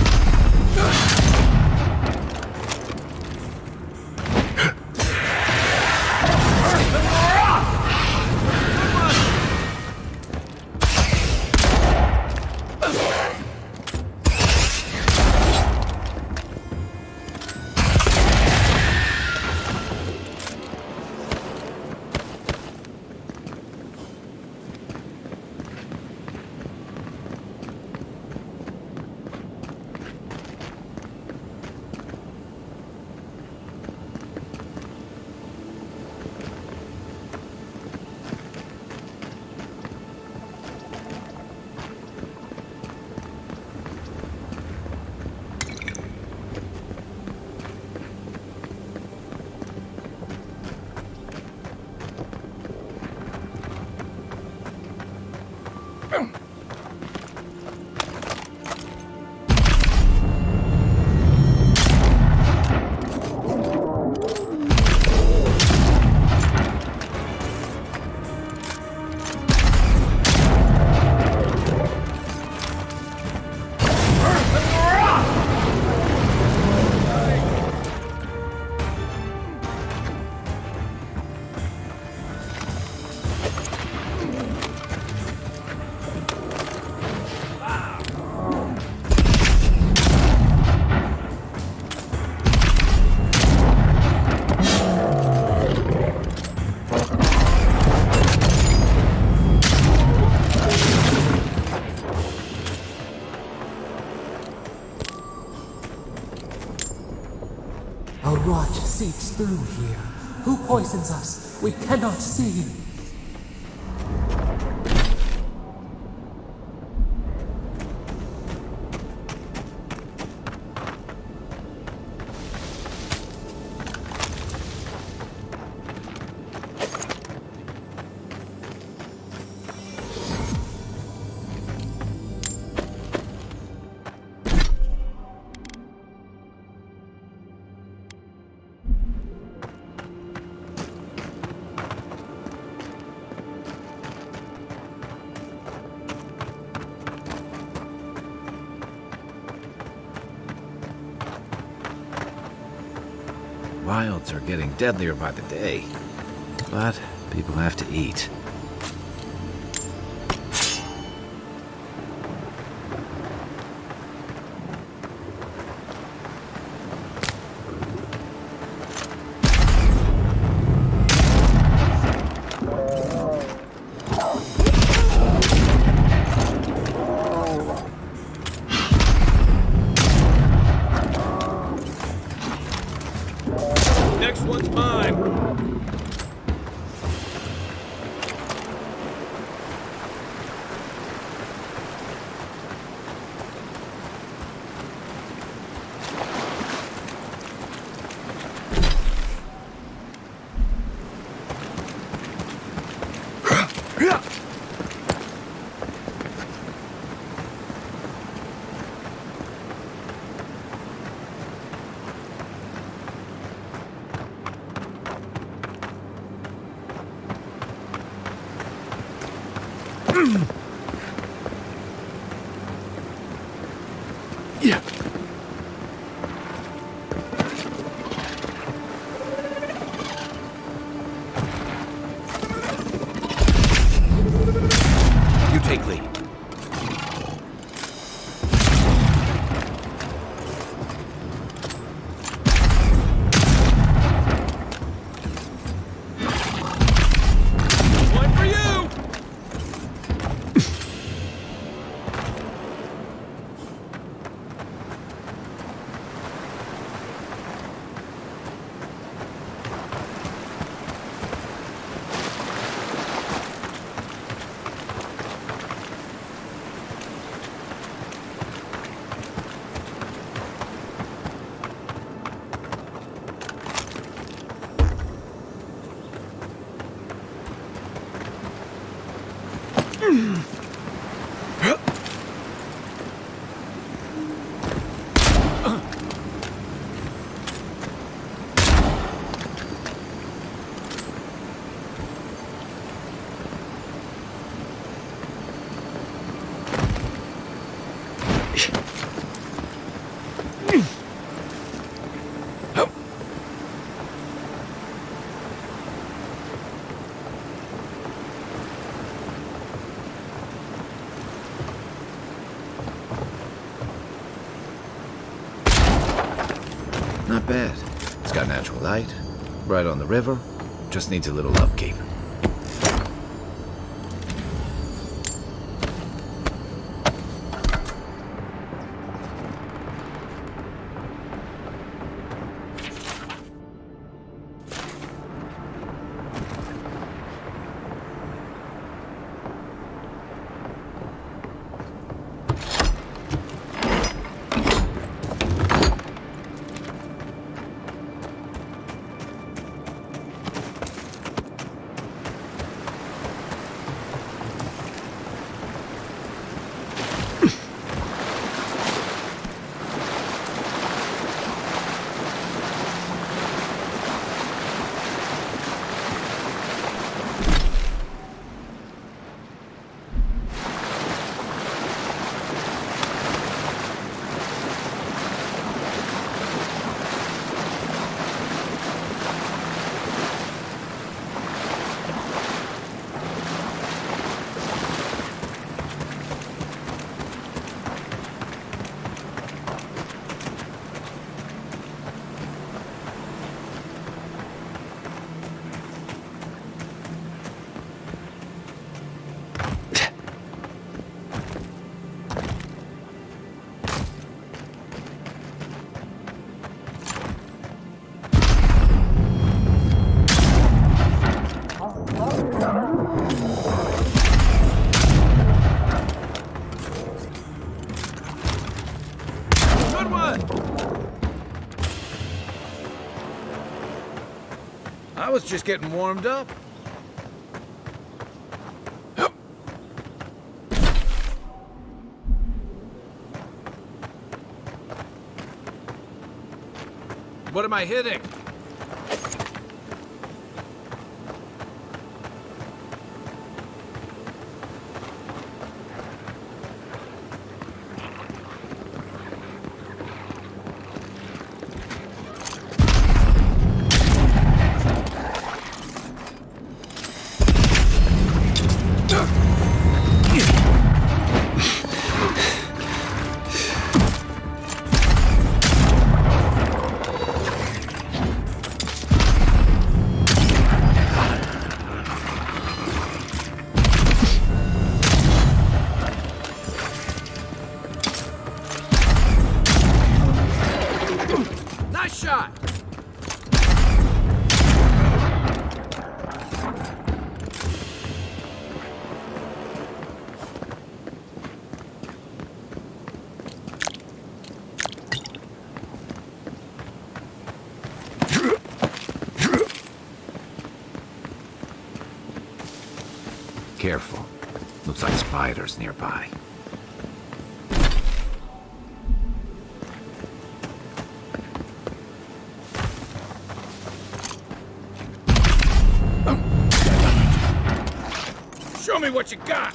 rot seeps through here. Who poisons us? We cannot see. Wilds are getting deadlier by the day, but people have to eat. Next one's mine. You take lead. One for you! Not bad. It's got natural light, right on the river, just needs a little upkeep. one! I was just getting warmed up. What am I hitting? Nice shot! Careful. Looks like spiders nearby. Show me what you got!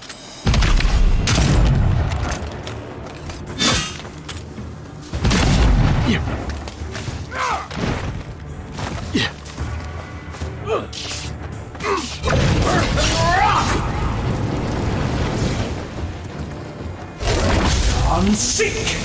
Unseek!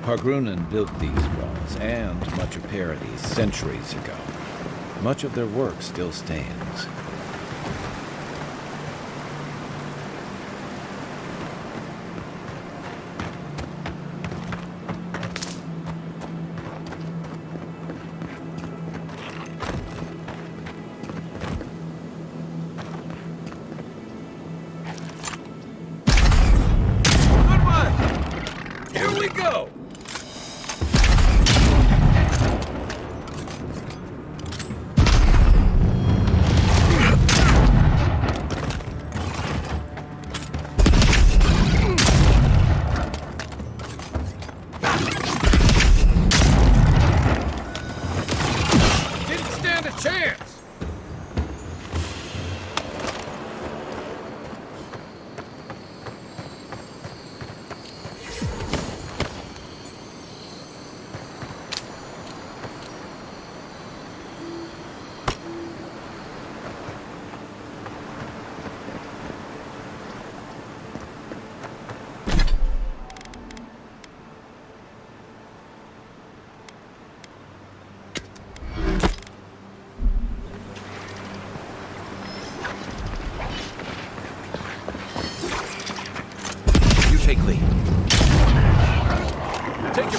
Hargrunen built these walls and much of Paradis centuries ago. Much of their work still stands. Good one! Here we go!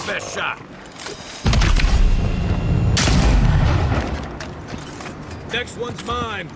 best shot. Next one's mine.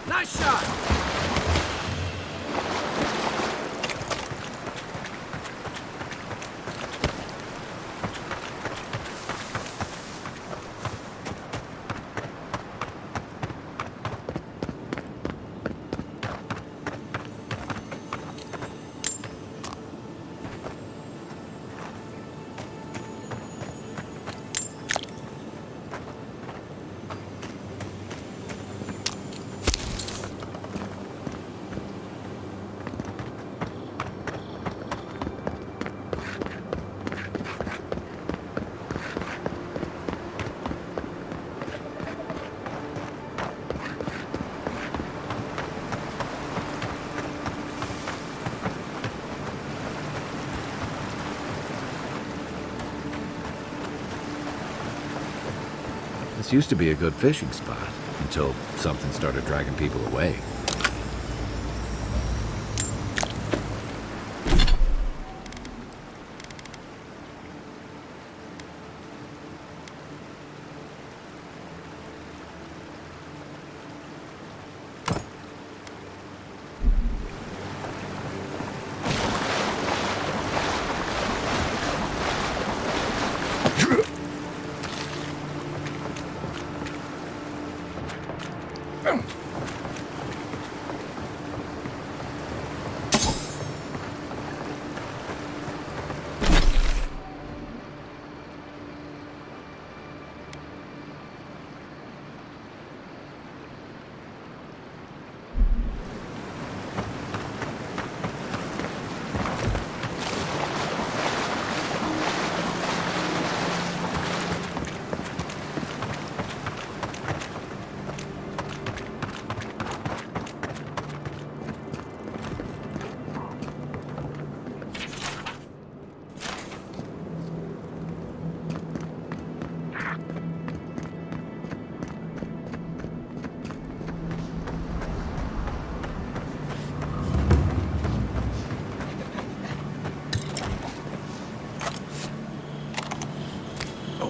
Nice shot! This used to be a good fishing spot, until something started dragging people away.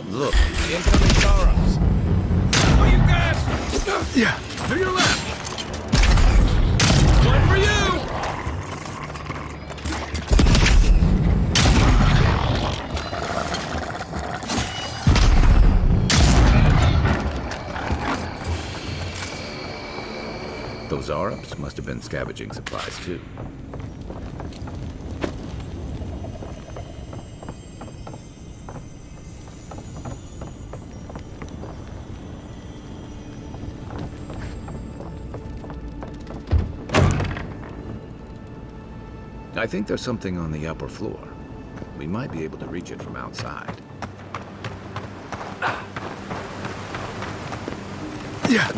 Look, the incoming Sauros. Oh, you guys! Yeah. To your left! One for you! Those Arabs must have been scavenging supplies too. I think there's something on the upper floor. We might be able to reach it from outside. Yeah.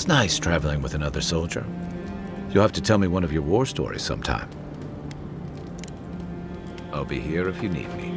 It's nice traveling with another soldier. You'll have to tell me one of your war stories sometime. I'll be here if you need me.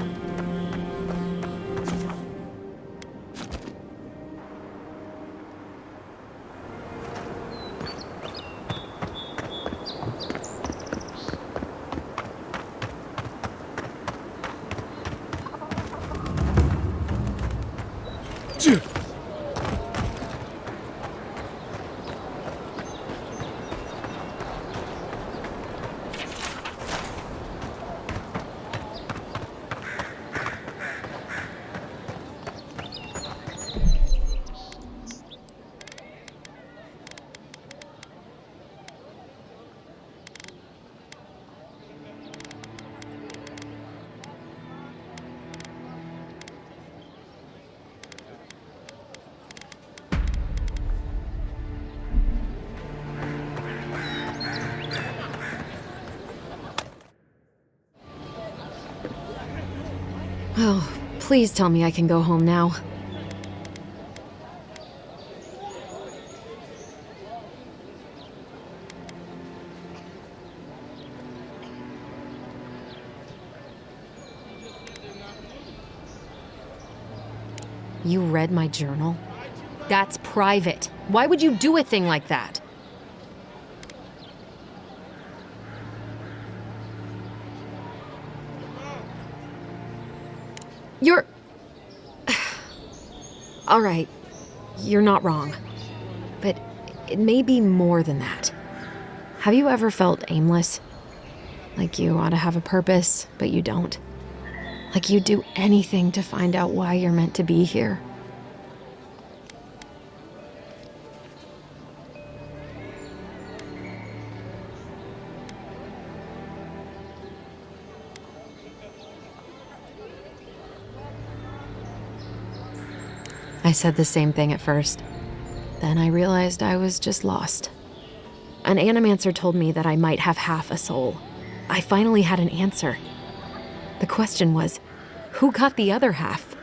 Oh, please tell me I can go home now. You read my journal? That's private. Why would you do a thing like that? You're... All right, you're not wrong. But it may be more than that. Have you ever felt aimless? Like you ought to have a purpose, but you don't? Like you'd do anything to find out why you're meant to be here? I said the same thing at first. Then I realized I was just lost. An animancer told me that I might have half a soul. I finally had an answer. The question was, who got the other half?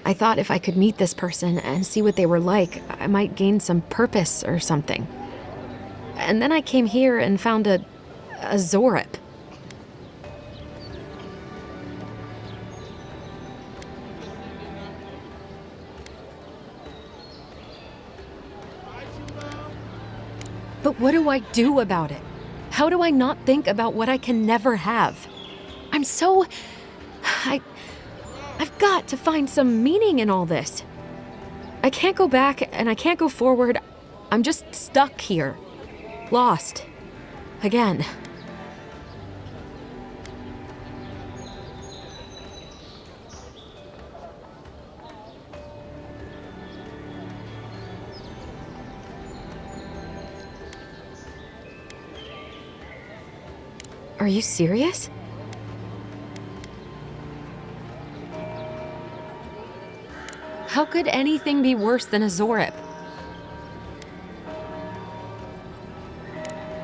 I thought if I could meet this person and see what they were like, I might gain some purpose or something. And then I came here and found a Zorip. But what do I do about it? How do I not think about what I can never have? I've got to find some meaning in all this. I can't go back and I can't go forward. I'm just stuck here. Lost. Again. Are you serious? How could anything be worse than a Zorip?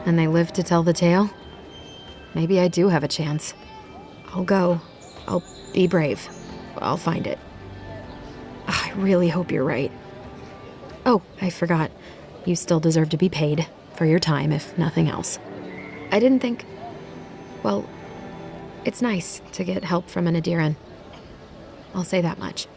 And they live to tell the tale? Maybe I do have a chance. I'll go. I'll be brave. I'll find it. I really hope you're right. Oh, I forgot. You still deserve to be paid for your time, if nothing else. I didn't think... Well, it's nice to get help from an Adiran. I'll say that much.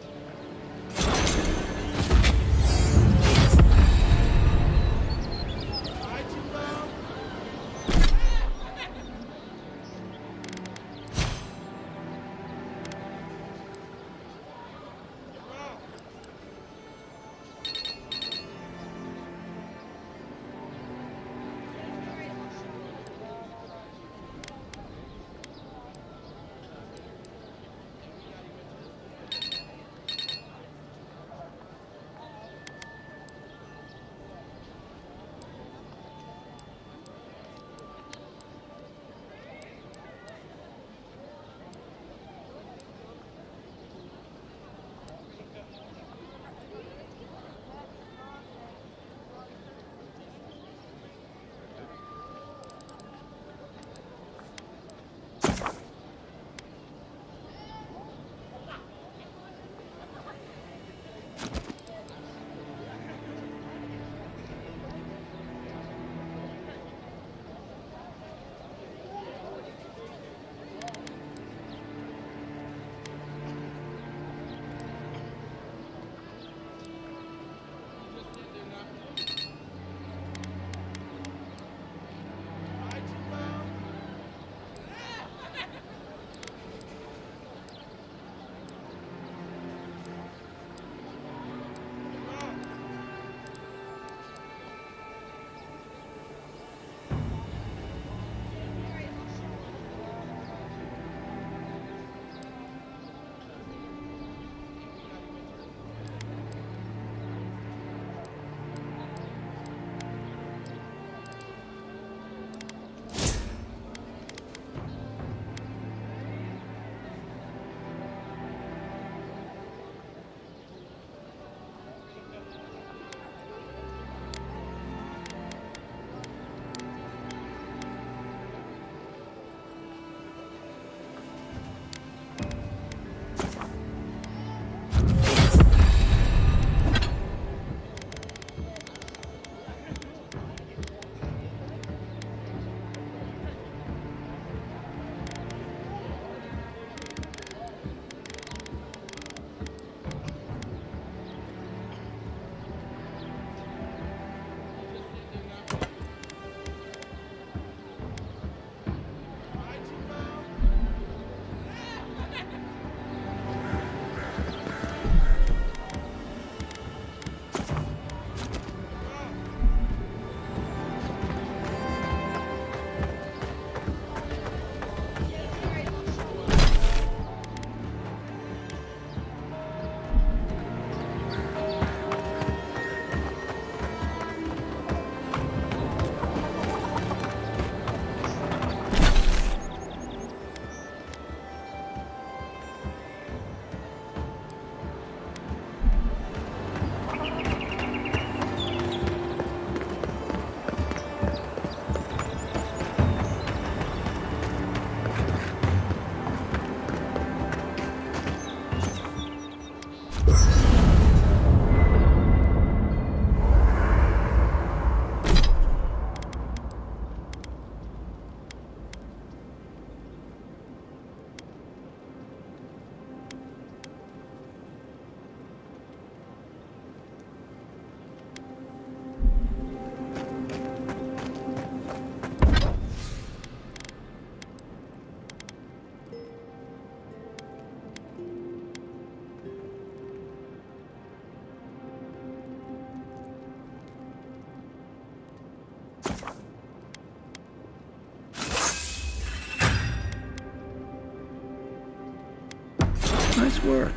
Nice work.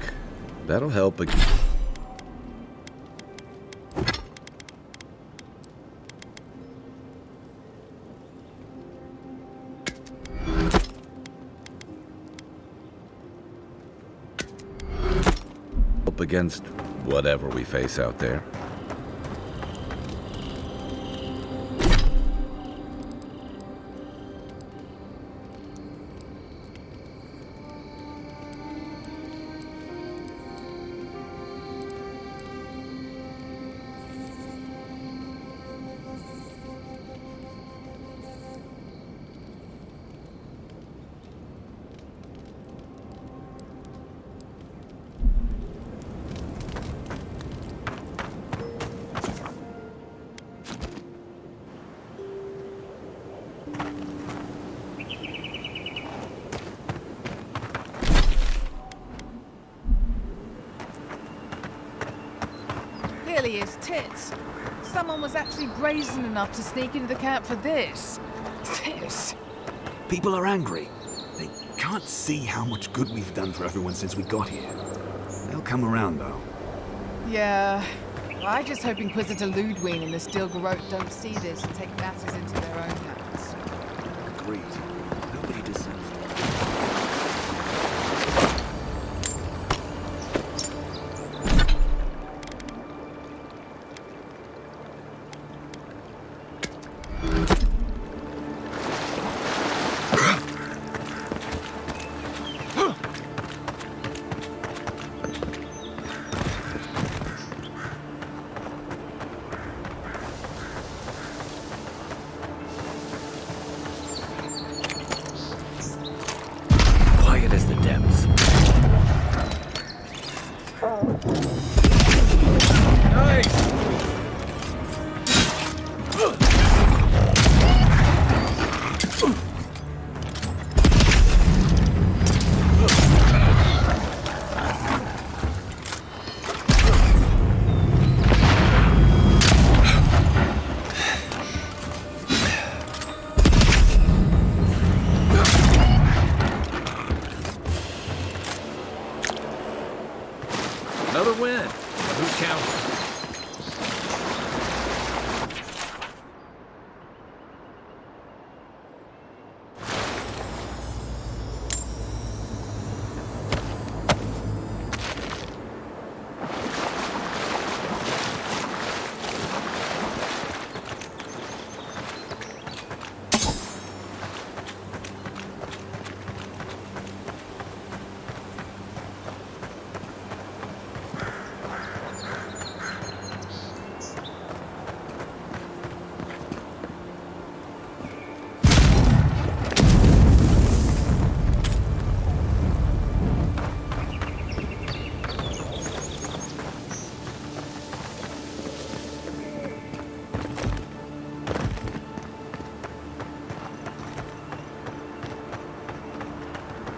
That'll help against whatever we face out there. Clearly his tits. Someone was actually brazen enough to sneak into the camp for this. This. People are angry. They can't see how much good we've done for everyone since we got here. They'll come around, though. Yeah. I just hope Inquisitor Ludwig and the Steel Garrote don't see this and take matters into their own hands. Agreed. Nobody deserves it. Another win. Who's counting?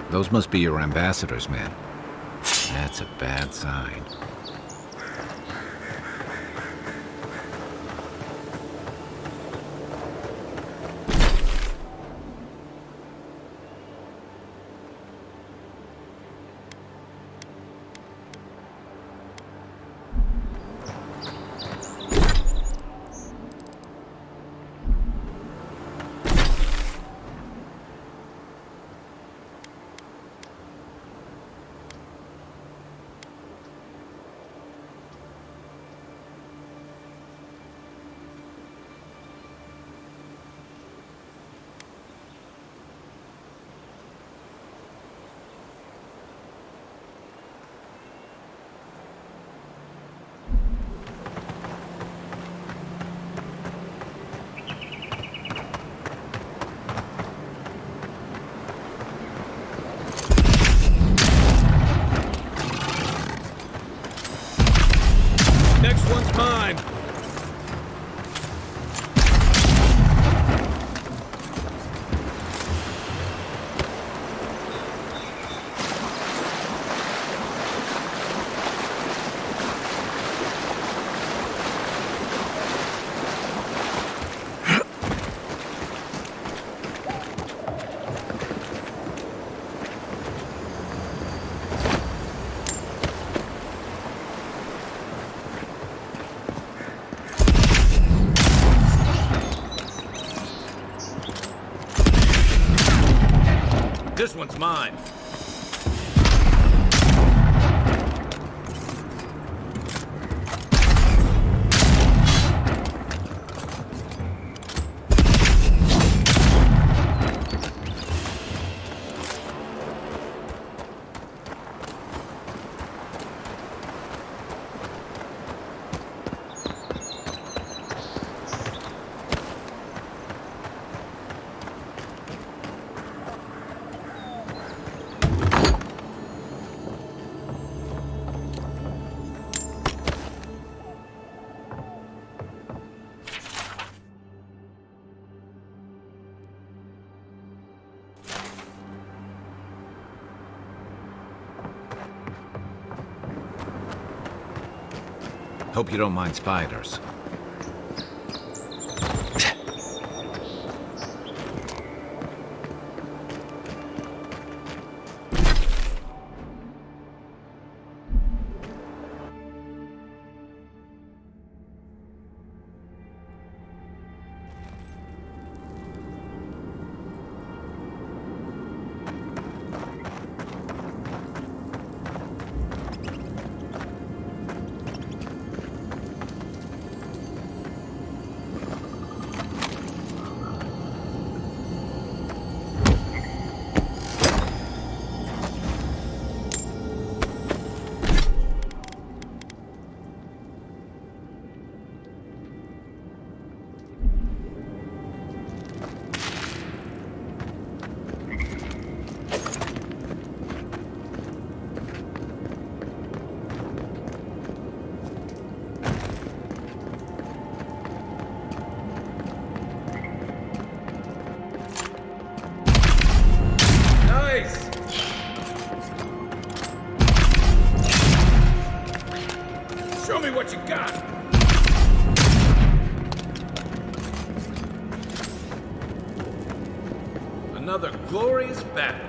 Those must be your ambassadors, man. That's a bad sign. Next one's mine. This one's mine. Hope you don't mind spiders. Show me what you got! Another glorious battle.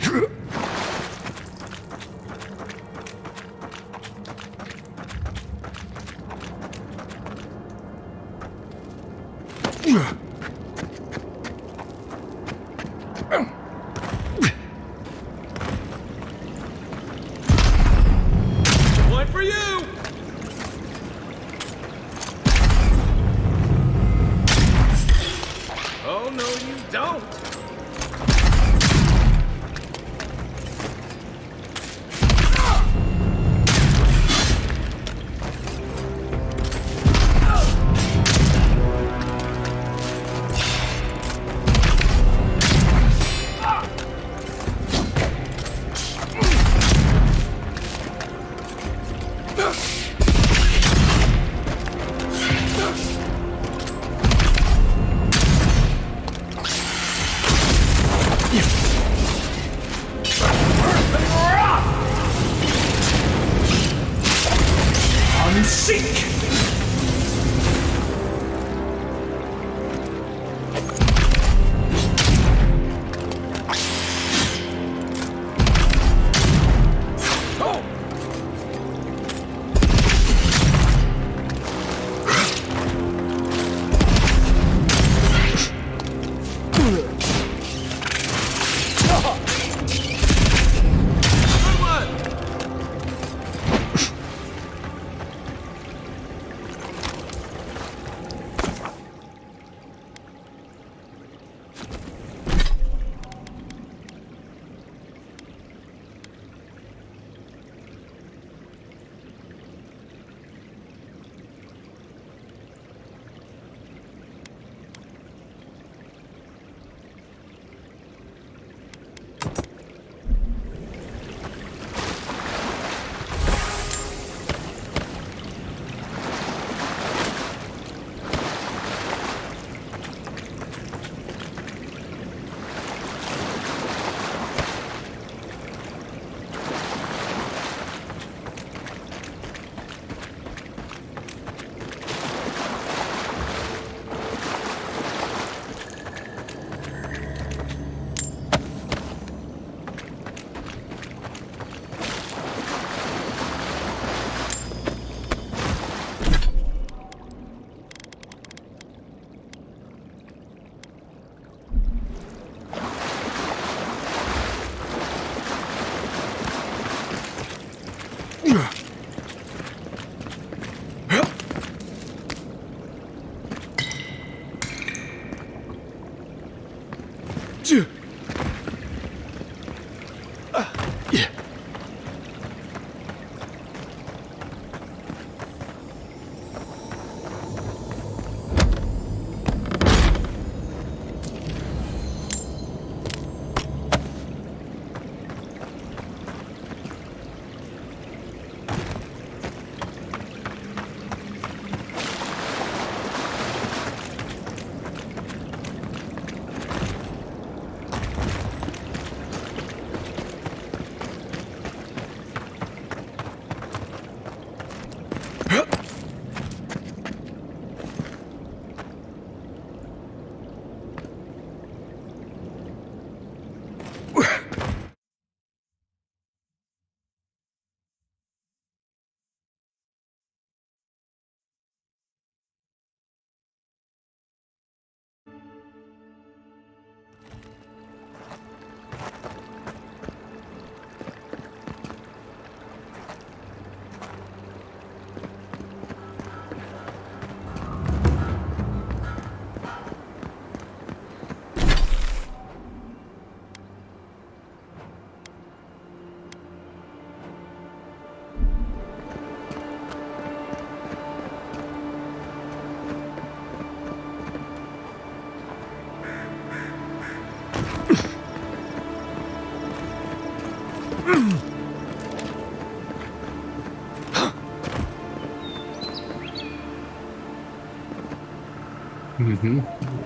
One for you! Oh, no, you don't!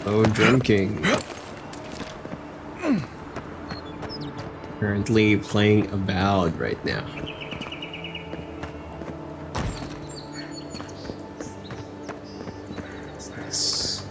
Oh, drinking. Currently playing Avowed right now. What's this?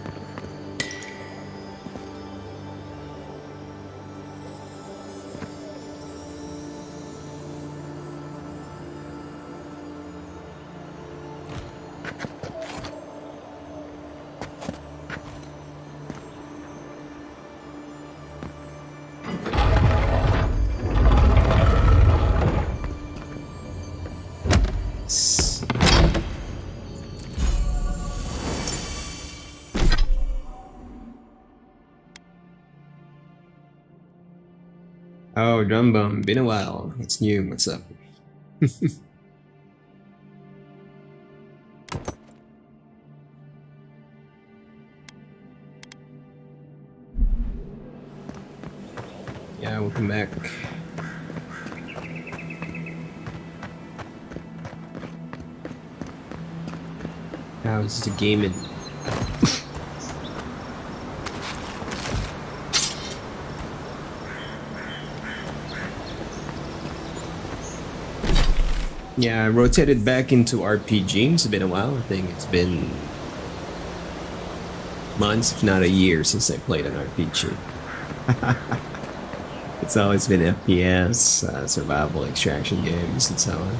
Oh, drum bum. Been a while. What's new? What's up? Yeah, welcome back. How's the gaming? Yeah, I rotated back into RPG. It's been a while. I think it's been months, if not a year, since I played an RPG. It's always been FPS, survival extraction games, and so on.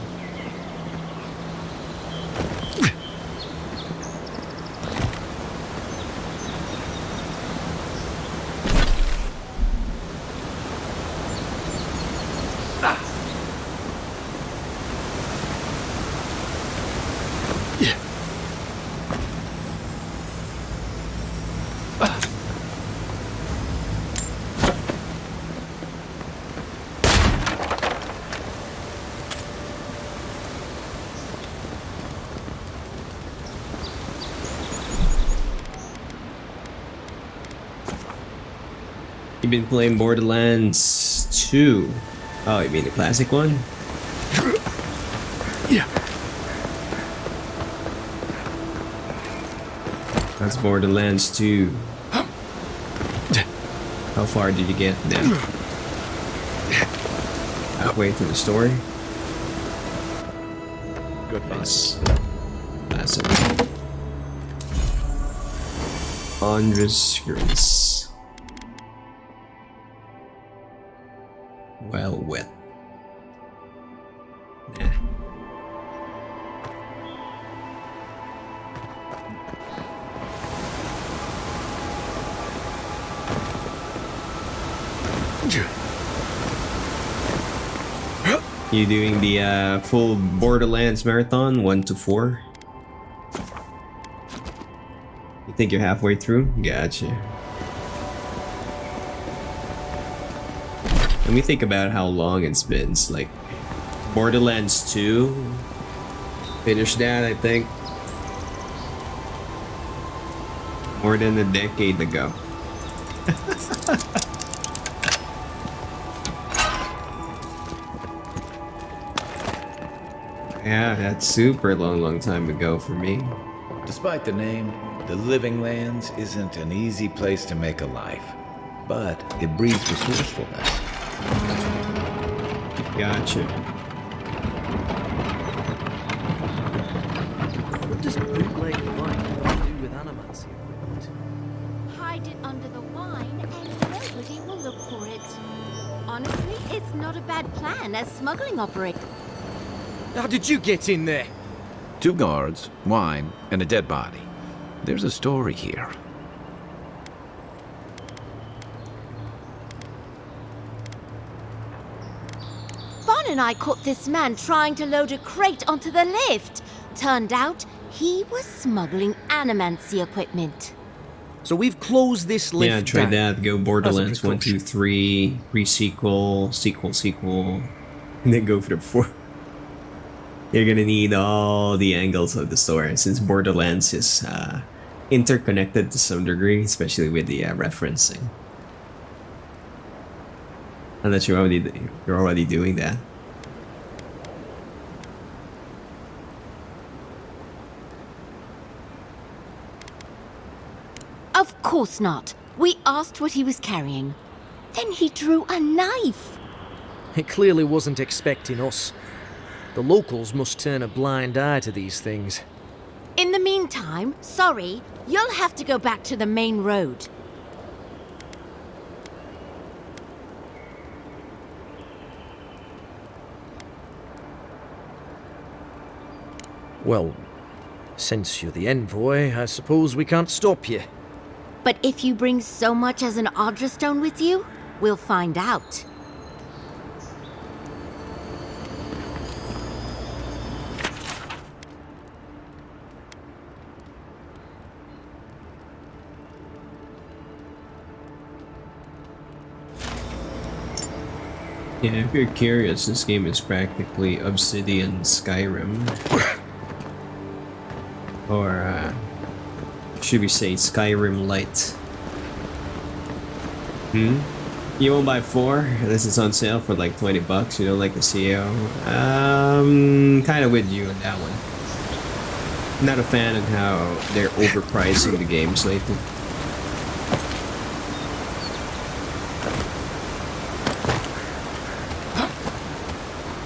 You've been playing Borderlands 2. Oh, you mean the classic one? Yeah. That's Borderlands 2. How far did you get now? Halfway through the story? Good nice. Massive. Andres Grace. Well, well. Nah. You doing the full Borderlands marathon 1 to 4? You think you're halfway through? Gotcha. When we think about how long it's been, it's like Borderlands 2 finished that, I think, more than a decade ago. Yeah, that's super long time ago for me. Despite the name, the Living Lands isn't an easy place to make a life, but it breeds resourcefulness. Gotcha. What does bootleg wine have to do with animancy equipment? Hide it under the wine and nobody will look for it. Honestly, it's not a bad plan as smuggling operation. How did you get in there? 2 guards, wine, and a dead body. There's a story here. Bon and I caught this man trying to load a crate onto the lift. Turned out he was smuggling animancy equipment. So we've closed this lift Yeah, try down. that. Go Borderlands 1, 2, 3, pre-sequel, sequel, and then go for the 4. You're gonna need all the angles of the story since Borderlands is interconnected to some degree, especially with the referencing. Unless you're already doing that. Of course not. We asked what he was carrying. Then he drew a knife. It clearly wasn't expecting us. The locals must turn a blind eye to these things. In the meantime, sorry, you'll have to go back to the main road. Well, since you're the envoy, I suppose we can't stop you. But if you bring so much as an Audra stone with you, we'll find out. Yeah, if you're curious, this game is practically Obsidian Skyrim. Or, should we say Skyrim Light? You won't buy 4 unless it's on sale for like 20 bucks. You don't like the CEO? Kind of with you on that one. Not a fan of how they're overpricing the games lately.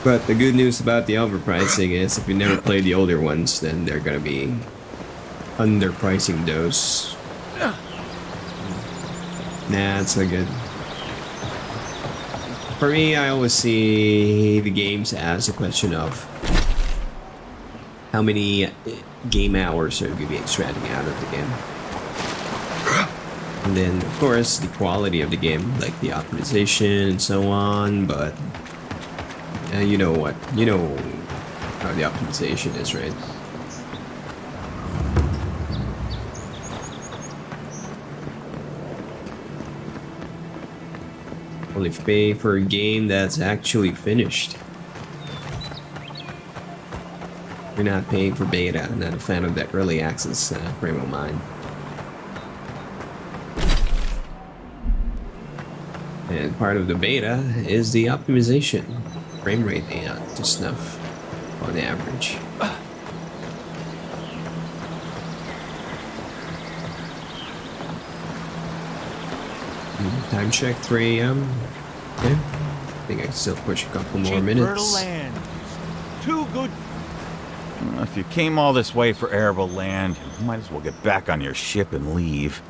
But the good news about the overpricing is if you never played the older ones, then they're gonna be underpricing those. Nah, it's not good. For me, I always see the games as a question of how many game hours are you going to be extracting out of the game. And then, of course, the quality of the game, like the optimization and so on, but you know what? You know how the optimization is, right? Only pay for a game that's actually finished. You're not paying for beta. I'm not a fan of that early access frame of mind. And part of the beta is the optimization. Frame rate to snuff on average. Time check 3 AM. Okay. I think I can still push a couple more minutes. Land. Too good. If you came all this way for arable land, you might as well get back on your ship and leave.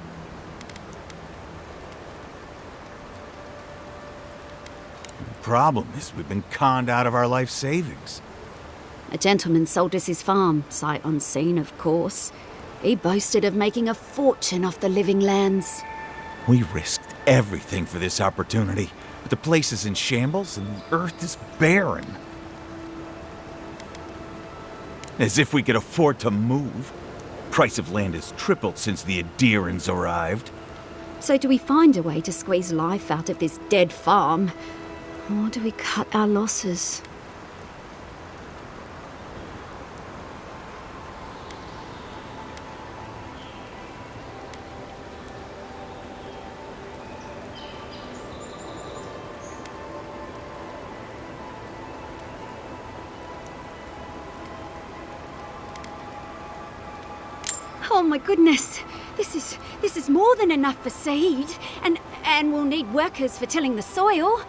The problem is we've been conned out of our life savings. A gentleman sold us his farm, sight unseen, of course. He boasted of making a fortune off the living lands. We risked everything for this opportunity, but the place is in shambles and the earth is barren. As if we could afford to move. Price of land has tripled since the Adirans arrived. So do we find a way to squeeze life out of this dead farm? Or do we cut our losses? Oh my goodness, this is more than enough for seed, and we'll need workers for tilling the soil.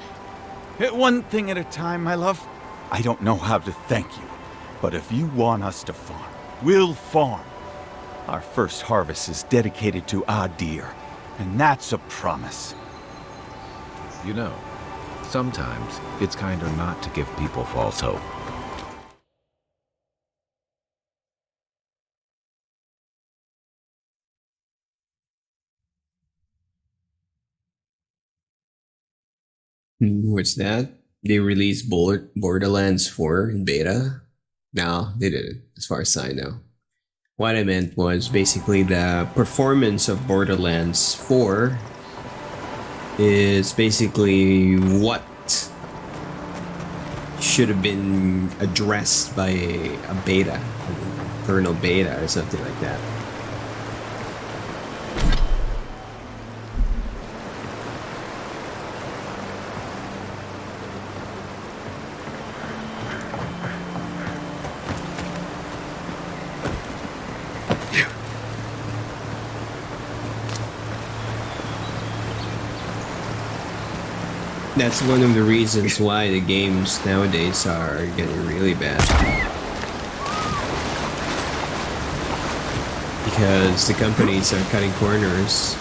Hit one thing at a time, my love. I don't know how to thank you, but if you want us to farm, we'll farm. Our first harvest is dedicated to Adir, and that's a promise. You know, sometimes it's kinder not to give people false hope. What's that? They released Borderlands 4 in beta? No, they didn't, as far as I know. What I meant was basically the performance of Borderlands 4 is basically what should have been addressed by a beta, a kernel beta or something like that. That's one of the reasons why the games nowadays are getting really bad. Because the companies are cutting corners.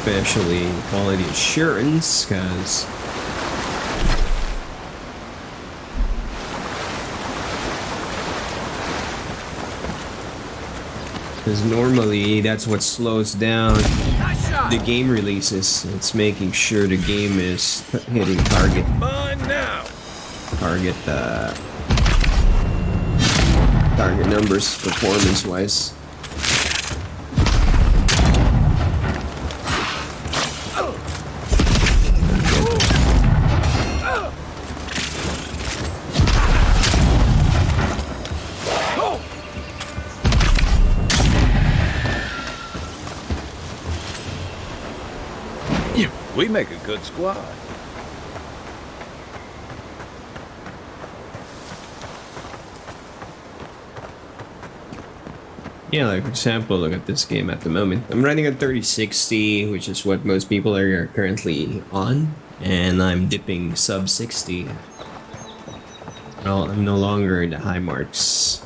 Especially in quality assurance, because normally that's what slows down the game releases. It's making sure the game is hitting target numbers performance wise. We make a good squad. Yeah, like for example, look at this game at the moment. I'm running at 3060, which is what most people are currently on, and I'm dipping sub 60. Well, I'm no longer in the high marks.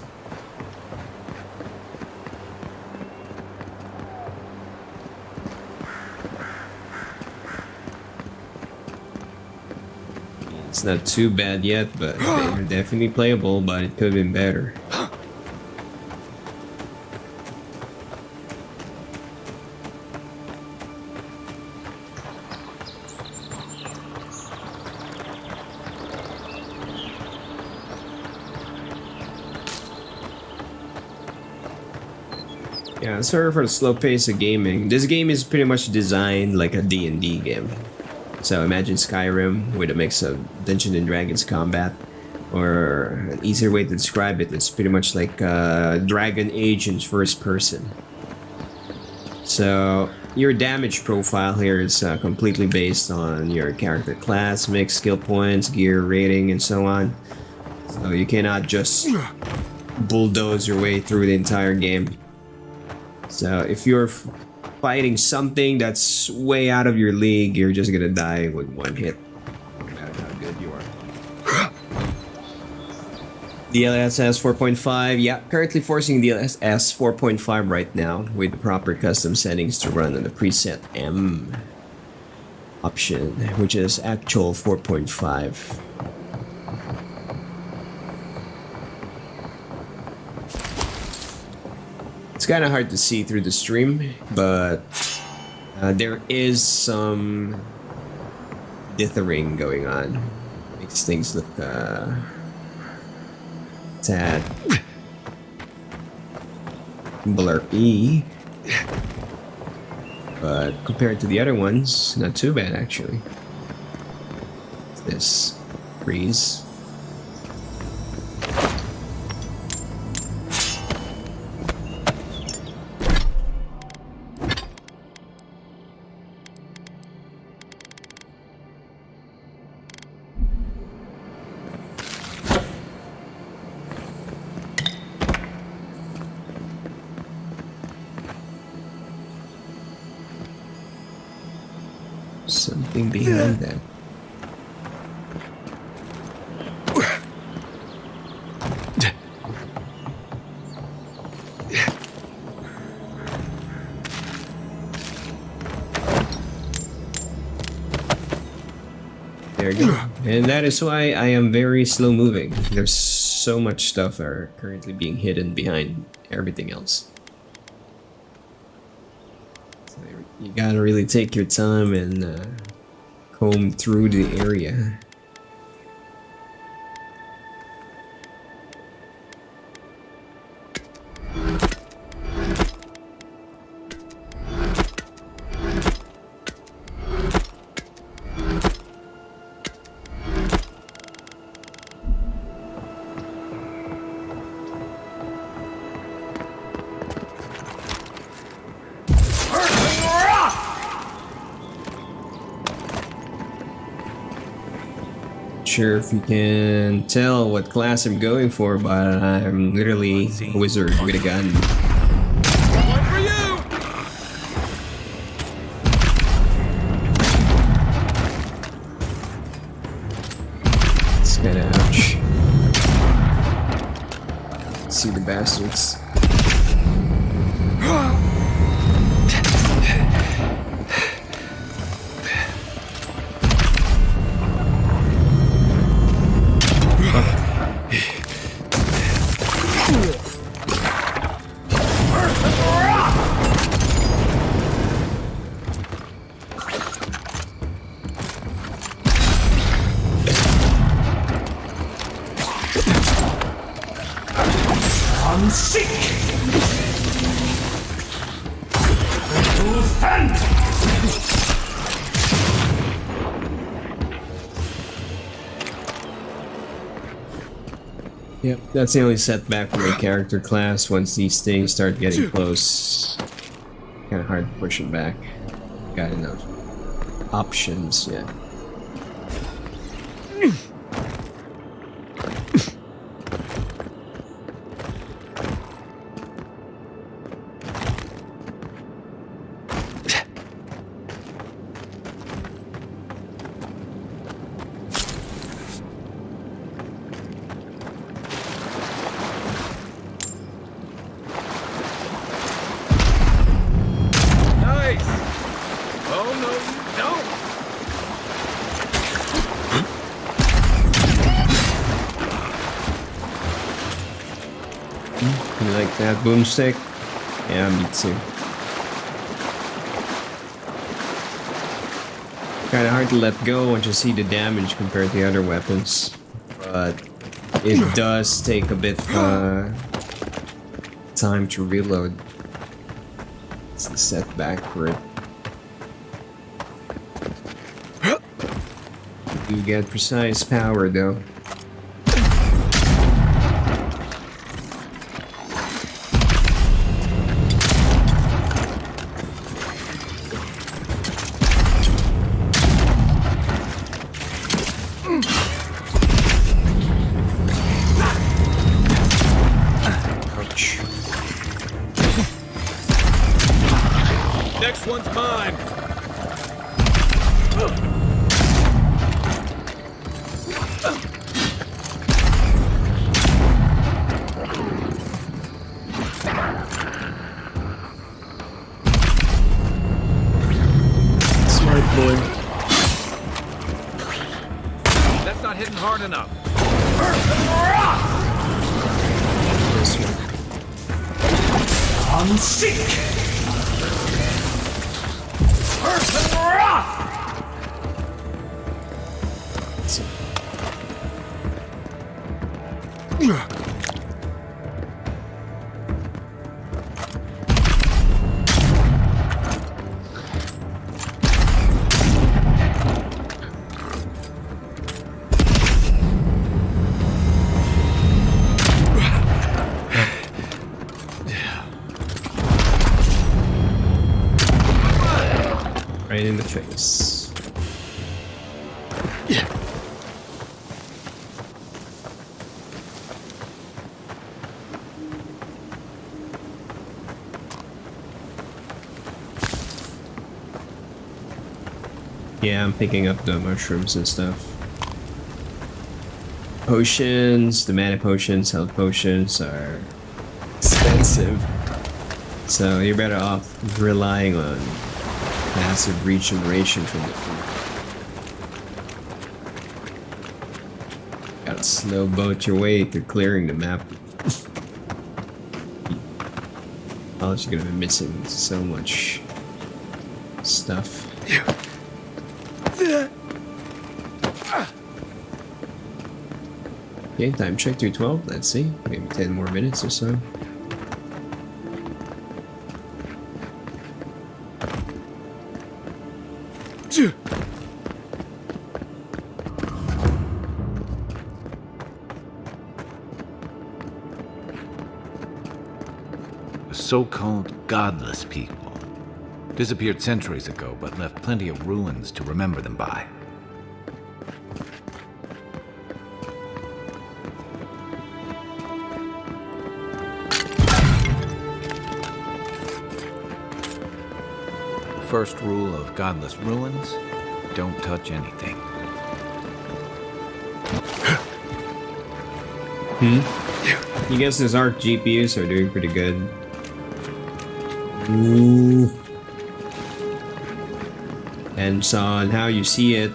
It's not too bad yet, but they're definitely playable, but it could have been better. Yeah, sorry for the slow pace of gaming. This game is pretty much designed like a D&D game. So imagine Skyrim with a mix of Dungeons and Dragons combat, or an easier way to describe it is pretty much like Dragon Age in first person. So your damage profile here is completely based on your character class, mix, skill points, gear rating, and so on. So you cannot just bulldoze your way through the entire game. So if you're fighting something that's way out of your league, you're just gonna die with one hit, no matter how good you are. DLSS 4.5, yeah, currently forcing DLSS 4.5 right now with the proper custom settings to run on the preset M option, which is actual 4.5. It's kind of hard to see through the stream, but there is some dithering going on. Makes things look tad blurry, but compared to the other ones, not too bad actually. This freeze. Something behind that. There you go. And that is why I am very slow moving. There's so much stuff are currently being hidden behind everything else. You gotta really take your time and comb through the area. Sure if you can tell what class I'm going for, but I'm literally a wizard with a gun. One for you! It's kinda ouch. See the bastards. I'm sick! To stand! Yep, that's the only setback for my character class. Once these things start getting close, kind of hard to push them back. Got enough. Options, yeah. Nice! Oh no, you don't! You like that boomstick? Yeah, me too. Kinda hard to let go once you see the damage compared to the other weapons. But it does take a bit time to reload. It's the setback for it. You get precise power though. Ouch. Next one's mine! Smart boy. That's not hitting hard enough. This one. I'm sick! Earth and wrath! Right in the face. Yeah, I'm picking up the mushrooms and stuff. Potions, the mana potions, health potions are expensive. So you're better off relying on massive regeneration from the food. Gotta slow boat your way through clearing the map. Else you're gonna be missing so much stuff. Okay, time check 212, let's see. Maybe 10 more minutes or so. So-called godless people. Disappeared centuries ago, but left plenty of ruins to remember them by. First rule of godless ruins, don't touch anything. You guess those ARC GPUs are doing pretty good. Ooh. And so on how you see it,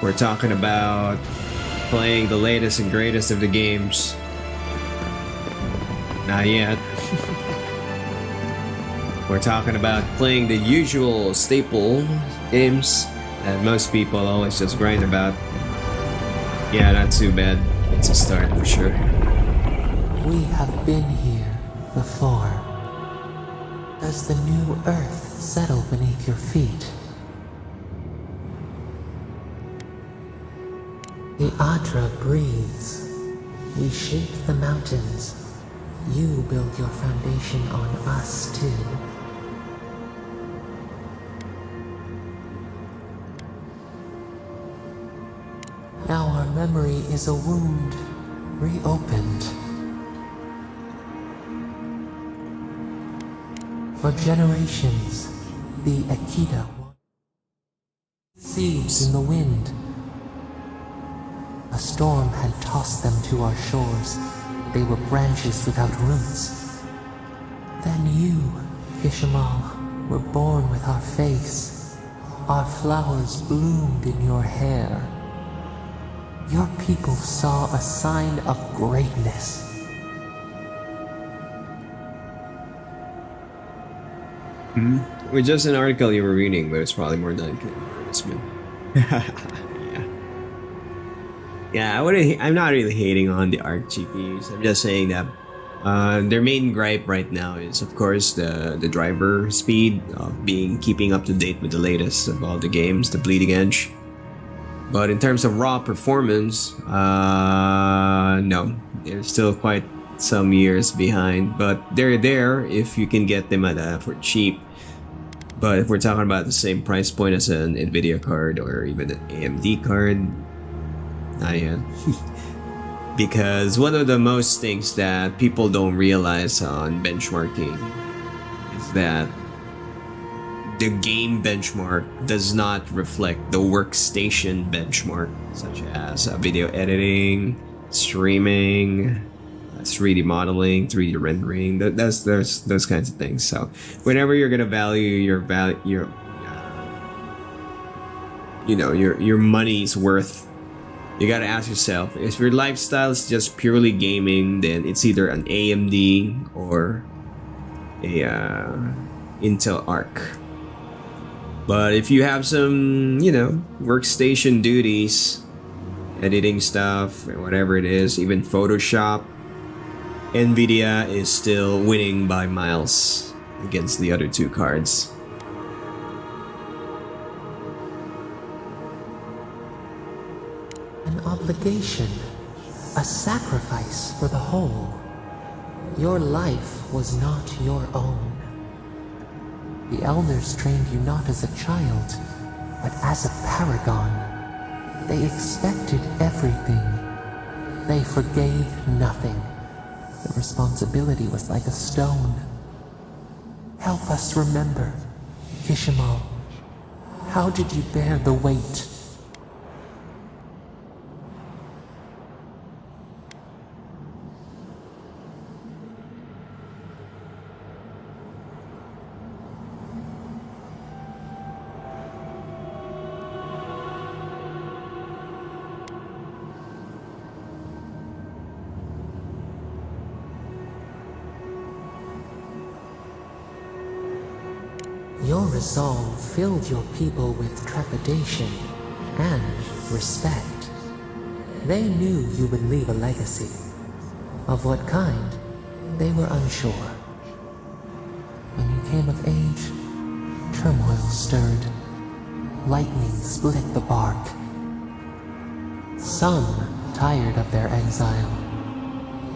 we're talking about playing the latest and greatest of the games. Not yet. We're talking about playing the usual staple games that most people always just grind about. Yeah, not too bad. It's a start for sure. We have been here before. Does the new earth settle beneath your feet? The Adra breathes. We shake the mountains. You build your foundation on us too. memory is a wound reopened. For generations, the Akita seeds in the wind. A storm had tossed them to our shores. They were branches without roots. Then you, Kishimal, were born with our face. Our flowers bloomed in your hair. Your people saw a sign of greatness. It was just an article you were reading, but it's probably more than advertisement. Yeah, I'm not really hating on the ARC GPUs. I'm just saying that their main gripe right now is, of course, the driver speed of keeping up to date with the latest of all the games, the bleeding edge. But in terms of raw performance, no, they're still quite some years behind. But they're there if you can get them for cheap. But if we're talking about the same price point as an Nvidia card or even an AMD card, not yet. Because one of the most things that people don't realize on benchmarking is that the game benchmark does not reflect the workstation benchmark, such as video editing, streaming, 3D modeling, 3D rendering, those kinds of things. So whenever you're gonna value your money's worth, you gotta ask yourself, if your lifestyle is just purely gaming, then it's either an AMD or a Intel Arc. But if you have some, workstation duties, editing stuff, whatever it is, even Photoshop, Nvidia is still winning by miles against the other two cards. An obligation, a sacrifice for the whole. Your life was not your own. The elders trained you not as a child, but as a paragon. They expected everything. They forgave nothing. The responsibility was like a stone. Help us remember, Kishimal. How did you bear the weight? Your resolve filled your people with trepidation and respect. They knew you would leave a legacy. Of what kind, they were unsure. When you came of age, turmoil stirred. Lightning split the bark. Some tired of their exile.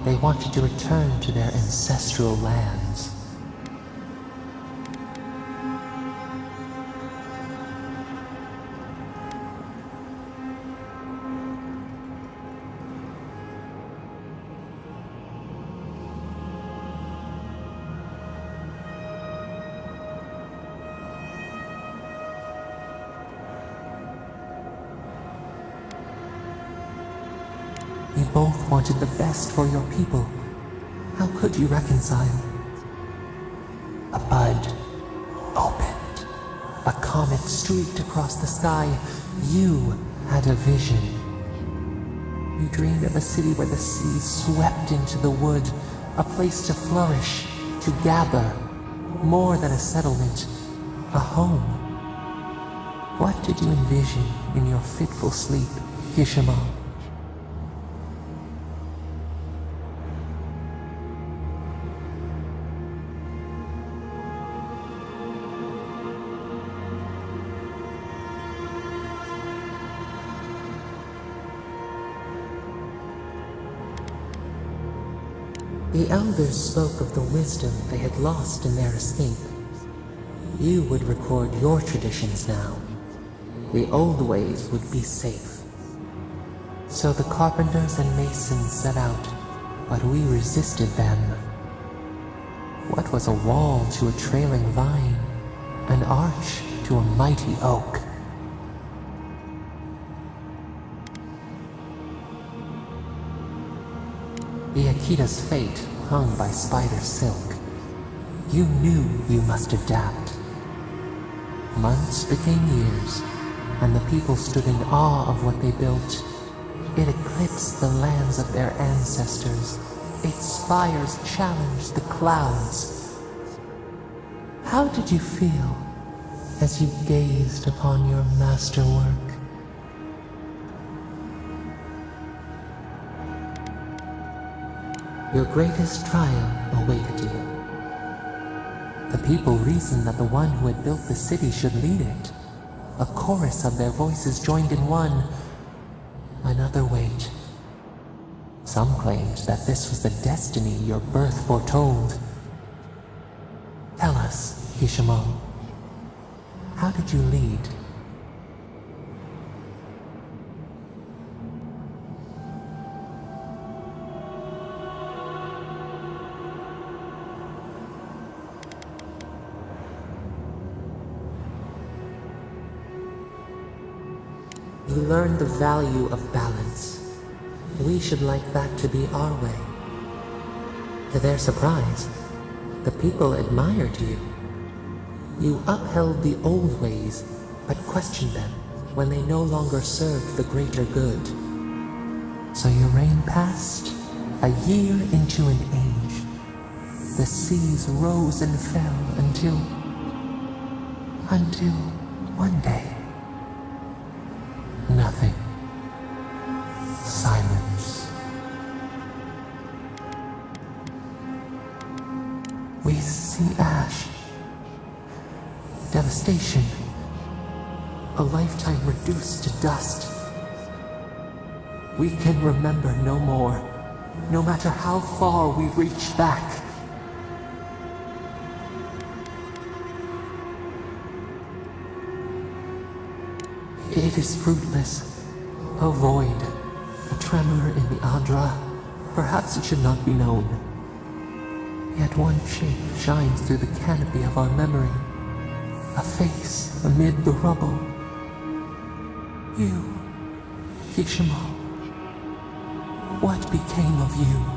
They wanted to return to their ancestral lands. You both wanted the best for your people. How could you reconcile? A bud opened. A comet streaked across the sky. You had a vision. You dreamed of a city where the sea swept into the wood, a place to flourish, to gather, more than a settlement, a home. What did you envision in your fitful sleep, Kishimal? The elders spoke of the wisdom they had lost in their escape. You would record your traditions now. The old ways would be safe. So the carpenters and masons set out, but we resisted them. What was a wall to a trailing vine? An arch to a mighty oak? The Akita's fate hung by spider silk. You knew you must adapt. Months became years, and the people stood in awe of what they built. It eclipsed the lands of their ancestors. Its spires challenged the clouds. How did you feel as you gazed upon your masterwork? Your greatest trial awaited you. The people reasoned that the one who had built the city should lead it. A chorus of their voices joined in one. Another wait. Some claimed that this was the destiny your birth foretold. Tell us, Kishimo, how did you lead? You learned the value of balance. We should like that to be our way. To their surprise, the people admired you. You upheld the old ways, but questioned them when they no longer served the greater good. So your reign passed, a year into an age. The seas rose and fell until one day. Nothing. Silence. We see ash. Devastation. A lifetime reduced to dust. We can remember no more, no matter how far we reach back. It is fruitless. A void. A tremor in the Adra. Perhaps it should not be known. Yet one shape shines through the canopy of our memory. A face amid the rubble. You, Kishimo. What became of you?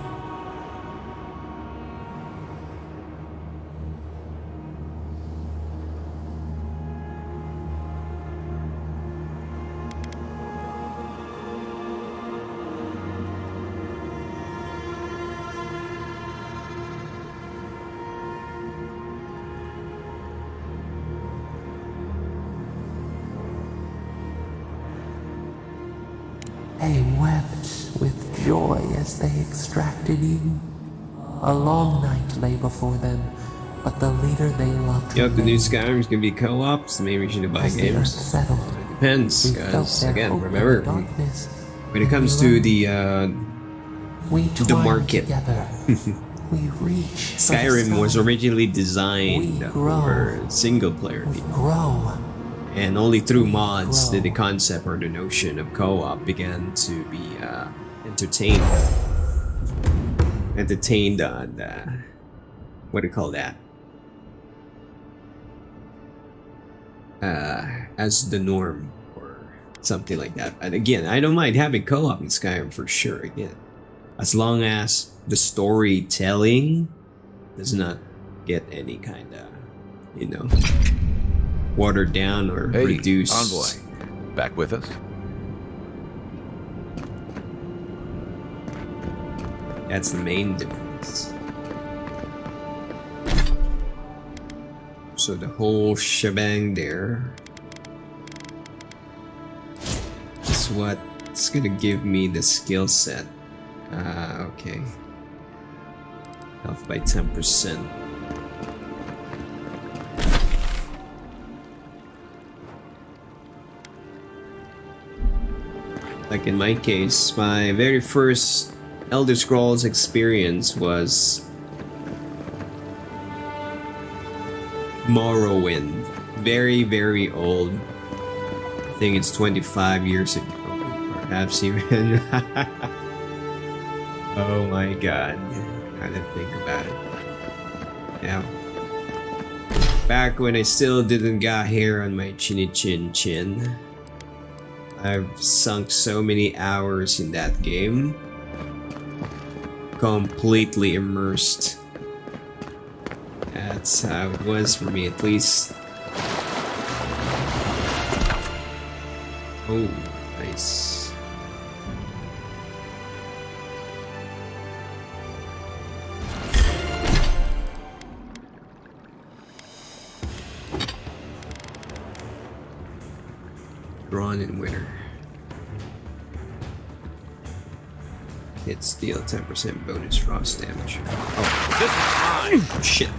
They wept with joy as they extracted you. A long night lay before them, but the leader they loved. Yep, the new Skyrim's gonna be co-op, so maybe we should buy games. Settled, it depends, guys. Again, remember, when it comes to the market, Skyrim was originally designed for single-player people. And only through mods did the concept or the notion of co-op began to be entertained on what do you call that? As the norm or something like that. And again, I don't mind having co-op in Skyrim for sure. Again, as long as the storytelling does not get any kind of, watered down or reduced. Envoy, back with us? That's the main difference. So the whole shebang there is what's gonna give me the skill set. Okay. Health by 10%. Like in my case, my very first Elder Scrolls experience was Morrowind. Very, very old. I think it's 25 years ago. Or Perhaps even. Oh my god. I didn't think about it. Yeah. Back when I still didn't got hair on my chinny chin chin. I've sunk so many hours in that game. Completely immersed. That's how it was for me, at least. Oh, nice. Drawn in winter. Hits deal 10% bonus frost damage. Oh, this is mine. Shit.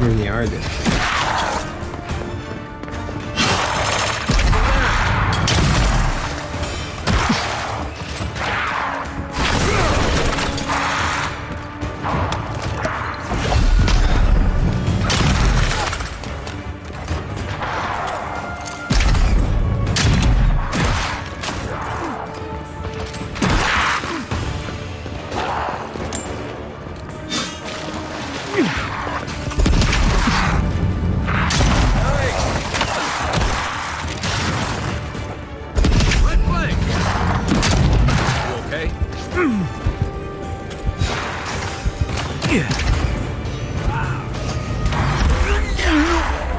Here they are then.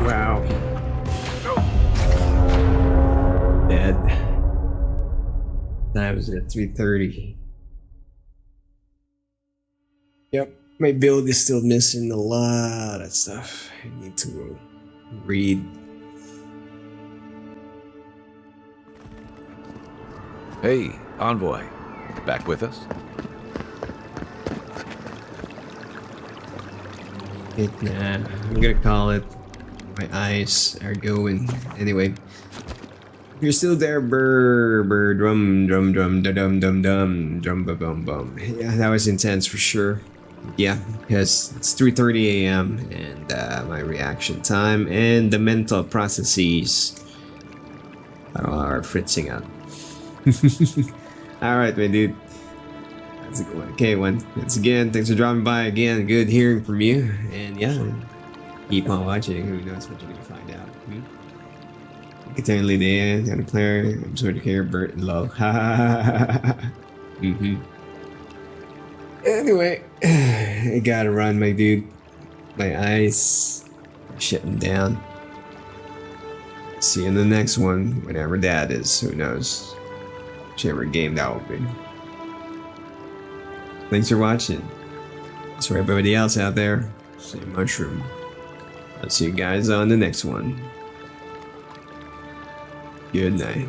Wow. Dead. That was at 3:30. Yep, my build is still missing a lot of stuff. I need to go read. Hey, Envoy. Back with us? Nah, I'm gonna call it. My eyes are going. Anyway, you're still there, burr, drum, dum, dum, dum, dum, dum, drum, ba, bum, bum. Yeah, that was intense for sure. Yeah, because it's 3:30 a.m. and my reaction time and the mental processes are fritzing out. All right, my dude. That's a good one. Okay, once again, thanks for dropping by again. Good hearing from you. And yeah, keep on watching. Who knows what you're gonna find out? Continually there, got a player. I'm sort of care, Bert and Low. Anyway, I gotta run, my dude. My eyes are shutting down. See you in the next one, whenever that is. Who knows? Whichever game that will be. Thanks for watching. That's for everybody else out there. Say mushroom. I'll see you guys on the next one. Good night.